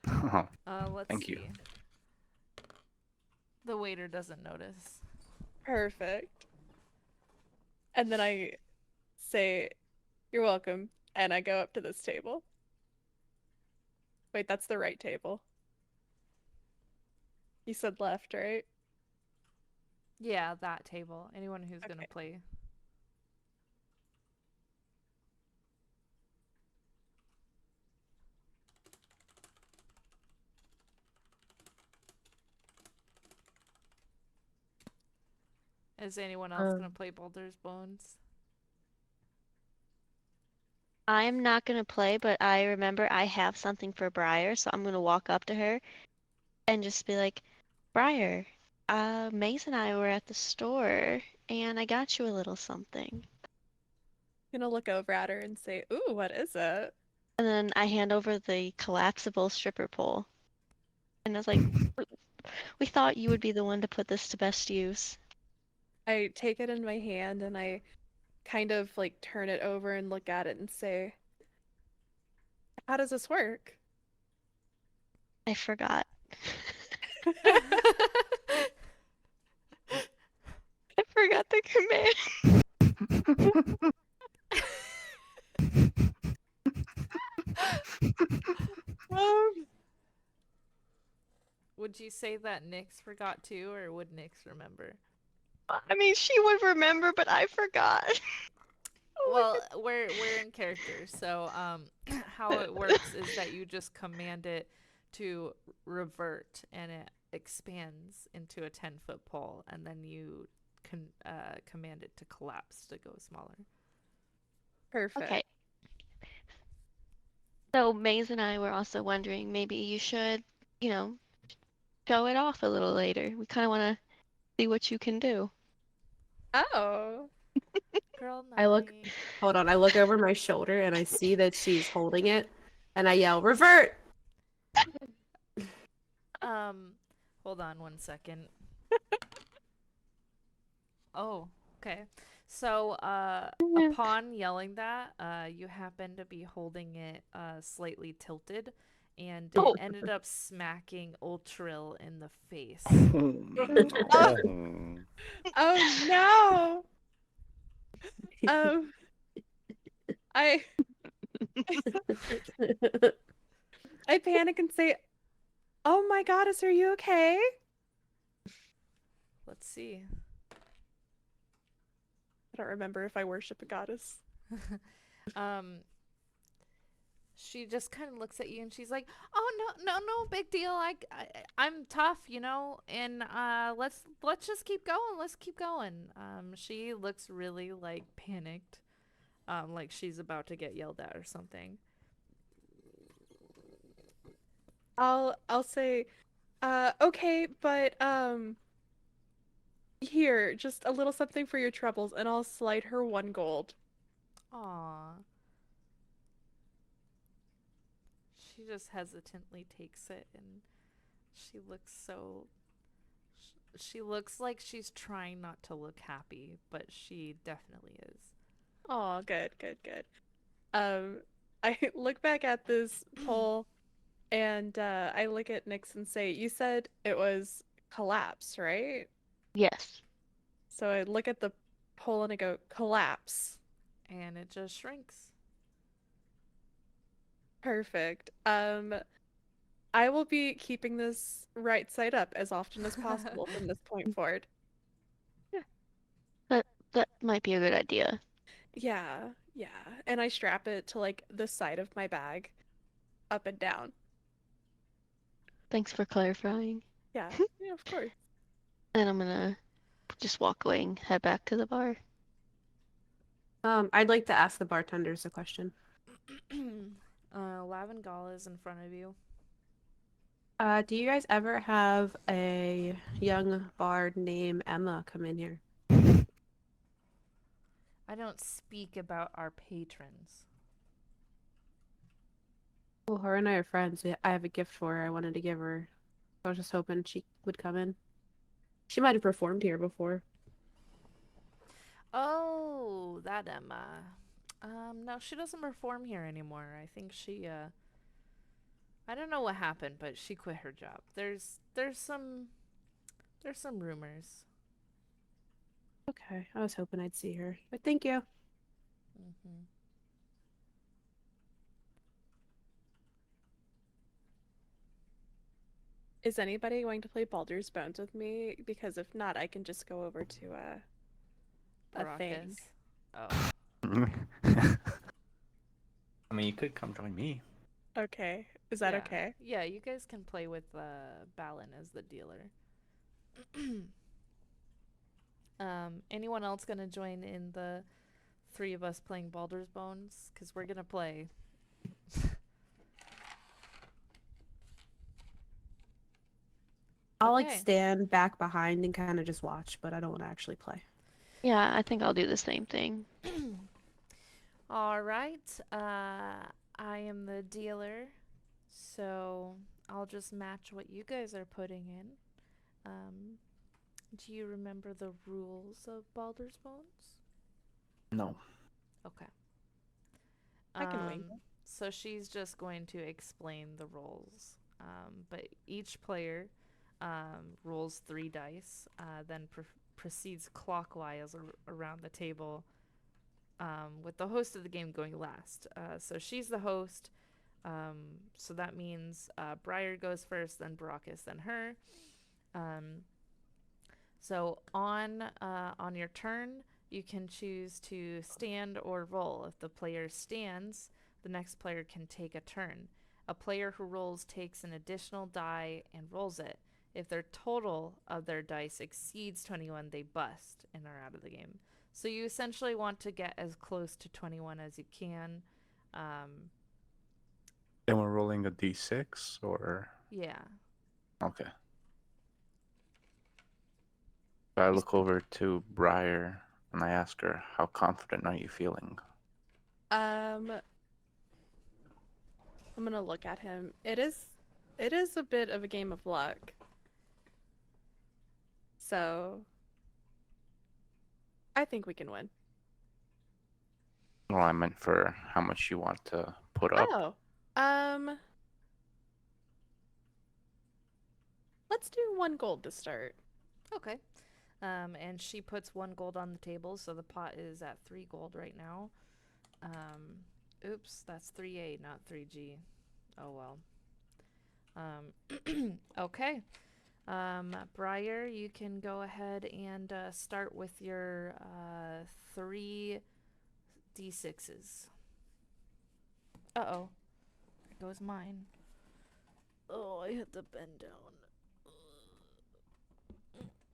Let's Thank see. you. The waiter doesn't notice. Perfect. And then I say, you're welcome, and I go up to this table. Wait, that's the right table. You said left, right? Yeah, that table. Anyone who's gonna Okay. play. Is anyone else gonna play Baldur's Bones? I'm not gonna play, but I remember I have something for Briar, so I'm gonna walk up to her and just be like, Briar, Mace and I were at the store and I got you a little something. I'm gonna look over at her and say, ooh, what is it? And then I hand over the collapsible stripper pole. And I was like, we thought you would be the one to put this to best use. I take it in my hand and I kind of like turn it over and look at it and say, how does this work? I forgot. I forgot the command. Would you say that Nyx forgot too, or would Nyx remember? I mean, she would remember, but I forgot. Well, we're in character, so how it works is that you just command it to revert, and it expands into a 10-foot pole, and then you can command it to collapse to go smaller. Perfect. Okay. So Maze and I were also wondering maybe you should, show it off a little later. We kind of want to see what you can do. Oh. Girl I look- night. Hold on, I look over my shoulder and I see that she's holding it, and I yell, "Revert!" Hold on 1 second. Oh, okay. So, upon yelling that, you happen to be holding it slightly tilted, and it Oh. ended up smacking Ultril in the face. Oh no. I I panic and say, "Oh my goddess, are you okay?" Let's see. I don't remember if I worship a goddess. She just kind of looks at you and she's like, "Oh no, big deal. I'm tough, you know. And let's just keep going. Let's keep going." She looks really like panicked, like she's about to get yelled at or something. I'll say, okay, but here, just a little something for your troubles, and I'll slide her 1 gold. Aw. She just hesitantly takes it and she looks so. She looks like she's trying not to look happy, but she definitely is. Oh, good. I look back at this poll, and I look at Nyx and say, "You said it was collapse, right?" Yes. So I look at the poll and I go, "Collapse." And it just shrinks. Perfect. I will be keeping this right side up as often as possible from this point forward. That might be a good idea. Yeah. And I strap it to like the side of my bag, up and down. Thanks for clarifying. Yeah, of course. And I'm gonna just walk away and head back to the bar. I'd like to ask the bartenders a question. Lavengala is in front of you. Do you guys ever have a young bard named Emma come in here? I don't speak about our patrons. Well, her and I are friends. I have a gift for her. I wanted to give her. I was just hoping she would come in. She might have performed here before. Oh, that Emma. No, she doesn't perform here anymore. I think she, I don't know what happened, but she quit her job. There's some rumors. Okay, I was hoping I'd see her. But thank you. Mm-hmm. Is anybody going to play Baldur's Bones with me? Because if not, I can just go over to a thing. Oh. I mean, you could come join me. Okay. Is that Yeah. okay? Yeah, you guys can play with Balin as the dealer. Anyone else gonna join in the 3 of us playing Baldur's Bones? Because we're gonna play. I'll Okay. like stand back behind and kind of just watch, but I don't want to actually play. Yeah, I think I'll do the same thing. All right. I am the dealer, so I'll just match what you guys are putting in. Do you remember the rules of Baldur's Bones? No. Okay. I can wing it. So she's just going to explain the roles. But each player rolls 3 dice, then proceeds clockwise around the table, with the host of the game going last. So she's the host. So that means Briar goes first, then Baracus, then her. So on your turn, you can choose to stand or roll. If the player stands, the next player can take a turn. A player who rolls takes an additional die and rolls it. If their total of their dice exceeds 21, they bust and are out of the game. So you essentially want to get as close to 21 as you can. And we're rolling a d6, or Yeah. okay. I look over to Briar And I ask her, how confident are you feeling? I'm gonna look at him. It is a bit of a game of luck. So I think we can win. Well, I meant for how much you want to put up. Oh. Let's do 1 gold to start. Okay. And she puts 1 gold on the table, so the pot is at 3 gold right now. Oops, that's 3A, not 3G. Oh well. Okay. Briar, you can go ahead and start with your 3 D6s. Uh-oh. There goes mine. Oh, I hit the bend down.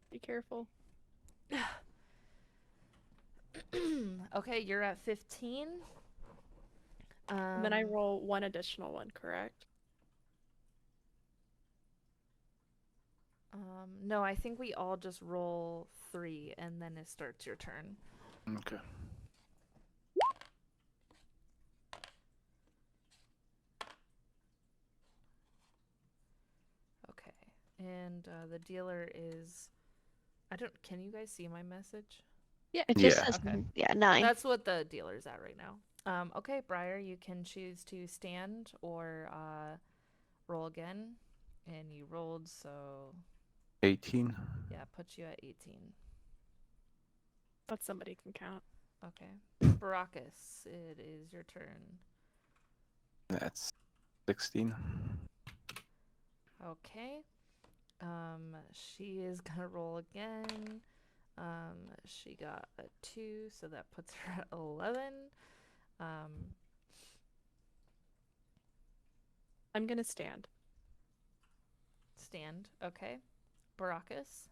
Be careful. Okay, you're at 15. And then I roll 1 additional one, correct? No, I think we all just roll 3 and then it starts your turn. Okay. Okay. And the dealer is can you guys see my message? Yeah. It just Yeah. says, Okay. yeah, 9. That's what the dealer's at right now. Okay, Briar, you can choose to stand or roll again. And you rolled, so 18. yeah, puts you at 18. But somebody can count. Okay. Baracus, it is your turn. That's 16. Okay. She is gonna roll again. She got a 2, so that puts her at 11. I'm gonna stand. Stand. Okay. Baracus.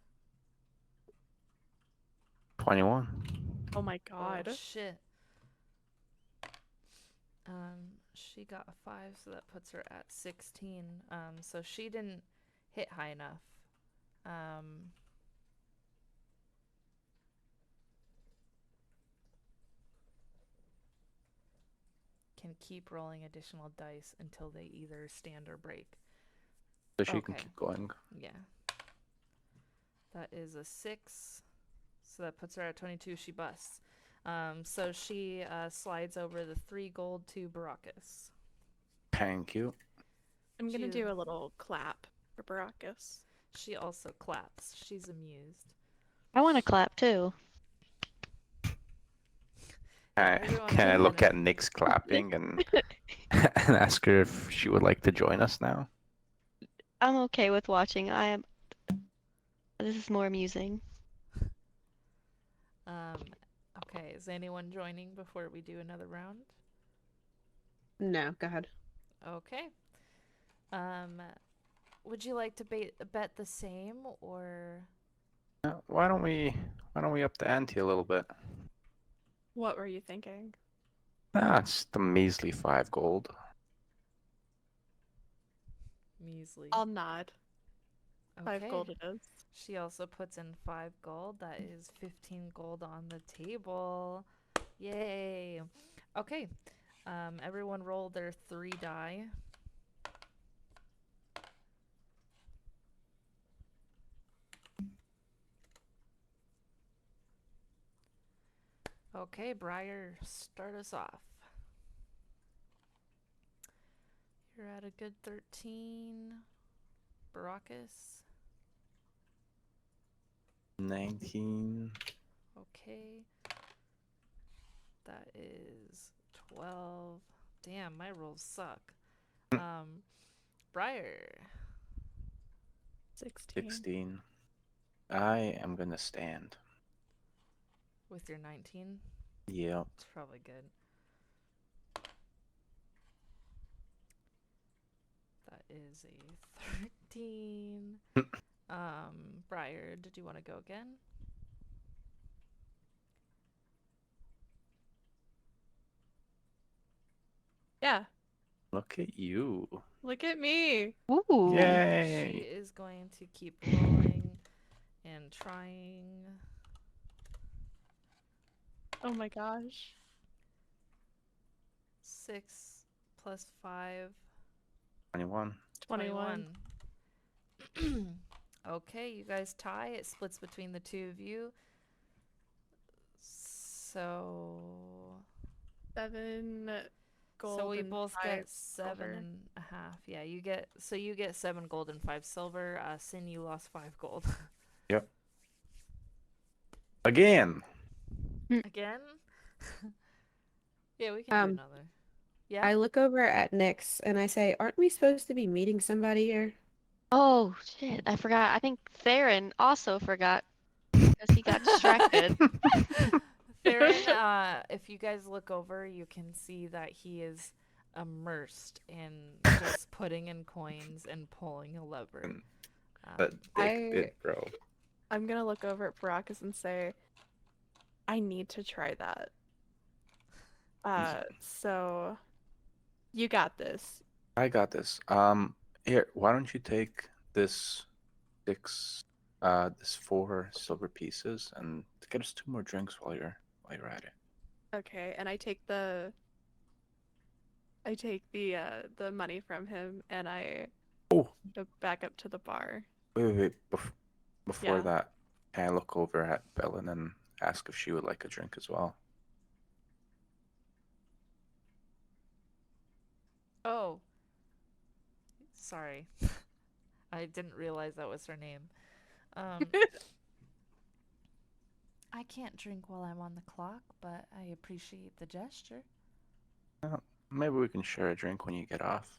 21. Oh my Oh, god. shit. She got a 5, so that puts her at 16. So she didn't hit high enough. Can keep rolling additional dice until they either stand or break. So she can Okay. keep going. Yeah. That is a 6. So that puts her at 22. She busts. So she slides over the 3 gold to Baracus. Thank you. I'm gonna She- do a little clap for Baracus. She also claps. She's amused. I want to clap too. Everyone Can I should look kinda- at Nyx clapping and and ask her if she would like to join us now? I'm okay with watching. This is more amusing. Okay, is anyone joining before we do another round? No, go ahead. Okay. Would you like to bet the same or Why don't we up the ante a little bit? What were you thinking? It's the measly 5 gold. measly? I'll nod. 5 Okay. gold it is. She also puts in 5 gold. That is 15 gold on the table. Yay. Okay. Everyone roll their 3 die. Okay, Briar, start us off. You're at a good 13. Baracus. 19. Okay. That is 12. Damn, my rolls suck. Briar. 16. 16. I am gonna stand. With your 19. Yep. It's probably good. That is a 13. Briar, did you want to go again? Yeah. Look at you. Look at me. Ooh. She Yay. is going to keep rolling and trying. Oh my gosh. 6 plus 5. 21. 21. Okay, you guys tie. It splits between the two of you. So 7 gold. so we and both 5 get silver. 7.5. Yeah, you get 7 gold and 5 silver. Sin, you lost 5 gold. Yep. Again. Again? Yeah, we can do another. Yeah. I look over at Nyx and I say, "Aren't we supposed to be meeting somebody here?" Oh shit! I forgot. I think Theron also forgot because he got distracted. Theron, if you guys look over, you can see that he is immersed in just putting in coins and pulling a lever. That dick did, bro. I'm gonna look over at Baracus and say, I need to try that. So you got this. I got this. Here, why don't you take this 4 silver pieces and get us 2 more drinks while you're at it. Okay, and I take the money from him and I Oh, go back up to the bar. wait. Before Yeah. that, can I look over at Bellin and ask if she would like a drink as well? Oh. Sorry. I didn't realize that was her name. I can't drink while I'm on the clock, but I appreciate the gesture. Maybe we can share a drink when you get off.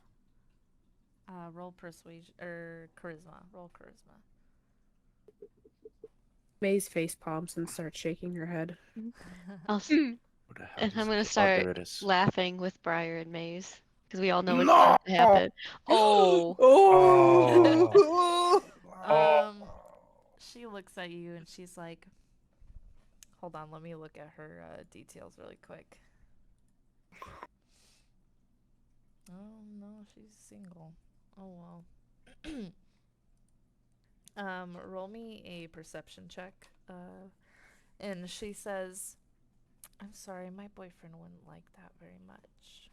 Roll persuasion or charisma. Roll charisma. May's face palms and starts shaking her head. I'll s- Who the hell and is I'm gonna this? Oh, start there it is. laughing with Briar and Maze because we all know what's No! about to happen. Oh. Oh. She looks at you and she's like, hold on, let me look at her details really quick. Oh no, she's single. Oh well. Roll me a perception check. And she says, I'm sorry, my boyfriend wouldn't like that very much.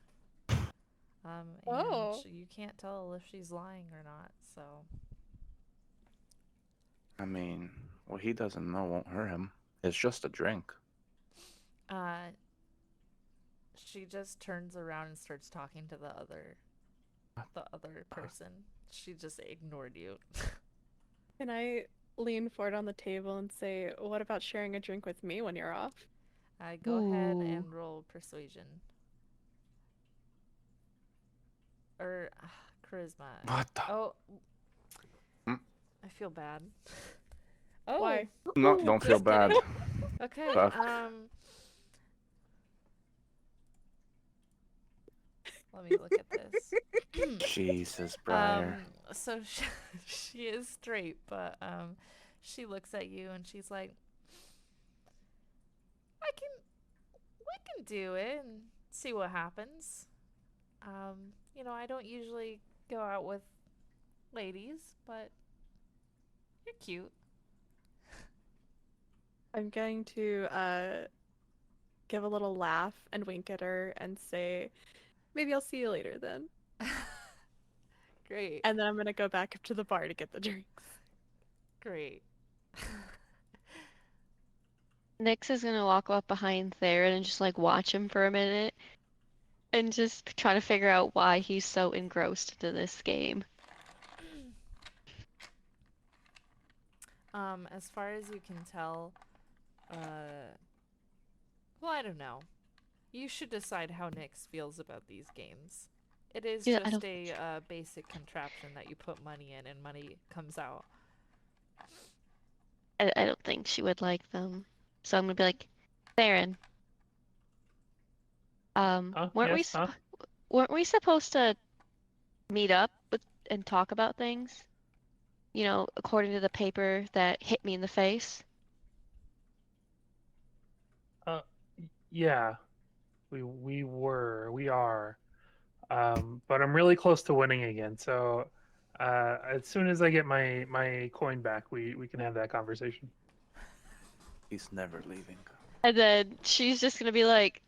Oh. And you can't tell if she's lying or not, so. I mean, what he doesn't know won't hurt him. It's just a drink. She just turns around and starts talking to the other person. She just ignored you. Can I lean forward on the table and say, what about sharing a drink with me when you're off? Go ahead Ooh. and roll persuasion. Or charisma. What the? Oh. Hmm? I feel bad. Oh. Why? No, don't feel Just bad. kidding. Okay. Fuck. Let me look at this. Jesus, Briar. So she is straight, but she looks at you and she's like, we can do it and see what happens. I don't usually go out with ladies, but you're cute. I'm going to give a little laugh and wink at her and say, maybe I'll see you later then. Great. And then I'm going to go back up to the bar to get the drinks. Great. Nyx is gonna walk up behind Theron and just like watch him for a minute and just try to figure out why he's so engrossed into this game. As far as you can tell, well, I don't know. You should decide how Nyx feels about these games. It is Yeah, I just don't- a basic contraption that you put money in and money comes out. I don't think she would like them. So I'm gonna be like, Theron, weren't we supposed to meet up and talk about things? You know, according to the paper that hit me in the face. Yeah, we are, but I'm really close to winning again. So as soon as I get my coin back, we can have that conversation. He's never leaving. And then she's just gonna be like,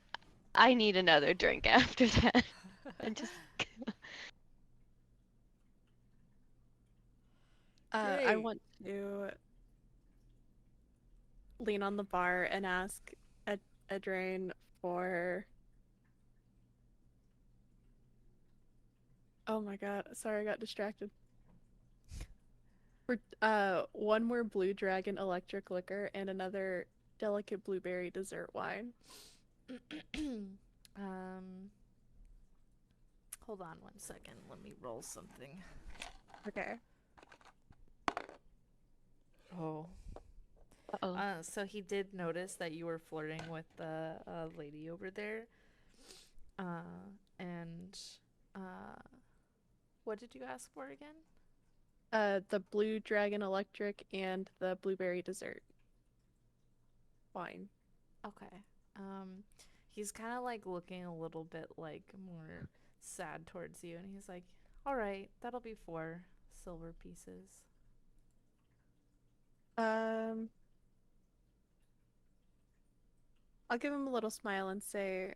I need another drink after that. And just I Great. want to lean on the bar and ask Adrain for. Oh my god, sorry, I got distracted. For one more Blue Dragon electric liquor and another delicate blueberry dessert wine. Hold on 1 second. Let me roll something. Okay. Oh. uh-oh. So he did notice that you were flirting with the lady over there. And what did you ask for again? The Blue Dragon electric and the blueberry dessert wine. Okay. He's kind of like looking a little bit like more sad towards you, and he's like, "All right, that'll be 4 silver pieces." I'll give him a little smile and say,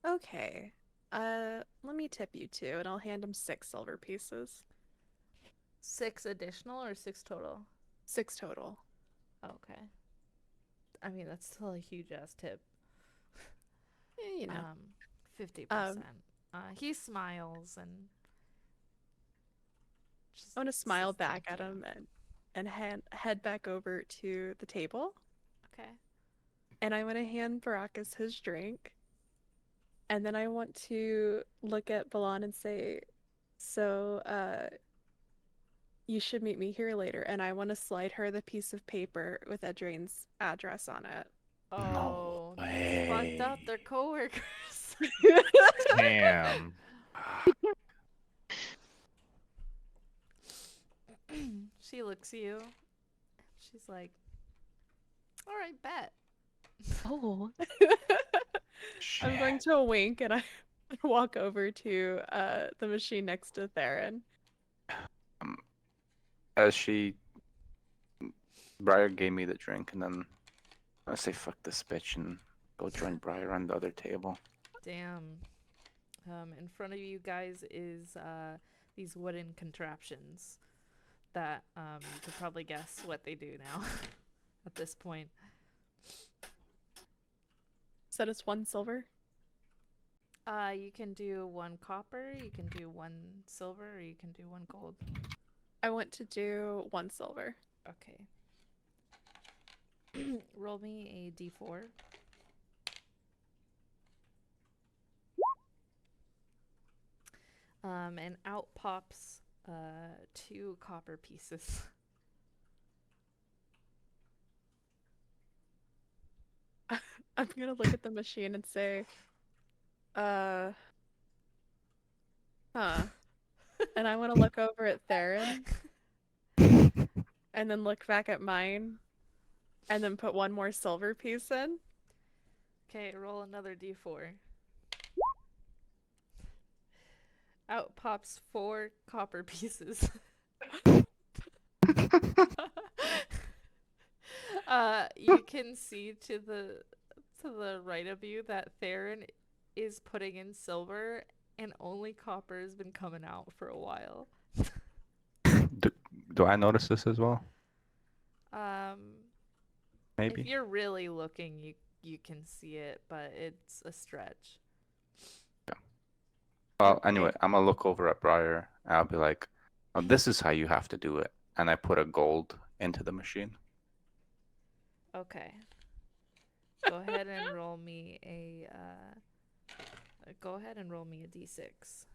"Okay, let me tip you 2, and I'll hand him 6 silver pieces. 6 additional or 6 total? 6 total." Okay. I mean, that's still a huge ass tip. You know. 50%. He smiles and I want to smile says back thank at you. him and head back over to the table. Okay. And I want to hand Baracus his drink. And then I want to look at Balan and say, "So, you should meet me here later." And I want to slide her the piece of paper with Edrain's address on it. Oh, No that's fucked up. way. They're coworkers. Damn. She looks at you. She's like, "All right, bet." Oh. I'm going to wink and I walk over to the machine next to Theron. As Briar gave me the drink, and then I say fuck this bitch and go join Briar on the other table. Damn. In front of you guys is these wooden contraptions that you could probably guess what they do now at this point. So it's 1 silver? You can do 1 copper, you can do 1 silver, or you can do 1 gold. I want to do 1 silver. Okay. Roll me a d4. And out pops 2 copper pieces. I'm gonna look at the machine and say, huh. And I want to look over at Theron and then look back at mine and then put 1 more silver piece in. Okay, roll another d4. Out pops 4 copper pieces. You can see to the right of you that Theron is putting in silver, and only copper has been coming out for a while. Do I notice this as well? Maybe. If you're really looking, you can see it, but it's a stretch. Well, anyway, I'm gonna look over at Briar and I'll be like, oh, this is how you have to do it. And I put a gold into the machine. Okay. Go ahead and roll me a d6.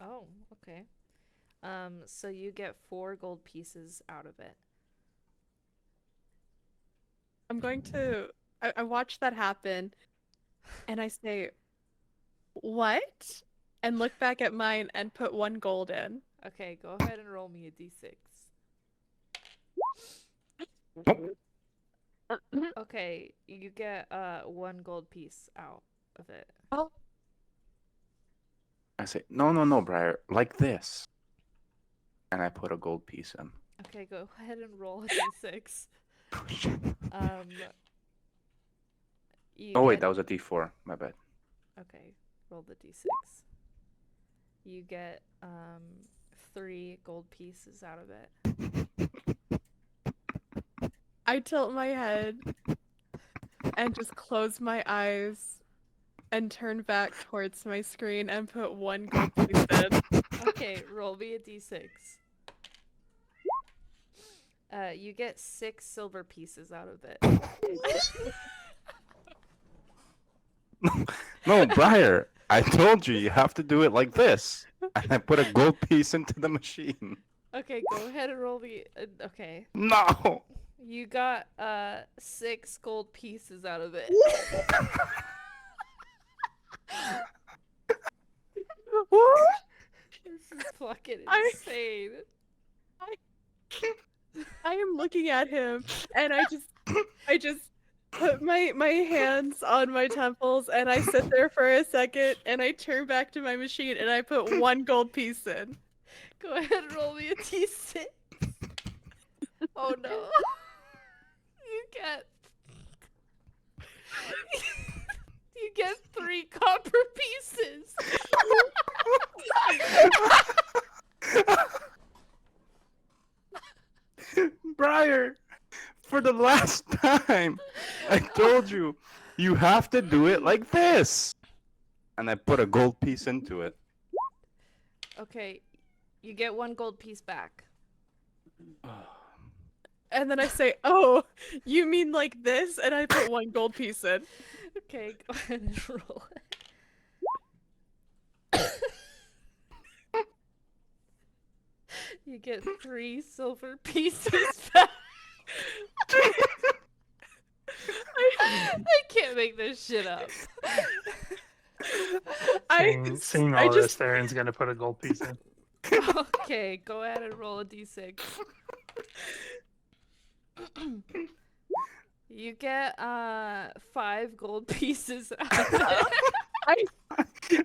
Oh, okay. So you get 4 gold pieces out of it. I'm going to. I watch that happen and I say, "What?" And look back at mine and put 1 gold in. Okay, go ahead and roll me a d6. Okay, you get 1 gold piece out of it. Oh. I say, no, Briar, like this. And I put a gold piece in. Okay, go ahead and roll a d6. You Oh wait, get- that was a D4. My bad. Okay, roll the d6. You get 3 gold pieces out of it. I tilt my head and just close my eyes and turn back towards my screen and put 1 gold piece in. Okay, roll me a d6. You get 6 silver pieces out of it. No, Briar. I told you you have to do it like this. And I put a gold piece into the machine. Okay, go ahead and roll me. Okay, No. you got 6 gold pieces out of it. This is fucking insane. I am looking at him and I just put my hands on my temples and I sit there for a second and I turn back to my machine and I put 1 gold piece in. Go ahead and roll me a d6. Oh no. You get. You get 3 copper pieces. Briar, for the last time, I told you you have to do it like this. And I put a gold piece into it. Okay, you get 1 gold piece back. And then I say, "Oh, you mean like this?" And I put 1 gold piece in. Okay, go ahead and roll it. You get 3 silver pieces back. I can't make this shit up. Seeing all this, Theron's gonna put a gold piece in. Okay, go ahead and roll a d6. You get 5 gold pieces out of it.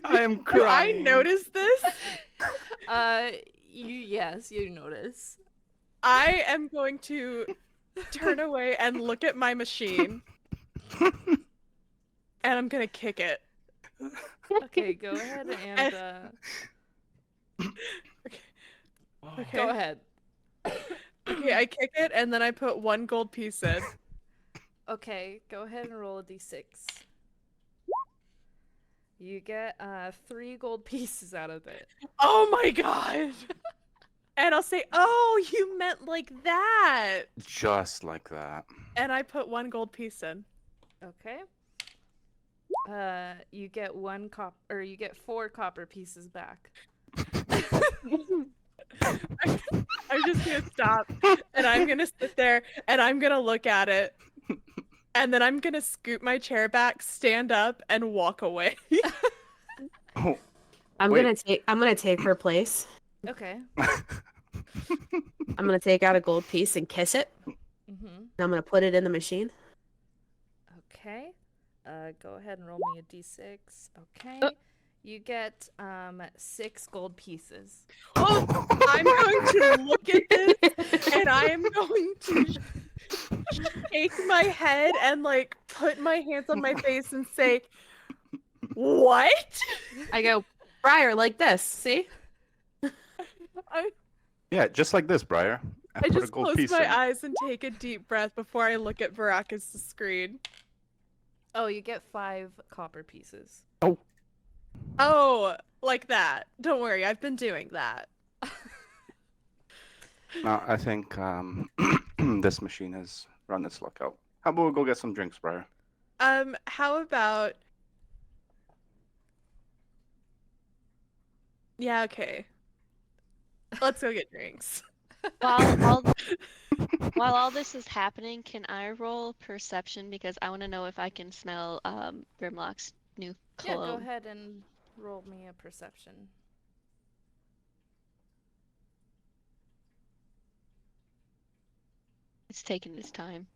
I am Do I crying. notice this? Yes, you notice. I am going to turn away and look at my machine. And I'm gonna kick it. Okay, go ahead and Okay. go ahead. Okay, I kick it and then I put 1 gold piece in. Okay, go ahead and roll a d6. You get 3 gold pieces out of it. Oh my god! And I'll say, "Oh, you meant like that!" Just like that. And I put 1 gold piece in. Okay. You get 4 copper pieces back. I'm just gonna stop and I'm gonna sit there and I'm gonna look at it. And then I'm gonna scoot my chair back, stand up, and walk away. Oh, I'm Wait. gonna take her place. Okay. I'm gonna take out a gold piece and kiss it. Mm-hmm. And I'm gonna put it in the machine. Okay. Go ahead and roll me a d6. Okay. You get 6 gold pieces. Oh, I'm going to look at this and I am going to shake my head and like put my hands on my face and say, "What?" I go, Briar, like this. See? yeah, just like this, Briar. I put a just gold close piece my in. eyes and take a deep breath before I look at Baracus' screen. Oh, you get 5 copper pieces. Oh, like that. Don't worry, I've been doing that. No, I think this machine has run its luck out. How about we go get some drinks, Briar? How about... Yeah, okay. Let's go get drinks. While all this is happening, can I roll perception because I want to know if I can smell Grimlock's new Yeah, cologne? go ahead and roll me a perception. It's taking its time.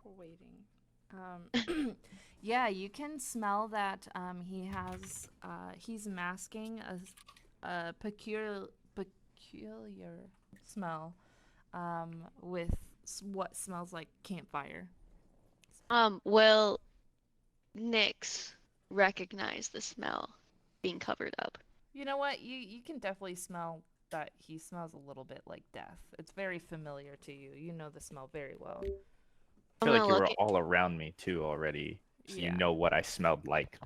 We're waiting. Yeah, you can smell that he has he's masking a peculiar smell, with what smells like campfire. Will Nyx recognize the smell being covered up? You know what? You can definitely smell that he smells a little bit like death. It's very familiar to you. You know the smell very well. I I'm feel like gonna you were look at- all around me too already, so Yeah. you know what I smelled like.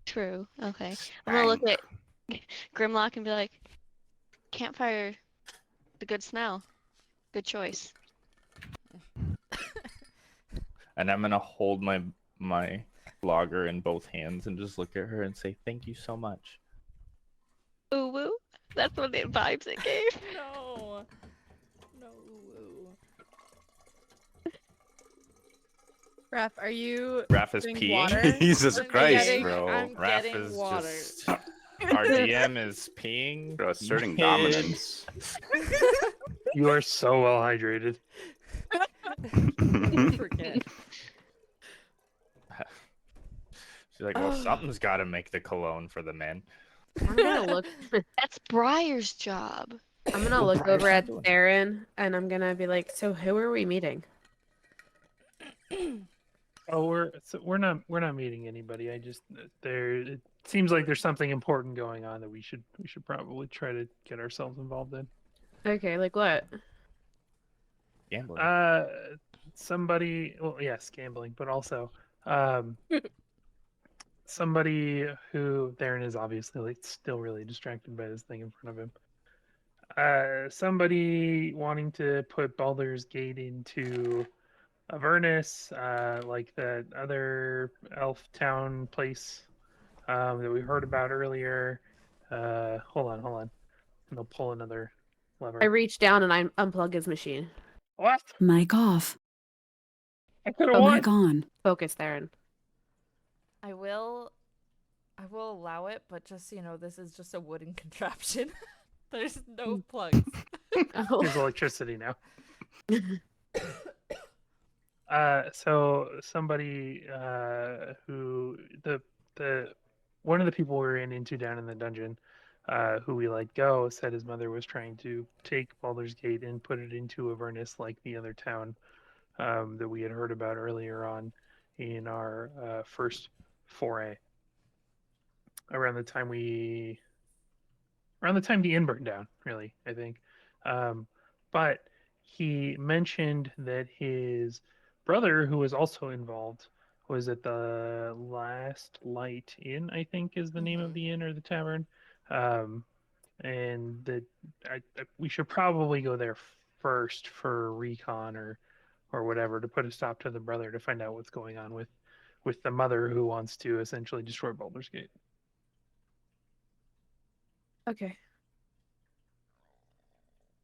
True. Okay. I'm gonna look Stank. at Grimlock and be like, campfire, the good smell. Good choice. And I'm gonna hold my logger in both hands and just look at her and say, "Thank you so much." Ooh woo. That's what the vibes it gave. No. No. Ooh. Raph, are you Raph is getting peeing. water? Jesus I'm Christ, getting- bro. I'm Raph getting is water. just. Our DM is peeing. Bro, asserting mid- dominance. You are so well hydrated. Forget. She's like, well, something's got to make the cologne for the men. I'm gonna look. That's Briar's job. I'm gonna Well, look Briar's over not at doing it. Theron, and I'm gonna be like, "So who are we meeting?" Oh, we're not meeting anybody. I just it seems like there's something important going on that we should probably try to get ourselves involved in. Okay, like what? Gambling. Somebody. Well, yes, gambling, but also somebody who Theron is obviously like still really distracted by this thing in front of him. Somebody wanting to put Baldur's Gate into Avernus, like that other elf town place that we heard about earlier. Hold on. And they'll pull another lever. I reach down and I unplug his machine. What? Mic off. I could have Oh, won. Mic on. Focus, Theron. I will allow it, but just so you know, this is just a wooden contraption. There's no plugs. Oh. There's electricity now. So somebody who the one of the people we were into down in the dungeon, who we let go, said his mother was trying to take Baldur's Gate and put it into Avernus like the other town that we had heard about earlier on in our first foray. Around the time the inn burned down, really, I think. But he mentioned that his brother, who was also involved, was at the Last Light Inn, I think is the name of the inn or the tavern. And that we should probably go there first for recon or whatever to put a stop to the brother to find out what's going on with the mother who wants to essentially destroy Baldur's Gate. Okay.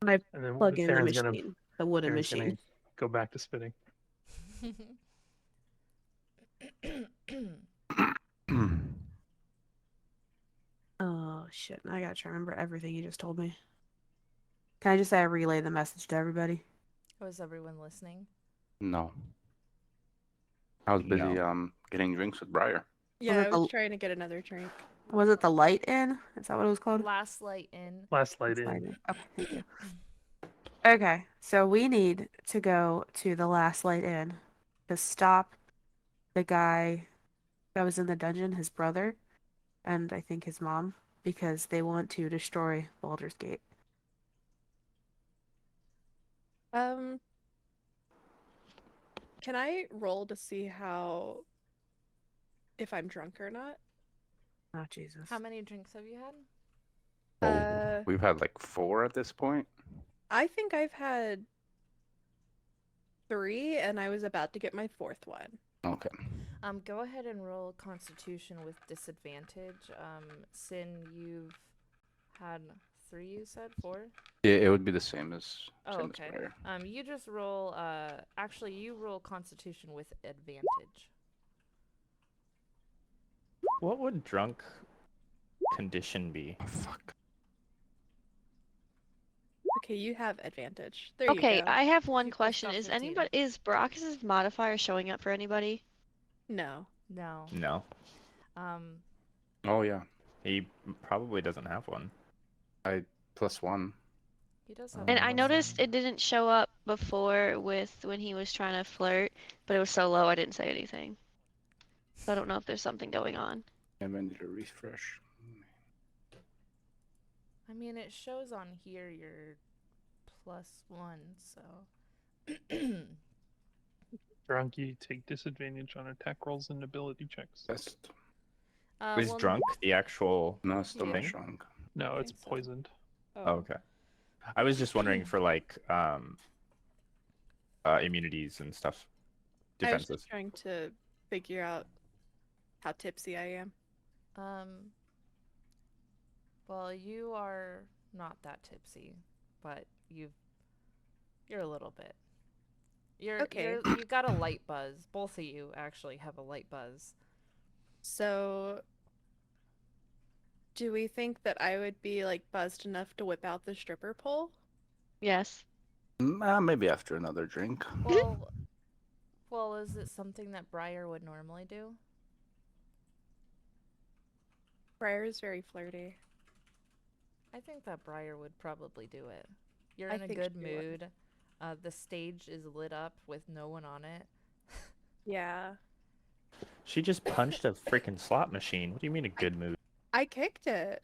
And I And then plug in the Theron's machine, the wooden Theron's gonna machine. go back to spitting. Oh shit! I gotta try to remember everything you just told me. Can I just say I relay the message to everybody? Was everyone listening? No. I was busy No. getting drinks with Briar. Yeah, I it was the- trying to get another drink. Was it the Light Inn? Is that what it was called? Last Light Inn. Last Light Light Inn. Inn. Okay, thank you. Okay, so we need to go to the Last Light Inn to stop the guy that was in the dungeon, his brother, and I think his mom, because they want to destroy Baldur's Gate. Can I roll to see if I'm drunk or not? Oh Jesus! How many drinks have you had? We've had like 4 at this point. I think I've had 3, and I was about to get my 4th one. Okay. Go ahead and roll Constitution with disadvantage. Sin, you've had 3. You said 4. Yeah, it would be the same as. Oh, same as okay. Briar. You just roll. Actually, you roll Constitution with advantage. What would drunk condition be? Oh, fuck. Okay, you have advantage. There Okay, you go. I have one You pissed question. off Is the team. anybody Brachus's modifier showing up for anybody? No. No. No, Oh yeah. he probably doesn't have one. +1. He does have. Oh, And I plus noticed one. it didn't show up before with when he was trying to flirt, but it was so low I didn't say anything. So I don't know if there's something going on. I need a refresh. I mean, it shows on here you're +1, so. Drunk, you take disadvantage on attack rolls and ability checks. Best. Is well, drunk the actual? No, it's still Yeah. not strong. No, I it's think so. poisoned. Oh, okay. I was just wondering for like immunities and stuff. I was Defenses. just trying to figure out how tipsy I am. Well, you are not that tipsy, but you're a little bit. Okay. You got a light buzz. Both of you actually have a light buzz. So, do we think that I would be like buzzed enough to whip out the stripper pole? Yes. Maybe after another drink. Well, is it something that Briar would normally do? Briar is very flirty. I think that Briar would probably do it. You're I in a think good she would. mood. The stage is lit up with no one on it. Yeah. She just punched a freaking slot machine. What do you mean a good mood? I kicked it.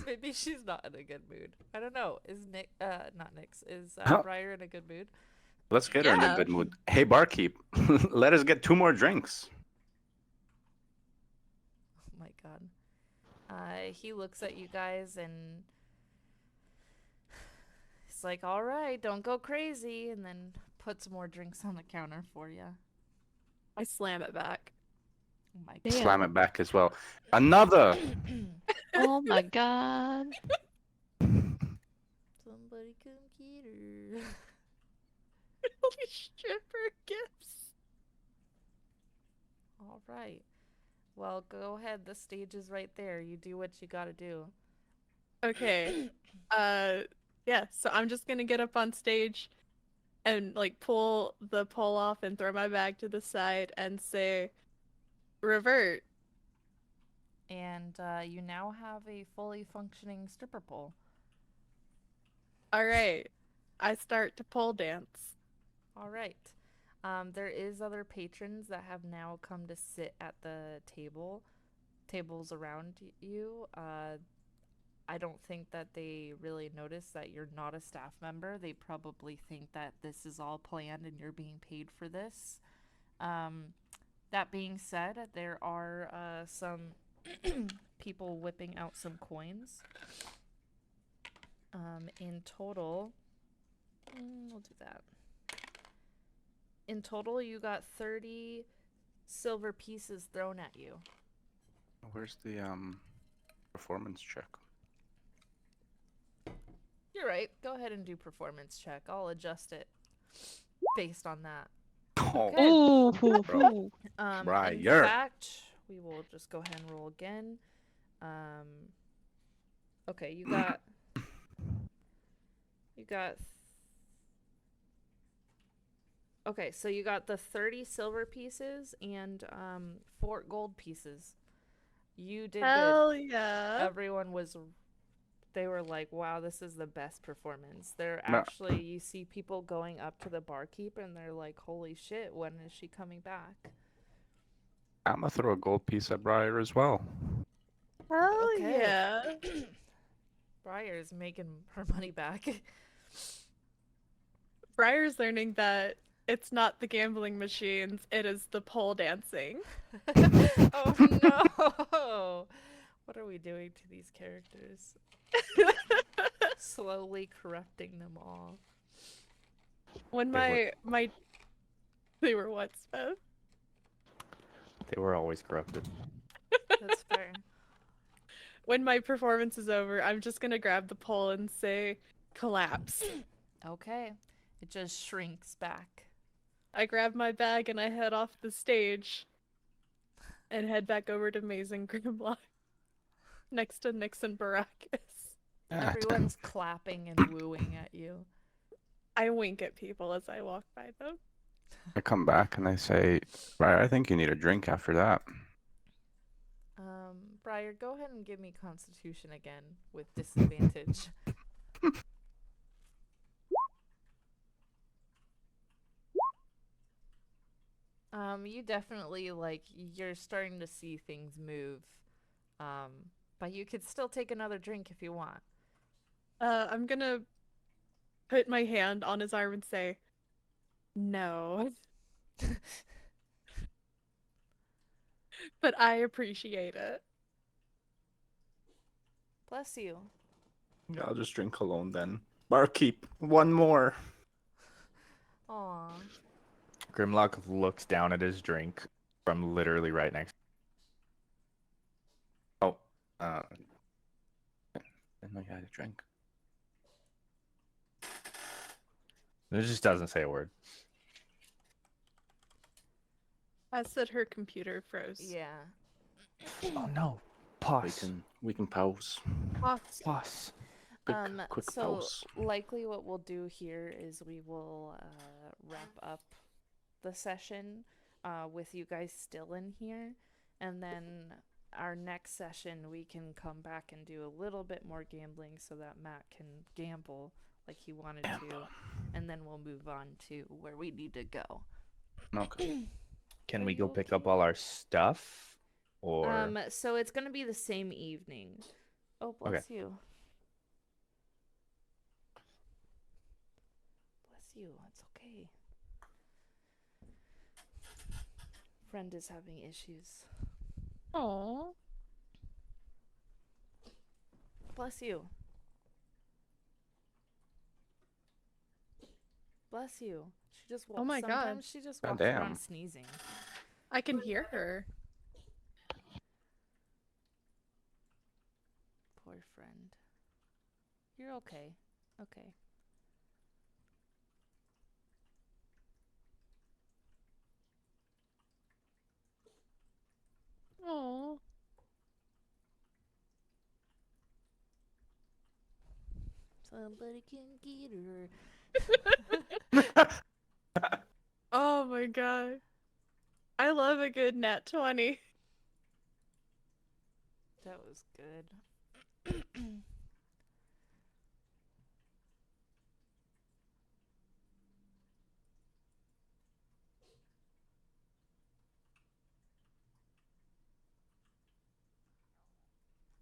Maybe she's not in a good mood. I don't know. Is Nick, not Nyx, is Huh. Briar in a good mood? Let's get her in a Yeah. good mood. Hey, barkeep, let us get 2 more drinks. Oh my god. He looks at you guys and he's like, all right, don't go crazy, and then puts more drinks on the counter for you. I slam it back. Oh my Damn. Slam it back as well. Another. Oh my god. Somebody come get her. Holy stripper gifts. All right. Well, go ahead. The stage is right there. You do what you gotta do. Okay. Yeah, so I'm just gonna get up on stage and like pull the pole off and throw my bag to the side and say, revert. And you now have a fully functioning stripper pole. All right. I start to pole dance. All right. There is other patrons that have now come to sit at the tables around you. I don't think that they really notice that you're not a staff member. They probably think that this is all planned and you're being paid for this. That being said, there are some people whipping out some coins. In total, we'll do that. In total, you got 30 silver pieces thrown at you. Where's the performance check? You're right. Go ahead and do performance check. I'll adjust it based on that. Oh, Okay. Ooh. Bro. In Briar. fact, we will just go ahead and roll again. Okay, you got okay, so you got the 30 silver pieces and 4 gold pieces. You did good. Hell yeah. Everyone was, they were like, wow, this is the best performance. They're No. actually, you see people going up to the barkeep and they're like, holy shit, when is she coming back? I'm gonna throw a gold piece at Briar as well. Hell Okay. yeah. Briar's making her money back. Briar's learning that it's not the gambling machines, it is the pole dancing. Oh no! What are we doing to these characters? Slowly corrupting them all. When They my they were what, Speth? They were always corrupted. That's fair. When my performance is over, I'm just gonna grab the pole and say, collapse. Okay. It just shrinks back. I grab my bag and I head off the stage and head back over to Maze and Grimlock next to Nyx and Baracus. Everyone's clapping and wooing at you. I wink at people as I walk by them. I come back and I say, Briar, I think you need a drink after that. Friar, go ahead and give me Constitution again with disadvantage. You definitely you're starting to see things move. But you could still take another drink if you want. I'm gonna put my hand on his arm and say, no. But I appreciate it. Bless you. Yeah, I'll just drink alone then. Barkeep, one more. Aw. Grimlock looks down at his drink from literally right next. Oh, Didn't know you had a drink. it just doesn't say a word. I said her computer froze. Yeah. Oh no! Pause. We can pause. Pause. Quick so pause. likely what we'll do here is we will wrap up the session with you guys still in here, and then our next session we can come back and do a little bit more gambling so that Matt can gamble like he wanted to, and then we'll move on to where we need to go. Okay. Can Are we you go pick okay? up all our stuff? Or So it's gonna be the same evening. Oh, bless you. Bless you. It's okay. Friend is having issues. Aww. Bless you. Bless you. She just walks. Oh my God. Sometimes she just walks Goddamn. around sneezing. I can hear her. Poor friend. You're okay. Okay. Aww. Somebody can get her. Oh my God. I love a good nat 20. That was good.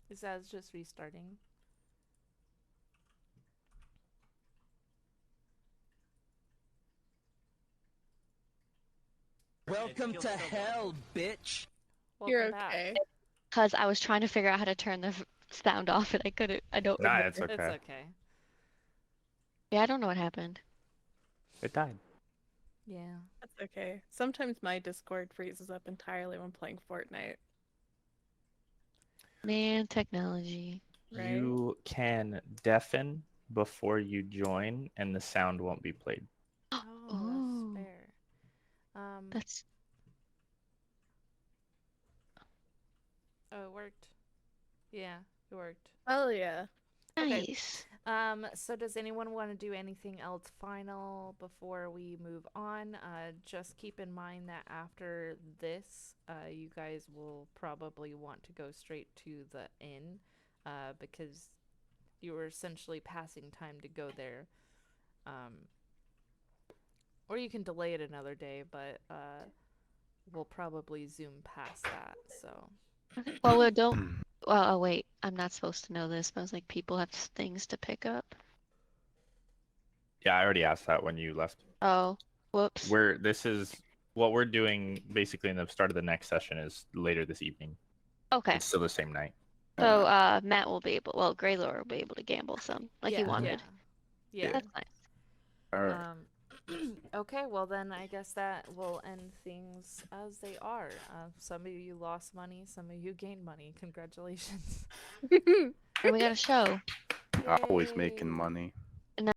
Is that just restarting? Welcome to hell, bitch. You're Welcome back. okay. Because I was trying to figure out how to turn the sound off and I couldn't. I don't Nah, remember. it's okay. It's okay. Yeah, I don't know what happened. It died. Yeah. That's okay. Sometimes my Discord freezes up entirely when playing Fortnite. Man, technology. Right? You can deafen before you join, and the sound won't be played. Oh, Ooh. that's fair. That's Oh, it worked. Yeah, it worked. Oh yeah. Okay. nice. So does anyone want to do anything else final before we move on? Just keep in mind that after this, you guys will probably want to go straight to the inn, because you were essentially passing time to go there. Or you can delay it another day, but we'll probably zoom past that. So Well, we don't. Well, oh wait, I'm not supposed to know this, but I was like, people have things to pick up. Yeah, I already asked that when you left. Oh, whoops. This is what we're doing basically in the start of the next session is later this evening. Okay. It's still the same night. So, Matt will be able. Well, Greylord will be able to gamble some, like he yeah, wanted. Yeah. That's nice. All right. Okay, well then I guess that will end things as they are. Some of you lost money, some of you gained money. Congratulations. And we got a show. Always making Yay. money.